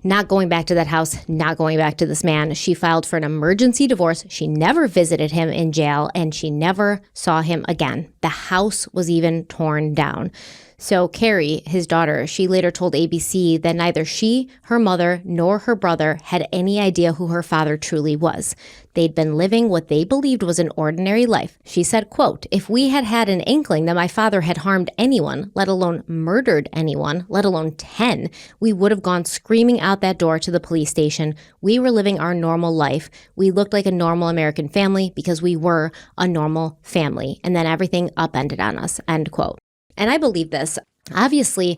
Not going back to that house, not going back to this man. She filed for an emergency divorce. She never visited him in jail, and she never saw him again. The house was even torn down. So Carrie, his daughter, she later told ABC that neither she, her mother, nor her brother had any idea who her father truly was. They'd been living what they believed was an ordinary life. She said, quote, if we had had an inkling that my father had harmed anyone, let alone murdered anyone, let alone 10, we would have gone screaming out that door to the police station. We were living our normal life. We looked like a normal American family because we were a normal family. And then everything upended on us, end quote. And I believe this. Obviously,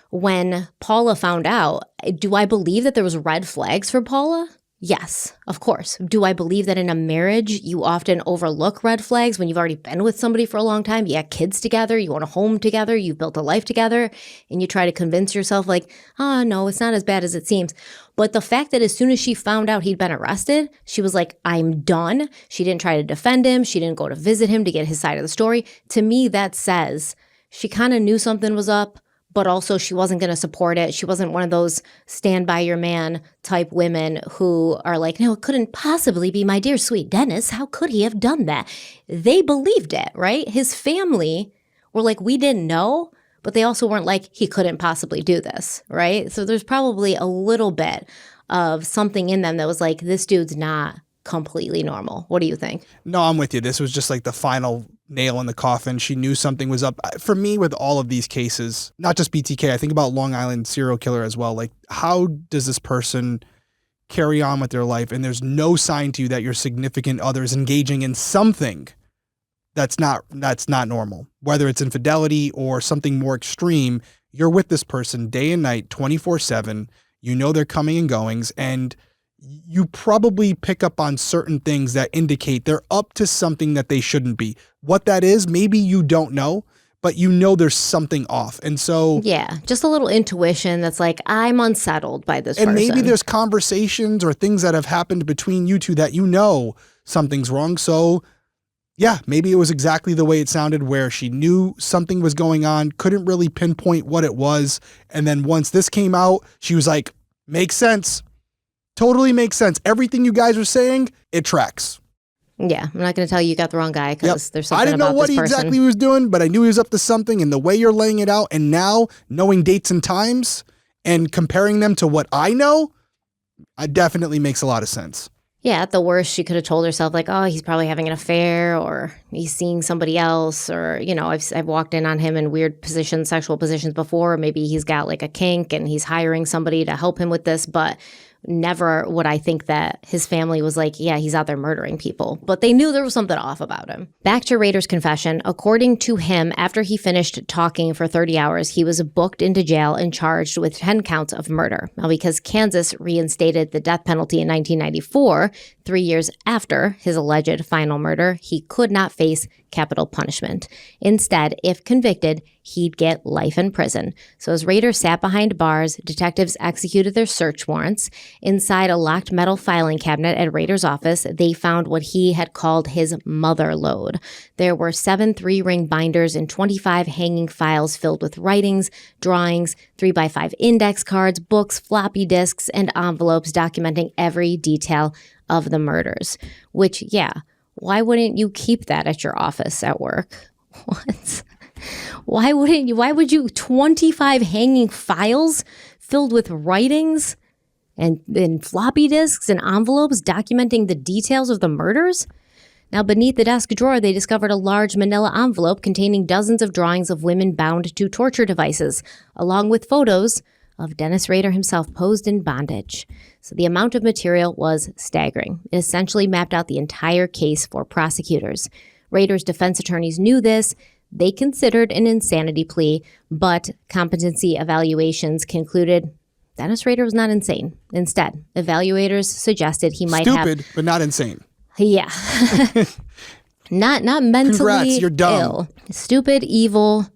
when Paula found out, do I believe that there was red flags for Paula? Yes, of course. Do I believe that in a marriage, you often overlook red flags when you've already been with somebody for a long time? You have kids together, you own a home together, you've built a life together, and you try to convince yourself like, oh, no, it's not as bad as it seems. But the fact that as soon as she found out he'd been arrested, she was like, I'm done. She didn't try to defend him. She didn't go to visit him to get his side of the story. To me, that says she kind of knew something was up, but also she wasn't going to support it. She wasn't one of those stand by your man type women who are like, no, it couldn't possibly be my dear sweet Dennis. How could he have done that? They believed it, right? His family were like, we didn't know, but they also weren't like, he couldn't possibly do this, right? So there's probably a little bit of something in them that was like, this dude's not completely normal. What do you think? No, I'm with you. This was just like the final nail in the coffin. She knew something was up. For me, with all of these cases, not just BTK, I think about Long Island serial killer as well. Like, how does this person carry on with their life and there's no sign to you that your significant other is engaging in something that's not normal? Whether it's infidelity or something more extreme, you're with this person day and night, 24/7. You know their coming and goings, and you probably pick up on certain things that indicate they're up to something that they shouldn't be. What that is, maybe you don't know, but you know there's something off. And so, yeah, just a little intuition that's like, I'm unsettled by this and person. Maybe there's conversations or things that have happened between you two that you know something's wrong. So yeah, maybe it was exactly the way it sounded, where she knew something was going on, couldn't really pinpoint what it was. And then once this came out, she was like, makes sense. Totally makes sense. Everything you guys are saying, it tracks. Yeah, I'm not going to tell you got the wrong guy because there's something I didn't know about what this he person. exactly was doing, but I knew he was up to something. And the way you're laying it out, and now knowing dates and times and comparing them to what I know, it definitely makes a lot of sense. Yeah, at the worst, she could have told herself like, oh, he's probably having an affair, or he's seeing somebody else, or, you know, I've walked in on him in weird positions, sexual positions before. Or maybe he's got like a kink and he's hiring somebody to help him with this, but never would I think that his family was like, yeah, he's out there murdering people. But they knew there was something off about him. Back to Rader's confession. According to him, after he finished talking for 30 hours, he was booked into jail and charged with 10 counts of murder. Now, because Kansas reinstated the death penalty in 1994, 3 years after his alleged final murder, he could not face capital punishment. Instead, if convicted, he'd get life in prison. So as Rader sat behind bars, detectives executed their search warrants. Inside a locked metal filing cabinet at Rader's office, they found what he had called his mother lode. There were 7 3-ring binders and 25 hanging files filled with writings, drawings, 3x5 index cards, books, floppy disks, and envelopes documenting every detail of the murders. Which, yeah, why wouldn't you keep that at your office at work? What? Why would you 25 hanging files filled with writings and floppy disks and envelopes documenting the details of the murders? Now, beneath the desk drawer, they discovered a large manila envelope containing dozens of drawings of women bound to torture devices, along with photos of Dennis Rader himself posed in bondage. So the amount of material was staggering. It essentially mapped out the entire case for prosecutors. Rader's defense attorneys knew this. They considered an insanity plea, but competency evaluations concluded Dennis Rader was not insane. Instead, evaluators suggested he might have... Stupid, but not insane. Yeah. not mentally Congrats, you're dumb. ill. Stupid, evil,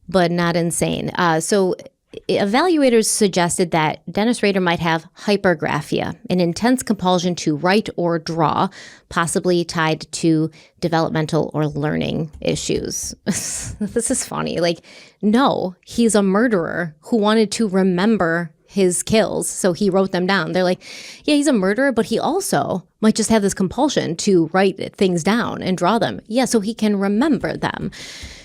but not insane. So evaluators suggested that Dennis Rader might have hypergraphia, an intense compulsion to write or draw, possibly tied to developmental or learning issues. This is funny. Like, no, he's a murderer who wanted to remember his kills, so he wrote them down. They're like, yeah, he's a murderer, but he also might just have this compulsion to write things down and draw them. Yeah, so he can remember them.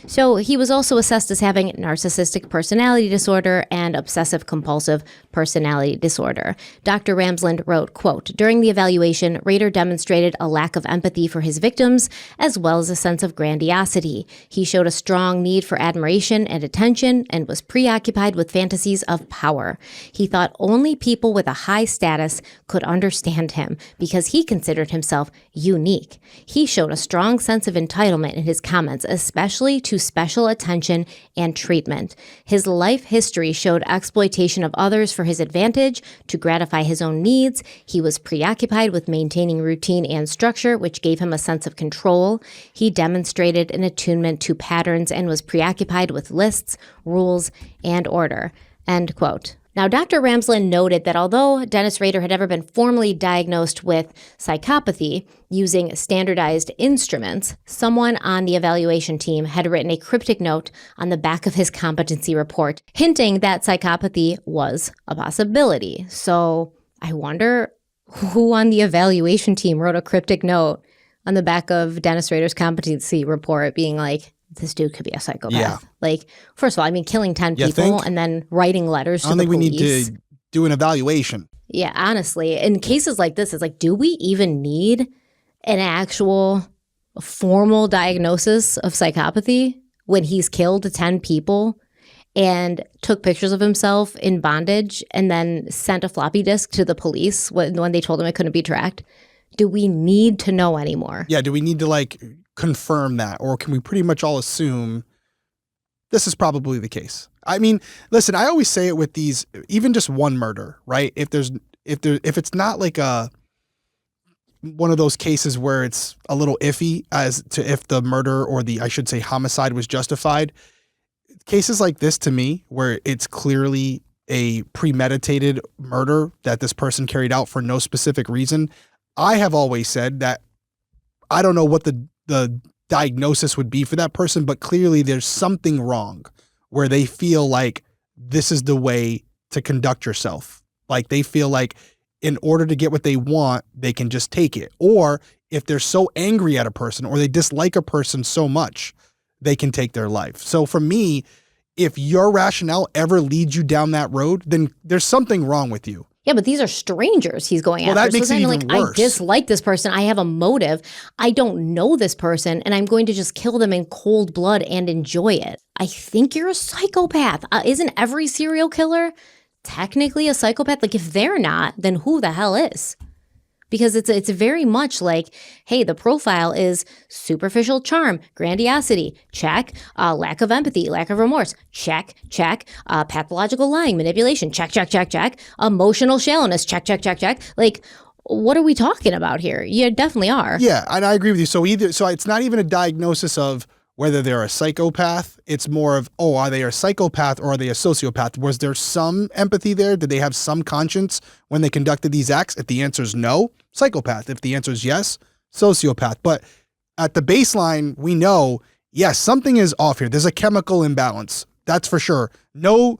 So he was also assessed as having narcissistic personality disorder and obsessive compulsive personality disorder. Dr. Ramsland wrote, quote, during the evaluation, Rader demonstrated a lack of empathy for his victims, as well as a sense of grandiosity. He showed a strong need for admiration and attention and was preoccupied with fantasies of power. He thought only people with a high status could understand him because he considered himself unique. He showed a strong sense of entitlement in his comments, especially to special attention and treatment. His life history showed exploitation of others for his advantage to gratify his own needs. He was preoccupied with maintaining routine and structure, which gave him a sense of control. He demonstrated an attunement to patterns and was preoccupied with lists, rules, and order. End quote. Now, Dr. Ramsland noted that although Dennis Rader had never been formally diagnosed with psychopathy using standardized instruments, someone on the evaluation team had written a cryptic note on the back of his competency report, hinting that psychopathy was a possibility. So I wonder who on the evaluation team wrote a cryptic note on the back of Dennis Rader's competency report being like, this dude could be a psychopath. Yeah. Like, first of all, I mean, killing 10 people and then writing letters to the police. I don't think we need to do an evaluation. Yeah, honestly. In cases like this, it's like, do we even need an actual formal diagnosis of psychopathy when he's killed 10 people and took pictures of himself in bondage and then sent a floppy disk to the police when they told him it couldn't be tracked? Do we need to know anymore? Yeah, do we need to confirm that, or can we pretty much all assume this is probably the case? I mean, listen, I always say it with these, even just one murder, right? If it's not like one of those cases where it's a little iffy as to if the murder or I should say homicide was justified, cases like this to me, where it's clearly a premeditated murder that this person carried out for no specific reason, I have always said that I don't know what the diagnosis would be for that person, but clearly there's something wrong where they feel like this is the way to conduct yourself. Like they feel like in order to get what they want, they can just take it. Or if they're so angry at a person or they dislike a person so much, they can take their life. So for me, if your rationale ever leads you down that road, then there's something wrong with you. Yeah, but these are strangers he's going after. Well, that makes it even worse. I dislike this person. I have a motive. I don't know this person, and I'm going to just kill them in cold blood and enjoy it. I think you're a psychopath. Isn't every serial killer technically a psychopath? Like, if they're not, then who the hell is? Because it's very much like, hey, the profile is superficial charm, grandiosity, check, lack of empathy, lack of remorse, check, pathological lying, manipulation, check, emotional shallowness, check. Like, what are we talking about here? You definitely are. Yeah, and I agree with you. So it's not even a diagnosis of whether they're a psychopath. It's more of, are they a psychopath or are they a sociopath? Was there some empathy there? Did they have some conscience when they conducted these acts? If the answer is no, psychopath. If the answer is yes, sociopath. But at the baseline, we know, yes, something is off here. There's a chemical imbalance. That's for sure. No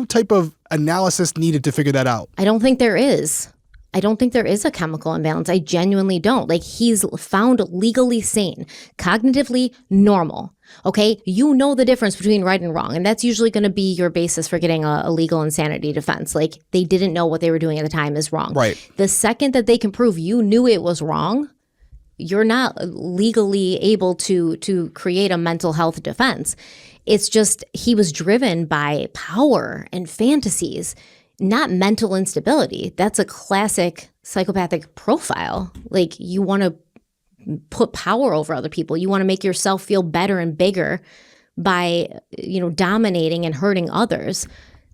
type of analysis needed to figure that out. I don't think there is. I don't think there is a chemical imbalance. I genuinely don't. Like, he's found legally sane, cognitively normal. Okay, you know the difference between right and wrong, and that's usually going to be your basis for getting a legal insanity defense. Like, they didn't know what they were doing at the time is wrong. Right. The second that they can prove you knew it was wrong, you're not legally able to create a mental health defense. It's just he was driven by power and fantasies, not mental instability. That's a classic psychopathic profile. Like, you want to put power over other people. You want to make yourself feel better and bigger by, dominating and hurting others.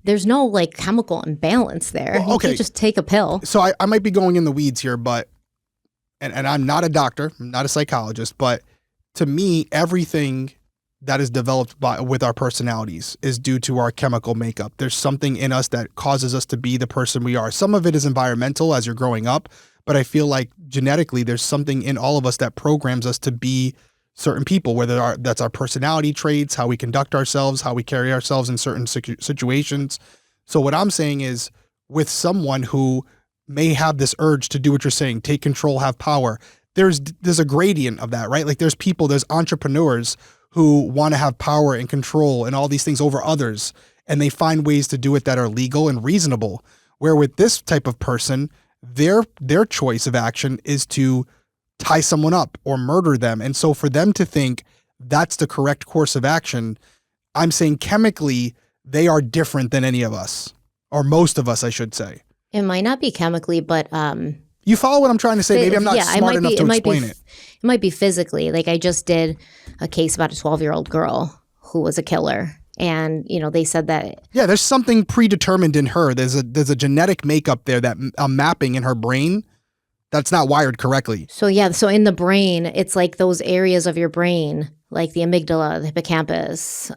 There's no like chemical imbalance there. Well, okay. You just take a pill. So I might be going in the weeds here, but, and I'm not a doctor, I'm not a psychologist, but to me, everything that is developed with our personalities is due to our chemical makeup. There's something in us that causes us to be the person we are. Some of it is environmental as you're growing up, but I feel like genetically there's something in all of us that programs us to be certain people, whether that's our personality traits, how we conduct ourselves, how we carry ourselves in certain situations. So what I'm saying is, with someone who may have this urge to do what you're saying, take control, have power, there's a gradient of that, right? Like, there's entrepreneurs who want to have power and control and all these things over others, and they find ways to do it that are legal and reasonable. Where with this type of person, their choice of action is to tie someone up or murder them. And so for them to think that's the correct course of action, I'm saying chemically, they are different than any of us, or most of us, I should say. It might not be chemically, but you follow what I'm trying to say? Maybe I'm not smart enough to explain it. It might be physically. Like, I just did a case about a 12-year-old girl who was a killer. And, they said that. Yeah, there's something predetermined in her. There's a genetic makeup there, that a mapping in her brain that's not wired correctly. So in the brain, it's like those areas of your brain, like the amygdala, the hippocampus,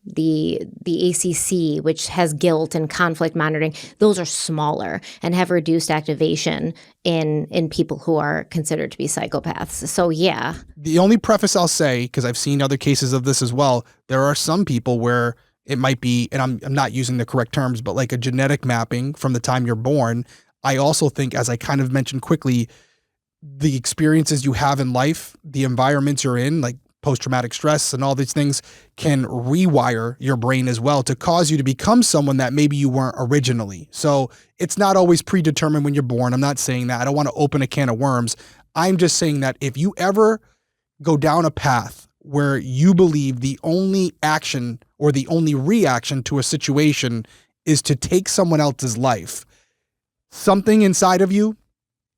the ACC, which has guilt and conflict monitoring, those are smaller and have reduced activation in people who are considered to be psychopaths. So yeah. The only preface I'll say, because I've seen other cases of this as well, there are some people where it might be, and I'm not using the correct terms, but like a genetic mapping from the time you're born. I also think, as I kind of mentioned quickly, the experiences you have in life, the environments you're in, like post-traumatic stress and all these things, can rewire your brain as well to cause you to become someone that maybe you weren't originally. So it's not always predetermined when you're born. I'm not saying that. I don't want to open a can of worms. I'm just saying that if you ever go down a path where you believe the only action or the only reaction to a situation is to take someone else's life, something inside of you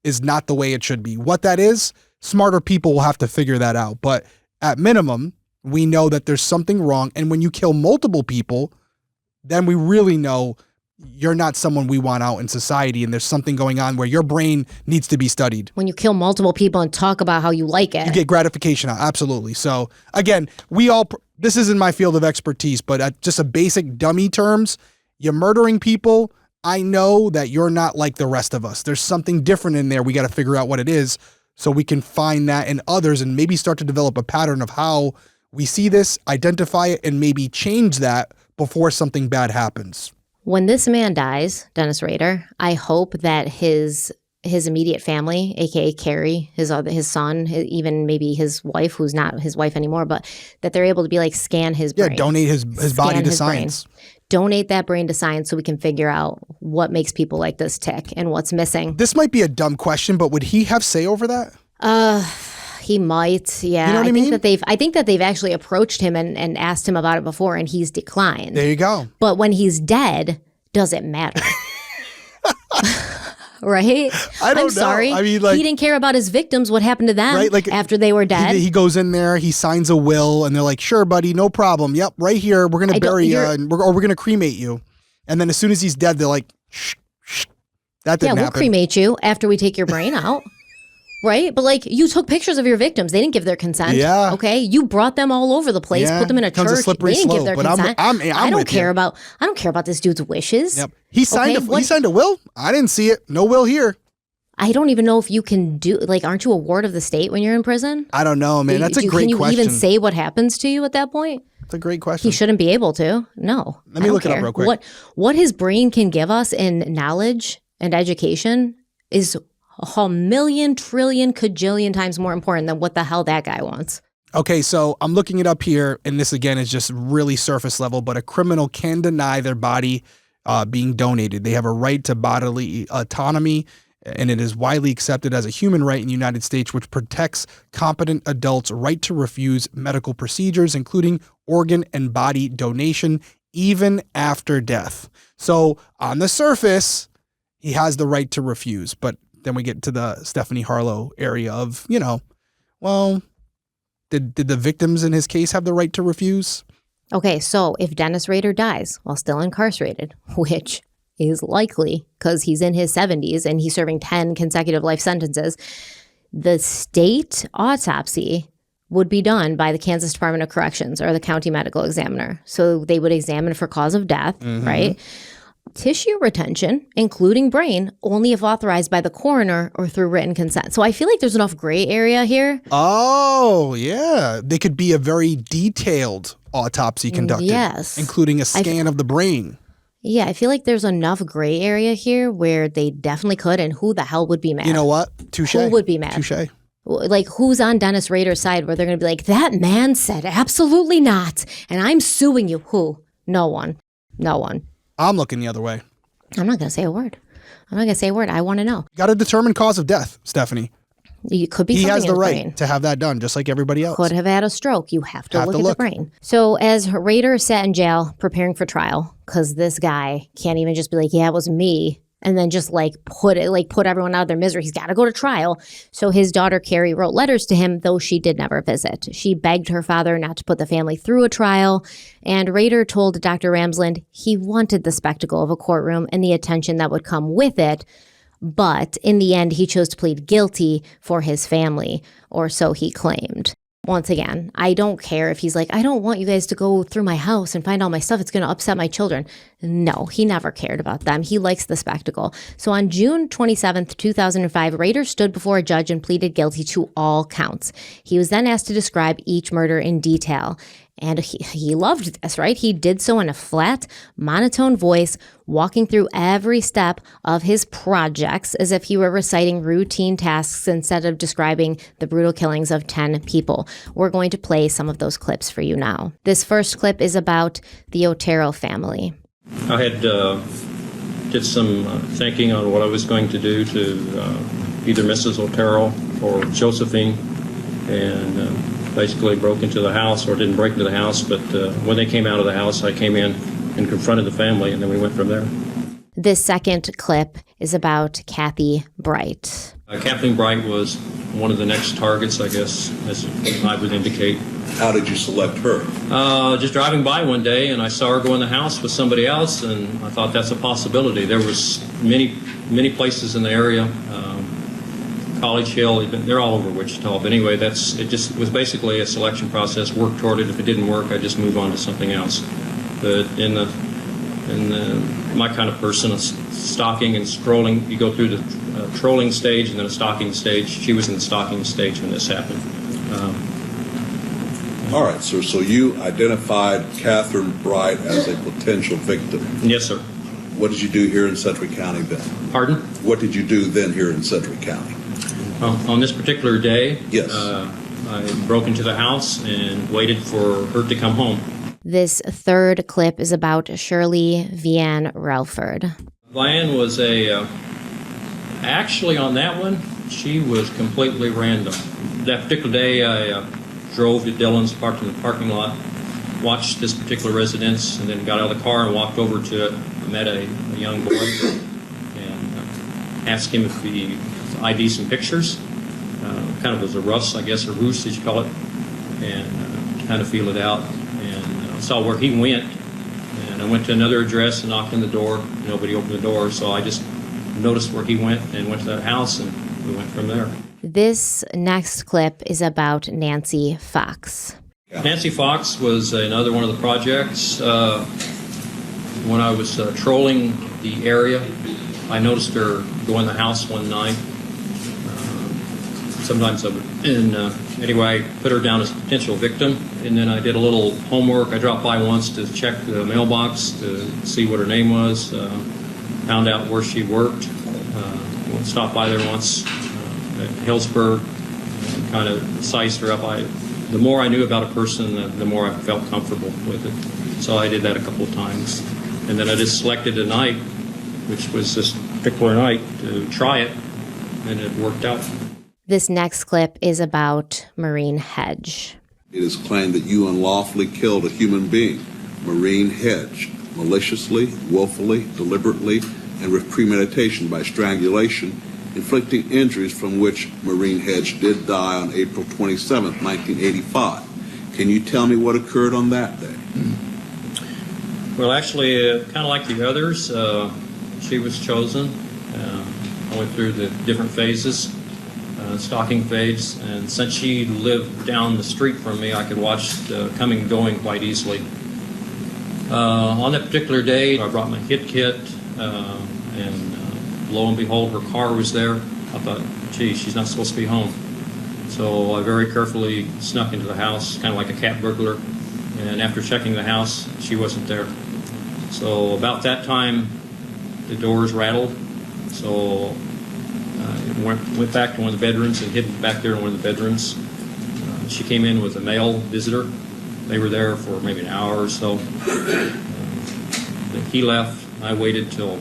is not the way it should be. What that is, smarter people will have to figure that out. But at minimum, we know that there's something wrong. And when you kill multiple people, then we really know you're not someone we want out in society. And there's something going on where your brain needs to be studied. When you kill multiple people and talk about how you like it, you get gratification out. Absolutely. So again, this isn't my field of expertise, but at just a basic dummy terms, you're murdering people. I know that you're not like the rest of us. There's something different in there. We got to figure out what it is, so we can find that in others and maybe start to develop a pattern of how we see this, identify it, and maybe change that before something bad happens. When this man dies, Dennis Rader, I hope that his immediate family, aka Carrie, his son, even maybe his wife, who's not his wife anymore, but that they're able to be like, scan his brain. Yeah, donate his body to science. Donate that brain to science so we can figure out what makes people like this tick and what's missing. This might be a dumb question, but would he have say over that? He might, yeah. You know what I mean? I think that they've actually approached him and asked him about it before, and he's declined. There you go. But when he's dead, does it matter? Right? I don't know. I'm sorry. I mean, like, he didn't care about his victims. What happened to them, right? Like, after they were dead? He goes in there, he signs a will, and they're like, sure, buddy, no problem. Yep, right here. We're going to bury you, or we're going to cremate you. And then as soon as he's dead, they're like, shh. That didn't we'll happen. cremate you after we take your brain out. Right? But like, you took pictures of your victims. They didn't give their consent. Yeah. Okay. You brought them all over the place, Yeah, put them in a becomes a church. slippery They didn't give slope, their but I'm consent. I don't with care you. about this dude's wishes. Yep. He signed Okay, he signed a will? I didn't see it. No will here. I don't even know if you can do, like, aren't you a ward of the state when you're in prison? I don't know, man. That's a great Can you question. even say what happens to you at that point? That's a great question. He shouldn't be able to. No. Let me look it up real quick. What his brain can give us in knowledge and education is a million, trillion, cajillion times more important than what the hell that guy wants. Okay, so I'm looking it up here, and this again is just really surface level, but a criminal can deny their body being donated. They have a right to bodily autonomy, and it is widely accepted as a human right in the United States, which protects competent adults' right to refuse medical procedures, including organ and body donation, even after death. So on the surface, he has the right to refuse, but then we get to the Stephanie Harlow area of, well, did the victims in his case have the right to refuse? Okay, so if Dennis Rader dies while still incarcerated, which is likely because he's in his 70s and he's serving 10 consecutive life sentences, the state autopsy would be done by the Kansas Department of Corrections or the county medical examiner. So they would examine for cause of death, right? Tissue retention, including brain, only if authorized by the coroner or through written consent. So I feel like there's enough gray area here. Oh, yeah. They could be a very detailed autopsy conducted. Yes. Including a scan of the brain. Yeah, I feel like there's enough gray area here where they definitely could, and who the hell would be mad? You know what? Touche. Who would be mad? Touche. Like, who's on Dennis Rader's side where they're going to be like, that man said absolutely not, and I'm suing you. Who? No one. No one. I'm looking the other way. I'm not going to say a word. I want to know. Got to determine cause of death, Stephanie. You could be He something has in the his right brain. to have that done, just like everybody else. Could have had a stroke. You have to look at the brain. So as Rader sat in jail preparing for trial, because this guy can't even just be like, yeah, it was me, and then just put everyone out of their misery. He's got to go to trial. So his daughter Carrie wrote letters to him, though she did never visit. She begged her father not to put the family through a trial, and Rader told Dr. Ramsland he wanted the spectacle of a courtroom and the attention that would come with it. But in the end, he chose to plead guilty for his family, or so he claimed. Once again, I don't care if he's like, I don't want you guys to go through my house and find all my stuff. It's going to upset my children. No, he never cared about them. He likes the spectacle. So on June 27th, 2005, Rader stood before a judge and pleaded guilty to all counts. He was then asked to describe each murder in detail. And he loved this, right? He did so in a flat, monotone voice, walking through every step of his projects as if he were reciting routine tasks instead of describing the brutal killings of 10 people. We're going to play some of those clips for you now. This first clip is about the Otero family. I had did some thinking on what I was going to do to either Mrs. Otero or Josephine, and basically broke into the house, or didn't break into the house, but when they came out of the house, I came in and confronted the family, and then we went from there. This second clip is about Kathy Bright. Kathleen Bright was one of the next targets, I guess, as I would indicate. How did you select her? Just driving by one day, and I saw her go in the house with somebody else, and I thought that's a possibility. There was many places in the area, College Hill, they're all over Wichita. But anyway, it just was basically a selection process. Work toward it. If it didn't work, I just move on to something else. But in my kind of person, stalking and scrolling, you go through the trolling stage and then a stalking stage. She was in the stalking stage when this happened. All right, sir. So you identified Catherine Bright as a potential victim. Yes, sir. What did you do here in Sedgwick County then? Pardon? What did you do then here in Sedgwick County? On this particular day, yes. I broke into the house and waited for her to come home. This third clip is about Shirley Vianne Relford. Vianne was actually on that one, she was completely random. That particular day, I drove to Dillon's, parked in the parking lot, watched this particular residence, and then got out of the car and walked over to it. I met a young boy and asked him if he ID some pictures. Kind of was a rust, I guess, a ruse, as you call it, and kind of feel it out. And saw where he went. And I went to another address and knocked on the door. Nobody opened the door, so I just noticed where he went and went to that house, and we went from there. This next clip is about Nancy Fox. Nancy Fox was another one of the projects. When I was trolling the area, I noticed her go in the house one night. Sometimes I would, and anyway, I put her down as a potential victim, and then I did a little homework. I dropped by once to check the mailbox to see what her name was, found out where she worked, stopped by there once at Hillsburg, and kind of sized her up. The more I knew about a person, the more I felt comfortable with it. So I did that a couple of times. And then I just selected a night, which was this particular night, to try it, and it worked out. This next clip is about Maureen Hedge. It is claimed that you unlawfully killed a human being, Maureen Hedge, maliciously, willfully, deliberately, and with premeditation by strangulation, inflicting injuries from which Maureen Hedge did die on April 27, 1985. Can you tell me what occurred on that day? Well, actually, kind of like the others, she was chosen. I went through the different phases, stalking phase, and since she lived down the street from me, I could watch the coming and going quite easily. On that particular day, I brought my hit kit, and lo and behold, her car was there. I thought, gee, she's not supposed to be home. So I very carefully snuck into the house, kind of like a cat burglar, and after checking the house, she wasn't there. So about that time, the doors rattled, so I went back to one of the bedrooms and hid back there in one of the bedrooms. She came in with a male visitor. They were there for maybe an hour or so. He left. I waited till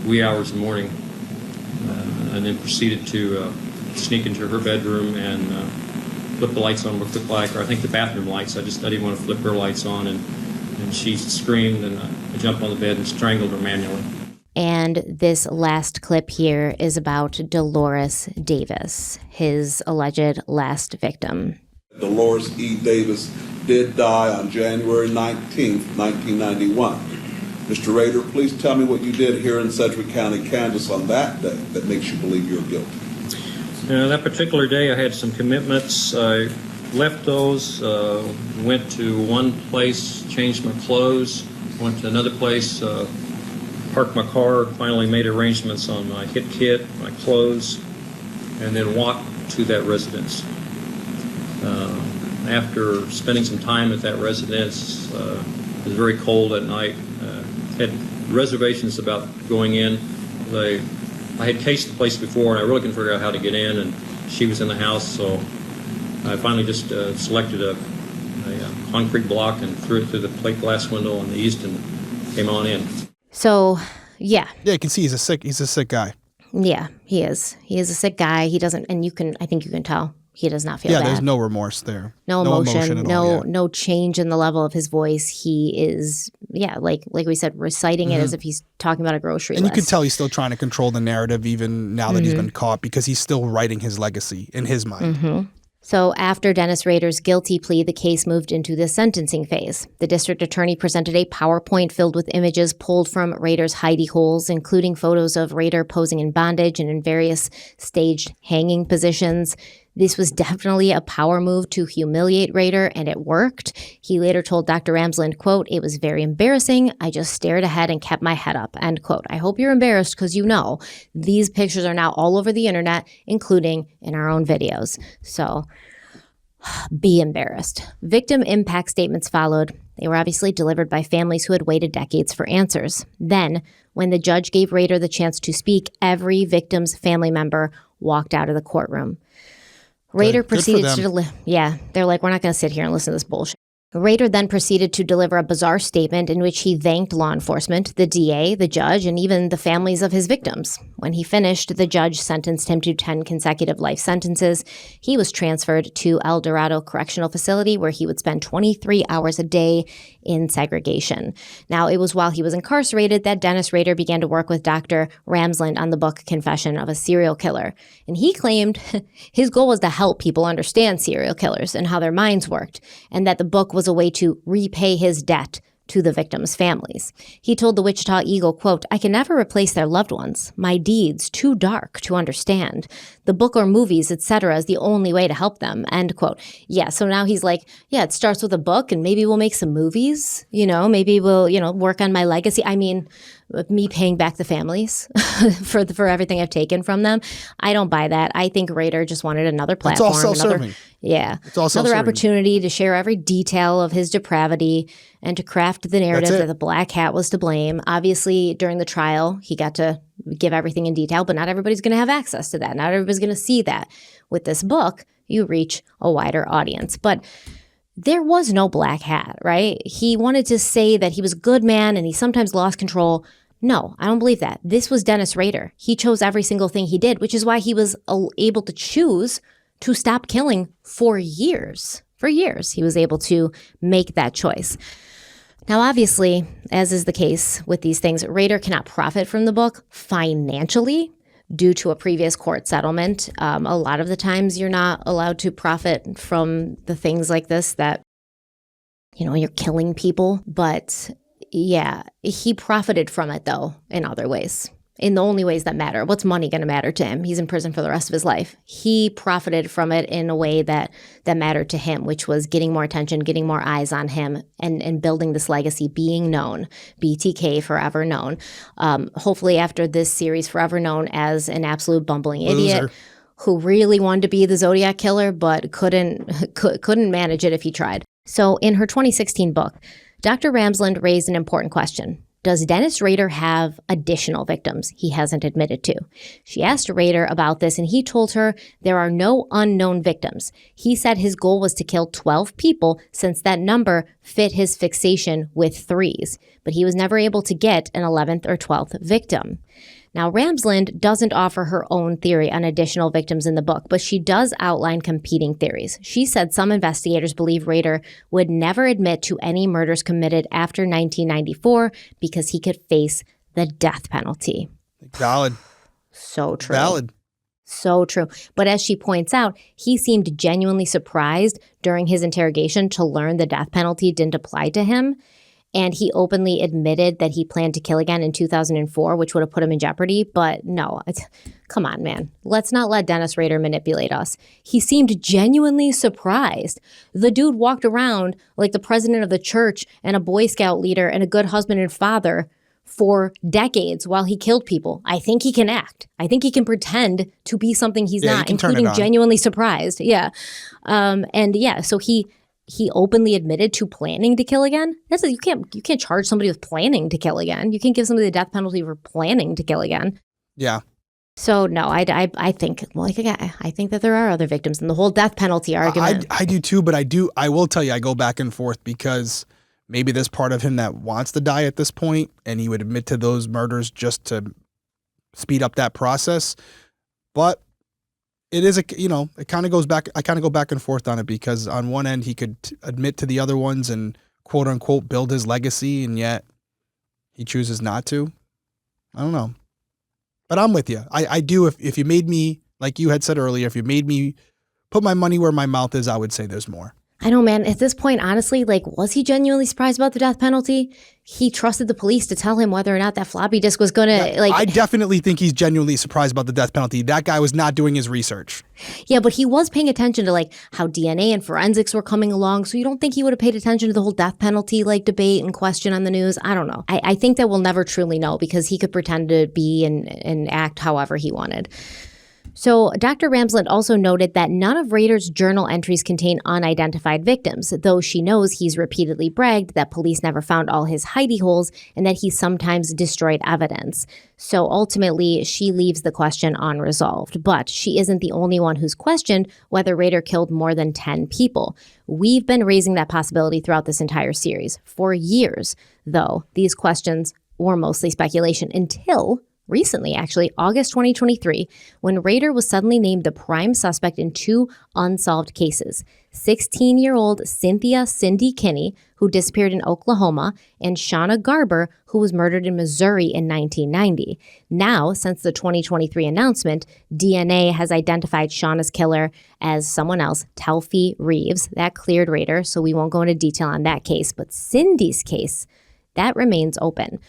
wee hours in the morning, and then proceeded to sneak into her bedroom and flip the lights on real quick, or I think the bathroom lights. I didn't want to flip her lights on, and she screamed, and I jumped on the bed and strangled her manually. And this last clip here is about Dolores Davis, his alleged last victim. Dolores E. Davis did die on January 19, 1991. Mr. Rader, please tell me what you did here in Sedgwick County, Kansas on that day that makes you believe you're guilty. That particular day I had some commitments. I left those, went to one place, changed my clothes, went to another place, parked my car, finally made arrangements on my hit kit, my clothes, and then walked to that residence. After spending some time at that residence, it was very cold at night. Had reservations about going in. I had cased the place before, and I really couldn't figure out how to get in, and she was in the house, so I finally just selected a concrete block and threw it through the plate glass window on the east and came on in. So, yeah. Yeah, you can see he's a sick guy. Yeah, he is. He is a sick guy. He doesn't, and I think you can tell. He does not feel bad. Yeah, there's no remorse there. No emotion, at all, no change in the level of his voice. He is, like we said, reciting it as if he's talking about a grocery list. And you can tell he's still trying to control the narrative even now that he's been caught, because he's still writing his legacy in his mind. So after Dennis Rader's guilty plea, the case moved into the sentencing phase. The district attorney presented a PowerPoint filled with images pulled from Rader's hidey holes, including photos of Rader posing in bondage and in various staged hanging positions. This was definitely a power move to humiliate Rader, and it worked. He later told Dr. Ramsland, quote, "It was very embarrassing. I just stared ahead and kept my head up," end quote. I hope you're embarrassed because these pictures are now all over the internet, including in our own videos. So be embarrassed. Victim impact statements followed. They were obviously delivered by families who had waited decades for answers. Then, when the judge gave Rader the chance to speak, every victim's family member walked out of the courtroom. Rader proceeded to deliver. Yeah, they're like, we're not going to sit here and listen to this bullshit. Rader then proceeded to deliver a bizarre statement in which he thanked law enforcement, the DA, the judge, and even the families of his victims. When he finished, the judge sentenced him to 10 consecutive life sentences. He was transferred to El Dorado Correctional Facility, where he would spend 23 hours a day in segregation. Now, it was while he was incarcerated that Dennis Rader began to work with Dr. Ramsland on the book Confession of a Serial Killer. And he claimed his goal was to help people understand serial killers and how their minds worked, and that the book was a way to repay his debt to the victims' families. He told the Wichita Eagle, quote, "I can never replace their loved ones. My deeds, too dark to understand. The book or movies, etc. is the only way to help them," end quote. Yeah, so now he's like, yeah, it starts with a book and maybe we'll make some movies, maybe we'll, work on my legacy. I mean, me paying back the families for everything I've taken from them. I don't buy that. I think Rader just wanted another platform. It's all self-serving. It's all another opportunity to share every detail of his depravity and to craft the narrative that the black hat was to blame. Obviously, during the trial, he got to give everything in detail, but not everybody's going to have access to that. Not everybody's going to see that. With this book, you reach a wider audience. But there was no black hat, right? He wanted to say that he was a good man and he sometimes lost control. No, I don't believe that. This was Dennis Rader. He chose every single thing he did, which is why he was able to choose to stop killing for years. For years, he was able to make that choice. Now, obviously, as is the case with these things, Rader cannot profit from the book financially due to a previous court settlement. A lot of the times you're not allowed to profit from the things like this that, you're killing people. But yeah, he profited from it, though, in other ways, in the only ways that matter. What's money going to matter to him? He's in prison for the rest of his life. He profited from it in a way that mattered to him, which was getting more attention, getting more eyes on him, and building this legacy, being known. BTK, forever known. Hopefully after this series, forever known as an absolute bumbling idiot who really wanted to be the Zodiac killer, but couldn't manage it if he tried. So in her 2016 book, Dr. Ramsland raised an important question. Does Dennis Rader have additional victims he hasn't admitted to? She asked Rader about this, and he told her there are no unknown victims. He said his goal was to kill 12 people since that number fit his fixation with threes, but he was never able to get an 11th or 12th victim. Now, Ramsland doesn't offer her own theory on additional victims in the book, but she does outline competing theories. She said some investigators believe Rader would never admit to any murders committed after 1994 because he could face the death penalty. Valid. So true. Valid. So true. But as she points out, he seemed genuinely surprised during his interrogation to learn the death penalty didn't apply to him. And he openly admitted that he planned to kill again in 2004, which would have put him in jeopardy. But no, come on, man. Let's not let Dennis Rader manipulate us. He seemed genuinely surprised. The dude walked around like the president of the church and a Boy Scout leader and a good husband and father for decades while he killed people. I think he can act. I think he can pretend to be something he's not, including genuinely surprised. Yeah. So he openly admitted to planning to kill again. You can't charge somebody with planning to kill again. You can't give somebody the death penalty for planning to kill again. Yeah. So no, I think I think that there are other victims in the whole death penalty argument. I do too, but I will tell you, I go back and forth because maybe there's part of him that wants to die at this point, and he would admit to those murders just to speed up that process. But it is it kind of goes back. I kind of go back and forth on it because on one end he could admit to the other ones and quote unquote build his legacy, and yet he chooses not to. I don't know, but I'm with you. I do. If you made me, like you had said earlier, if you made me put my money where my mouth is, I would say there's more. I know, man. At this point, honestly, was he genuinely surprised about the death penalty? He trusted the police to tell him whether or not that floppy disk was going to, I definitely think he's genuinely surprised about the death penalty. That guy was not doing his research. Yeah, but he was paying attention to, how DNA and forensics were coming along, so you don't think he would have paid attention to the whole death penalty, debate and question on the news? I don't know. I think that we'll never truly know because he could pretend to be and act however he wanted. So Dr. Ramsland also noted that none of Rader's journal entries contain unidentified victims, though she knows he's repeatedly bragged that police never found all his hidey holes and that he sometimes destroyed evidence. So ultimately, she leaves the question unresolved. But she isn't the only one who's questioned whether Rader killed more than 10 people. We've been raising that possibility throughout this entire series. For years, though, these questions were mostly speculation until recently, actually, August 2023, when Rader was suddenly named the prime suspect in two unsolved cases. 16-year-old Cynthia Cindy Kinney, who disappeared in Oklahoma, and Shauna Garber, who was murdered in Missouri in 1990. Now, since the 2023 announcement, DNA has identified Shauna's killer as someone else, Telfie Reeves. That cleared Rader, so we won't go into detail on that case. But Cindy's case, that remains open.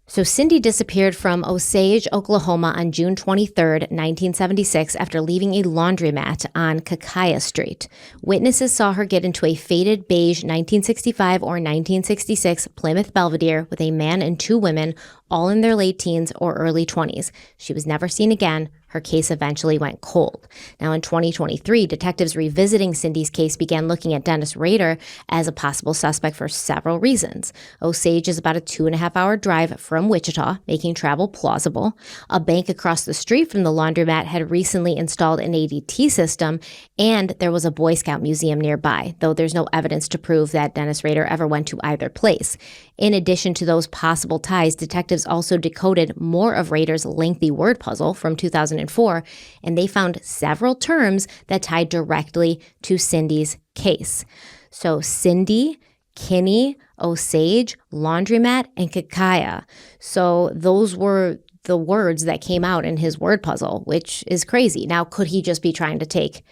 So Cindy disappeared from Osage, Oklahoma on June 23, 1976, after leaving a laundromat on Kakaya Street. Witnesses saw her get into a faded beige 1965 or 1966 Plymouth Belvedere with a man and two women, all in their late teens or early 20s. She was never seen again. Her case eventually went cold. Now in 2023, detectives revisiting Cindy's case began looking at Dennis Rader as a possible suspect for several reasons. Osage is about a 2.5-hour drive from Wichita, making travel plausible. A bank across the street from the laundromat had recently installed an ADT system, and there was a Boy Scout museum nearby, though there's no evidence to prove that Dennis Rader ever went to either place. In addition to those possible ties, detectives also decoded more of Rader's lengthy word puzzle from 2004, and they found several terms that tied directly to Cindy's case. So Cindy, Kinney, Osage, laundromat, and Kakaya. So those were the words that came out in his word puzzle, which is crazy. Now, could he just be trying to take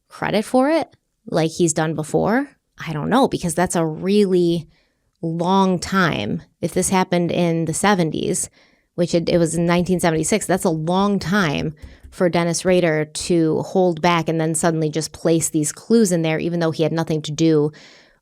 credit for it like he's done before? I don't know, because that's a really long time. If this happened in the 70s, which it was in 1976, that's a long time for Dennis Rader to hold back and then suddenly just place these clues in there, even though he had nothing to do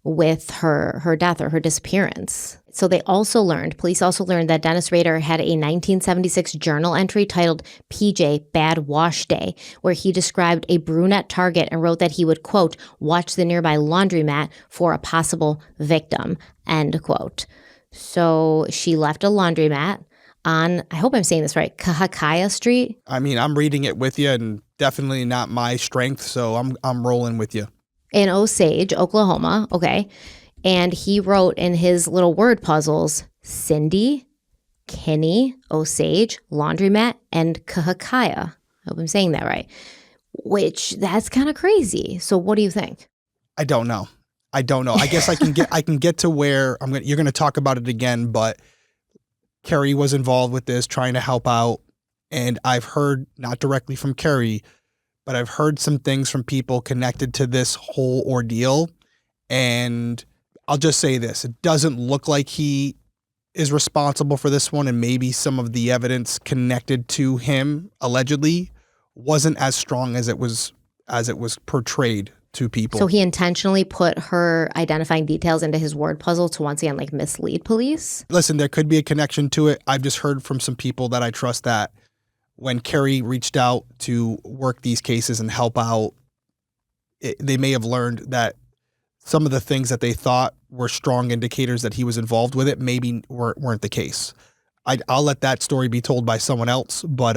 with her death or her disappearance. So police also learned that Dennis Rader had a 1976 journal entry titled PJ Bad Wash Day, where he described a brunette target and wrote that he would, quote, watch the nearby laundromat for a possible victim, end quote. So she left a laundromat on, I hope I'm saying this right, Kakaya Street. I mean, I'm reading it with you, and definitely not my strength, so I'm rolling with you. In Osage, Oklahoma, okay. And he wrote in his little word puzzles, Cindy, Kinney, Osage, laundromat, and Kakaya. I hope I'm saying that right. Which, that's kind of crazy. So what do you think? I don't know. I guess I can get to where you're going to talk about it again, but Kerry was involved with this, trying to help out. And I've heard, not directly from Kerry, but I've heard some things from people connected to this whole ordeal. And I'll just say this. It doesn't look like he is responsible for this one, and maybe some of the evidence connected to him, allegedly, wasn't as strong as it was portrayed to people. So he intentionally put her identifying details into his word puzzle to once again mislead police? Listen, there could be a connection to it. I've just heard from some people that I trust that when Kerry reached out to work these cases and help out, they may have learned that some of the things that they thought were strong indicators that he was involved with it maybe weren't the case. I'll let that story be told by someone else, but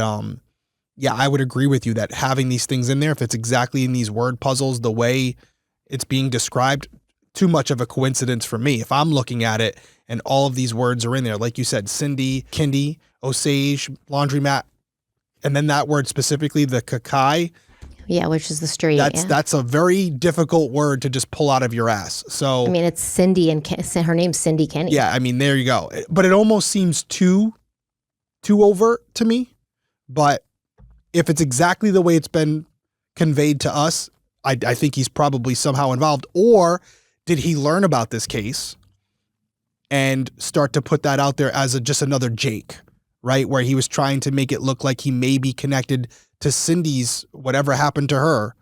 yeah, I would agree with you that having these things in there, if it's exactly in these word puzzles, the way it's being described, too much of a coincidence for me. If I'm looking at it and all of these words are in there, like you said, Cindy, Kindy, Osage, laundromat, and then that word specifically, the Kakai. Yeah, which is the street. That's a very difficult word to just pull out of your ass. So I mean, it's Cindy, and her name's Cindy Kinney. Yeah, I mean, there you go. But it almost seems too overt to me. But if it's exactly the way it's been conveyed to us, I think he's probably somehow involved. Or did he learn about this case and start to put that out there as just another Jake, right? Where he was trying to make it look like he may be connected to Cindy's whatever happened to her,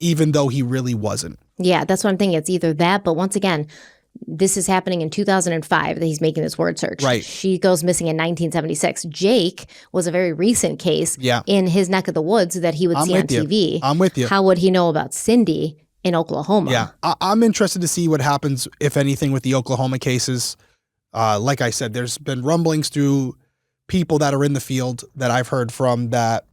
even though he really wasn't. Yeah, that's what I'm thinking. It's either that, but once again, this is happening in 2005 that he's making this word search. Right. She goes missing in 1976. Jake was a very recent case in his neck of the woods that he would see on TV. I'm with you. How would he know about Cindy in Oklahoma? Yeah, I'm interested to see what happens, if anything, with the Oklahoma cases. Like I said, there's been rumblings through people that are in the field that I've heard from that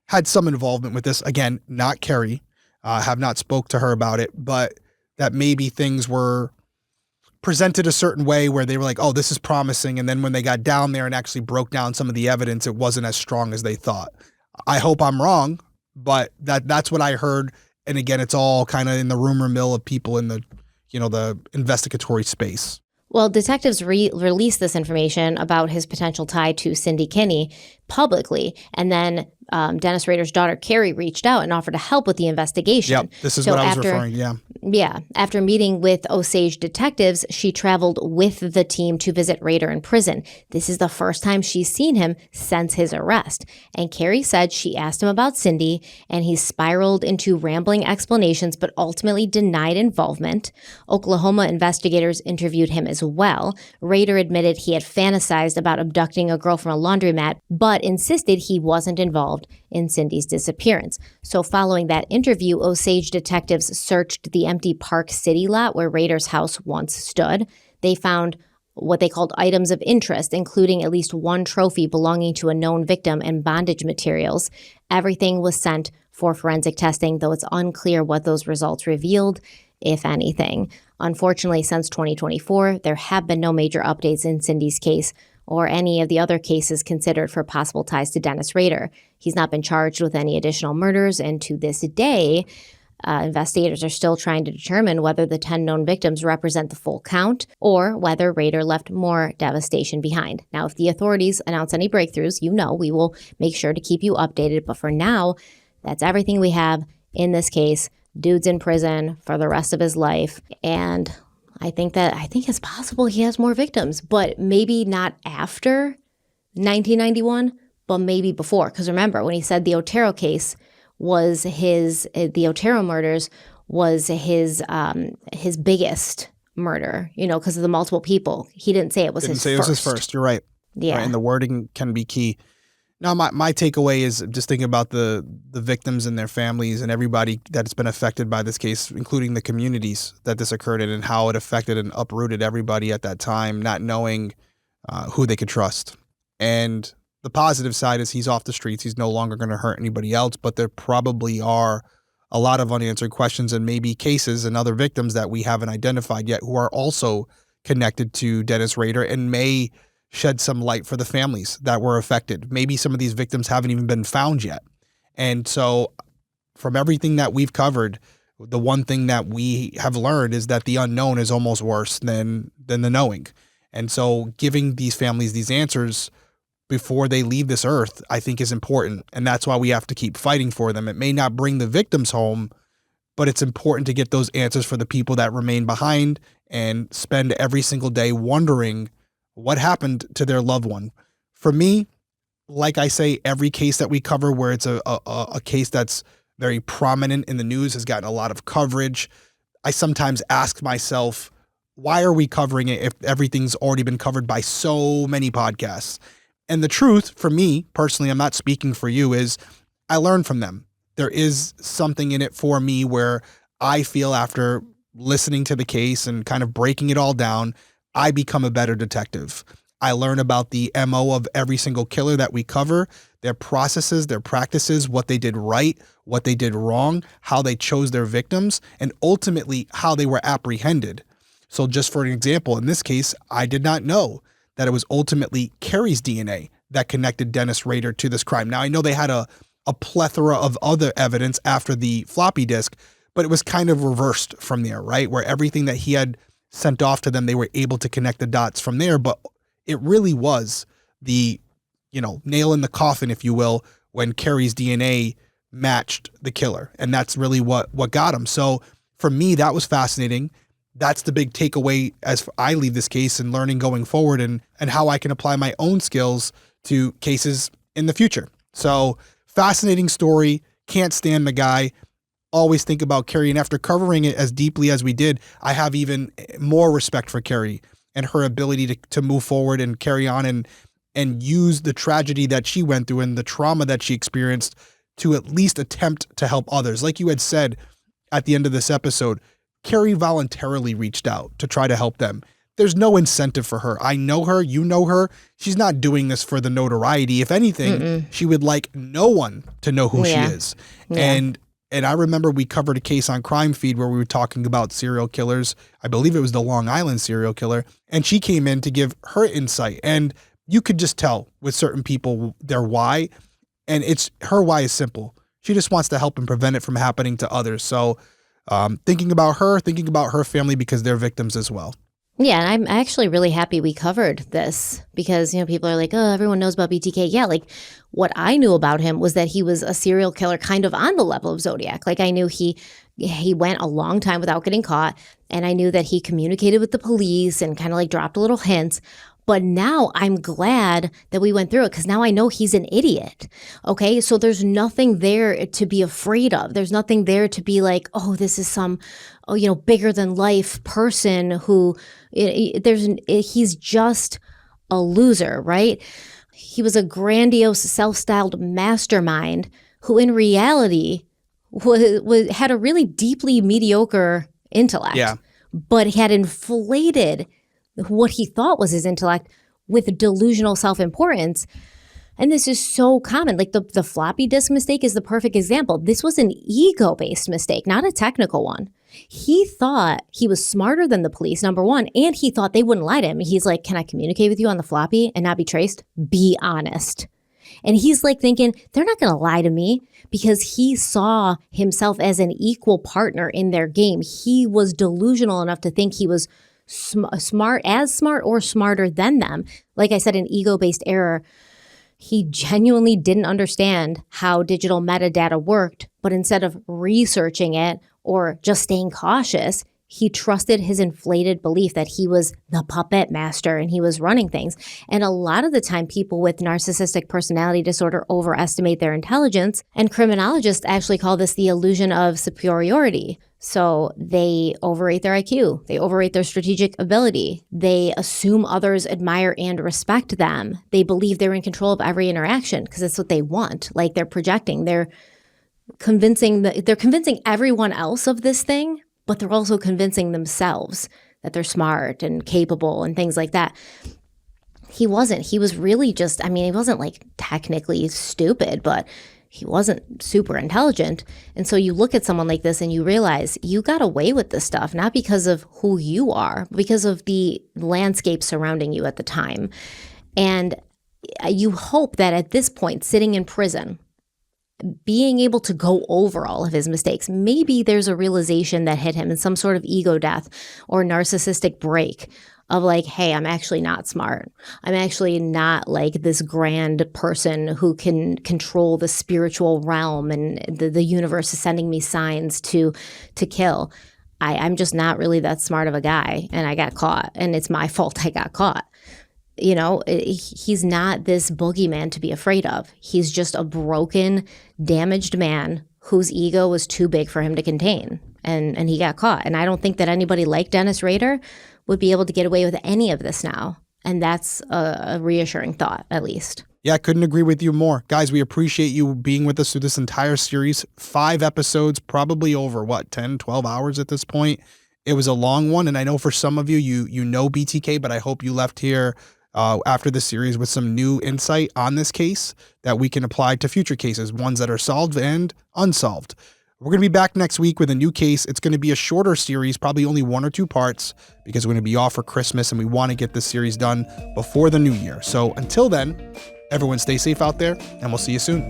had some involvement with this. Again, not Kerry, have not spoke to her about it, but that maybe things were presented a certain way where they were like, oh, this is promising. And then when they got down there and actually broke down some of the evidence, it wasn't as strong as they thought. I hope I'm wrong, but that's what I heard. And again, it's all kind of in the rumor mill of people in the the investigatory space. Well, detectives released this information about his potential tie to Cindy Kinney publicly, and then Dennis Rader's daughter, Carrie, reached out and offered to help with the investigation. Yep, this is what I was referring, yeah. Yeah. After meeting with Osage detectives, she traveled with the team to visit Rader in prison. This is the first time she's seen him since his arrest. And Carrie said she asked him about Cindy, and he spiraled into rambling explanations, but ultimately denied involvement. Oklahoma investigators interviewed him as well. Rader admitted he had fantasized about abducting a girl from a laundromat, but insisted he wasn't involved in Cindy's disappearance. So following that interview, Osage detectives searched the empty Park City lot where Rader's house once stood. They found what they called items of interest, including at least one trophy belonging to a known victim and bondage materials. Everything was sent for forensic testing, though it's unclear what those results revealed, if anything. Unfortunately, since 2024, there have been no major updates in Cindy's case or any of the other cases considered for possible ties to Dennis Rader. He's not been charged with any additional murders, and to this day, investigators are still trying to determine whether the 10 known victims represent the full count or whether Rader left more devastation behind. Now, if the authorities announce any breakthroughs, we will make sure to keep you updated. But for now, that's everything we have in this case. Dude's in prison for the rest of his life, and I think it's possible he has more victims, but maybe not after 1991, but maybe before. Because remember, when he said the Otero case was the Otero murders was his biggest murder, because of the multiple people. He didn't say it was his first. Didn't say it was his first. You're right. Yeah. Right, and the wording can be key. Now, my takeaway is just thinking about the victims and their families and everybody that's been affected by this case, including the communities that this occurred in, and how it affected and uprooted everybody at that time, not knowing who they could trust. And the positive side is he's off the streets. He's no longer going to hurt anybody else, but there probably are a lot of unanswered questions and maybe cases and other victims that we haven't identified yet who are also connected to Dennis Rader and may shed some light for the families that were affected. Maybe some of these victims haven't even been found yet. And so from everything that we've covered, the one thing that we have learned is that the unknown is almost worse than the knowing. And so giving these families these answers before they leave this earth, I think is important. And that's why we have to keep fighting for them. It may not bring the victims home, but it's important to get those answers for the people that remain behind and spend every single day wondering what happened to their loved one. For me, like I say, every case that we cover where it's a case that's very prominent in the news, has gotten a lot of coverage, I sometimes ask myself, why are we covering it if everything's already been covered by so many podcasts? And the truth, for me personally, I'm not speaking for you, is I learn from them. There is something in it for me where I feel after listening to the case and kind of breaking it all down, I become a better detective. I learn about the MO of every single killer that we cover, their processes, their practices, what they did right, what they did wrong, how they chose their victims, and ultimately how they were apprehended. So just for an example, in this case, I did not know that it was ultimately Carrie's DNA that connected Dennis Rader to this crime. Now, I know they had a plethora of other evidence after the floppy disk, but it was kind of reversed from there, right? Where everything that he had sent off to them, they were able to connect the dots from there. But it really was the, nail in the coffin, if you will, when Carrie's DNA matched the killer. And that's really what got him. So for me, that was fascinating. That's the big takeaway as I leave this case and learning going forward and how I can apply my own skills to cases in the future. So fascinating story. Can't stand the guy. Always think about Carrie. And after covering it as deeply as we did, I have even more respect for Carrie and her ability to move forward and carry on and use the tragedy that she went through and the trauma that she experienced to at least attempt to help others. Like you had said at the end of this episode, Carrie voluntarily reached out to try to help them. There's no incentive for her. I know her. You know her. She's not doing this for the notoriety. If anything, she would like no one to know who she is. Yeah. And I remember we covered a case on Crime Feed where we were talking about serial killers. I believe it was the Long Island serial killer. And she came in to give her insight. And you could just tell with certain people their why. And her why is simple. She just wants to help and prevent it from happening to others. So thinking about her family, because they're victims as well. Yeah, and I'm actually really happy we covered this because, people are like, oh, everyone knows about BTK. Yeah, like what I knew about him was that he was a serial killer kind of on the level of Zodiac. Like I knew he went a long time without getting caught, and I knew that he communicated with the police and kind of like dropped little hints. But now I'm glad that we went through it because now I know he's an idiot. Okay, so there's nothing there to be afraid of. There's nothing there to be like, oh, this is some, bigger than life person who he's just a loser, right? He was a grandiose, self-styled mastermind who in reality had a really deeply mediocre intellect, but had inflated what he thought was his intellect with delusional self-importance. And this is so common. Like the floppy disk mistake is the perfect example. This was an ego-based mistake, not a technical one. He thought he was smarter than the police, number one, and he thought they wouldn't lie to him. He's like, can I communicate with you on the floppy and not be traced? Be honest. And he's like thinking, they're not going to lie to me because he saw himself as an equal partner in their game. He was delusional enough to think he was smart or smarter than them. Like I said, an ego-based error. He genuinely didn't understand how digital metadata worked, but instead of researching it or just staying cautious, he trusted his inflated belief that he was the puppet master and he was running things. And a lot of the time, people with narcissistic personality disorder overestimate their intelligence, and criminologists actually call this the illusion of superiority. So they overrate their IQ, they overrate their strategic ability, they assume others admire and respect them, they believe they're in control of every interaction because it's what they want. Like they're projecting, they're convincing everyone else of this thing, but they're also convincing themselves that they're smart and capable and things like that. He wasn't. He was really just, he wasn't like technically stupid, but he wasn't super intelligent. And so you look at someone like this and you realize you got away with this stuff, not because of who you are, but because of the landscape surrounding you at the time. And you hope that at this point, sitting in prison, being able to go over all of his mistakes, maybe there's a realization that hit him in some sort of ego death or narcissistic break of like, hey, I'm actually not smart. I'm actually not like this grand person who can control the spiritual realm and the universe is sending me signs to kill. I'm just not really that smart of a guy, and I got caught, and it's my fault I got caught. He's not this boogeyman to be afraid of. He's just a broken, damaged man whose ego was too big for him to contain. And he got caught. And I don't think that anybody like Dennis Rader would be able to get away with any of this now. And that's a reassuring thought, at least. Yeah, I couldn't agree with you more. Guys, we appreciate you being with us through this entire series. 5 episodes, probably over, 10, 12 hours at this point. It was a long one. And I know for some of you, you know BTK, but I hope you left here after the series with some new insight on this case that we can apply to future cases, ones that are solved and unsolved. We're going to be back next week with a new case. It's going to be a shorter series, probably only 1 or 2 parts, because we're going to be off for Christmas and we want to get this series done before the new year. So until then, everyone stay safe out there, and we'll see you soon.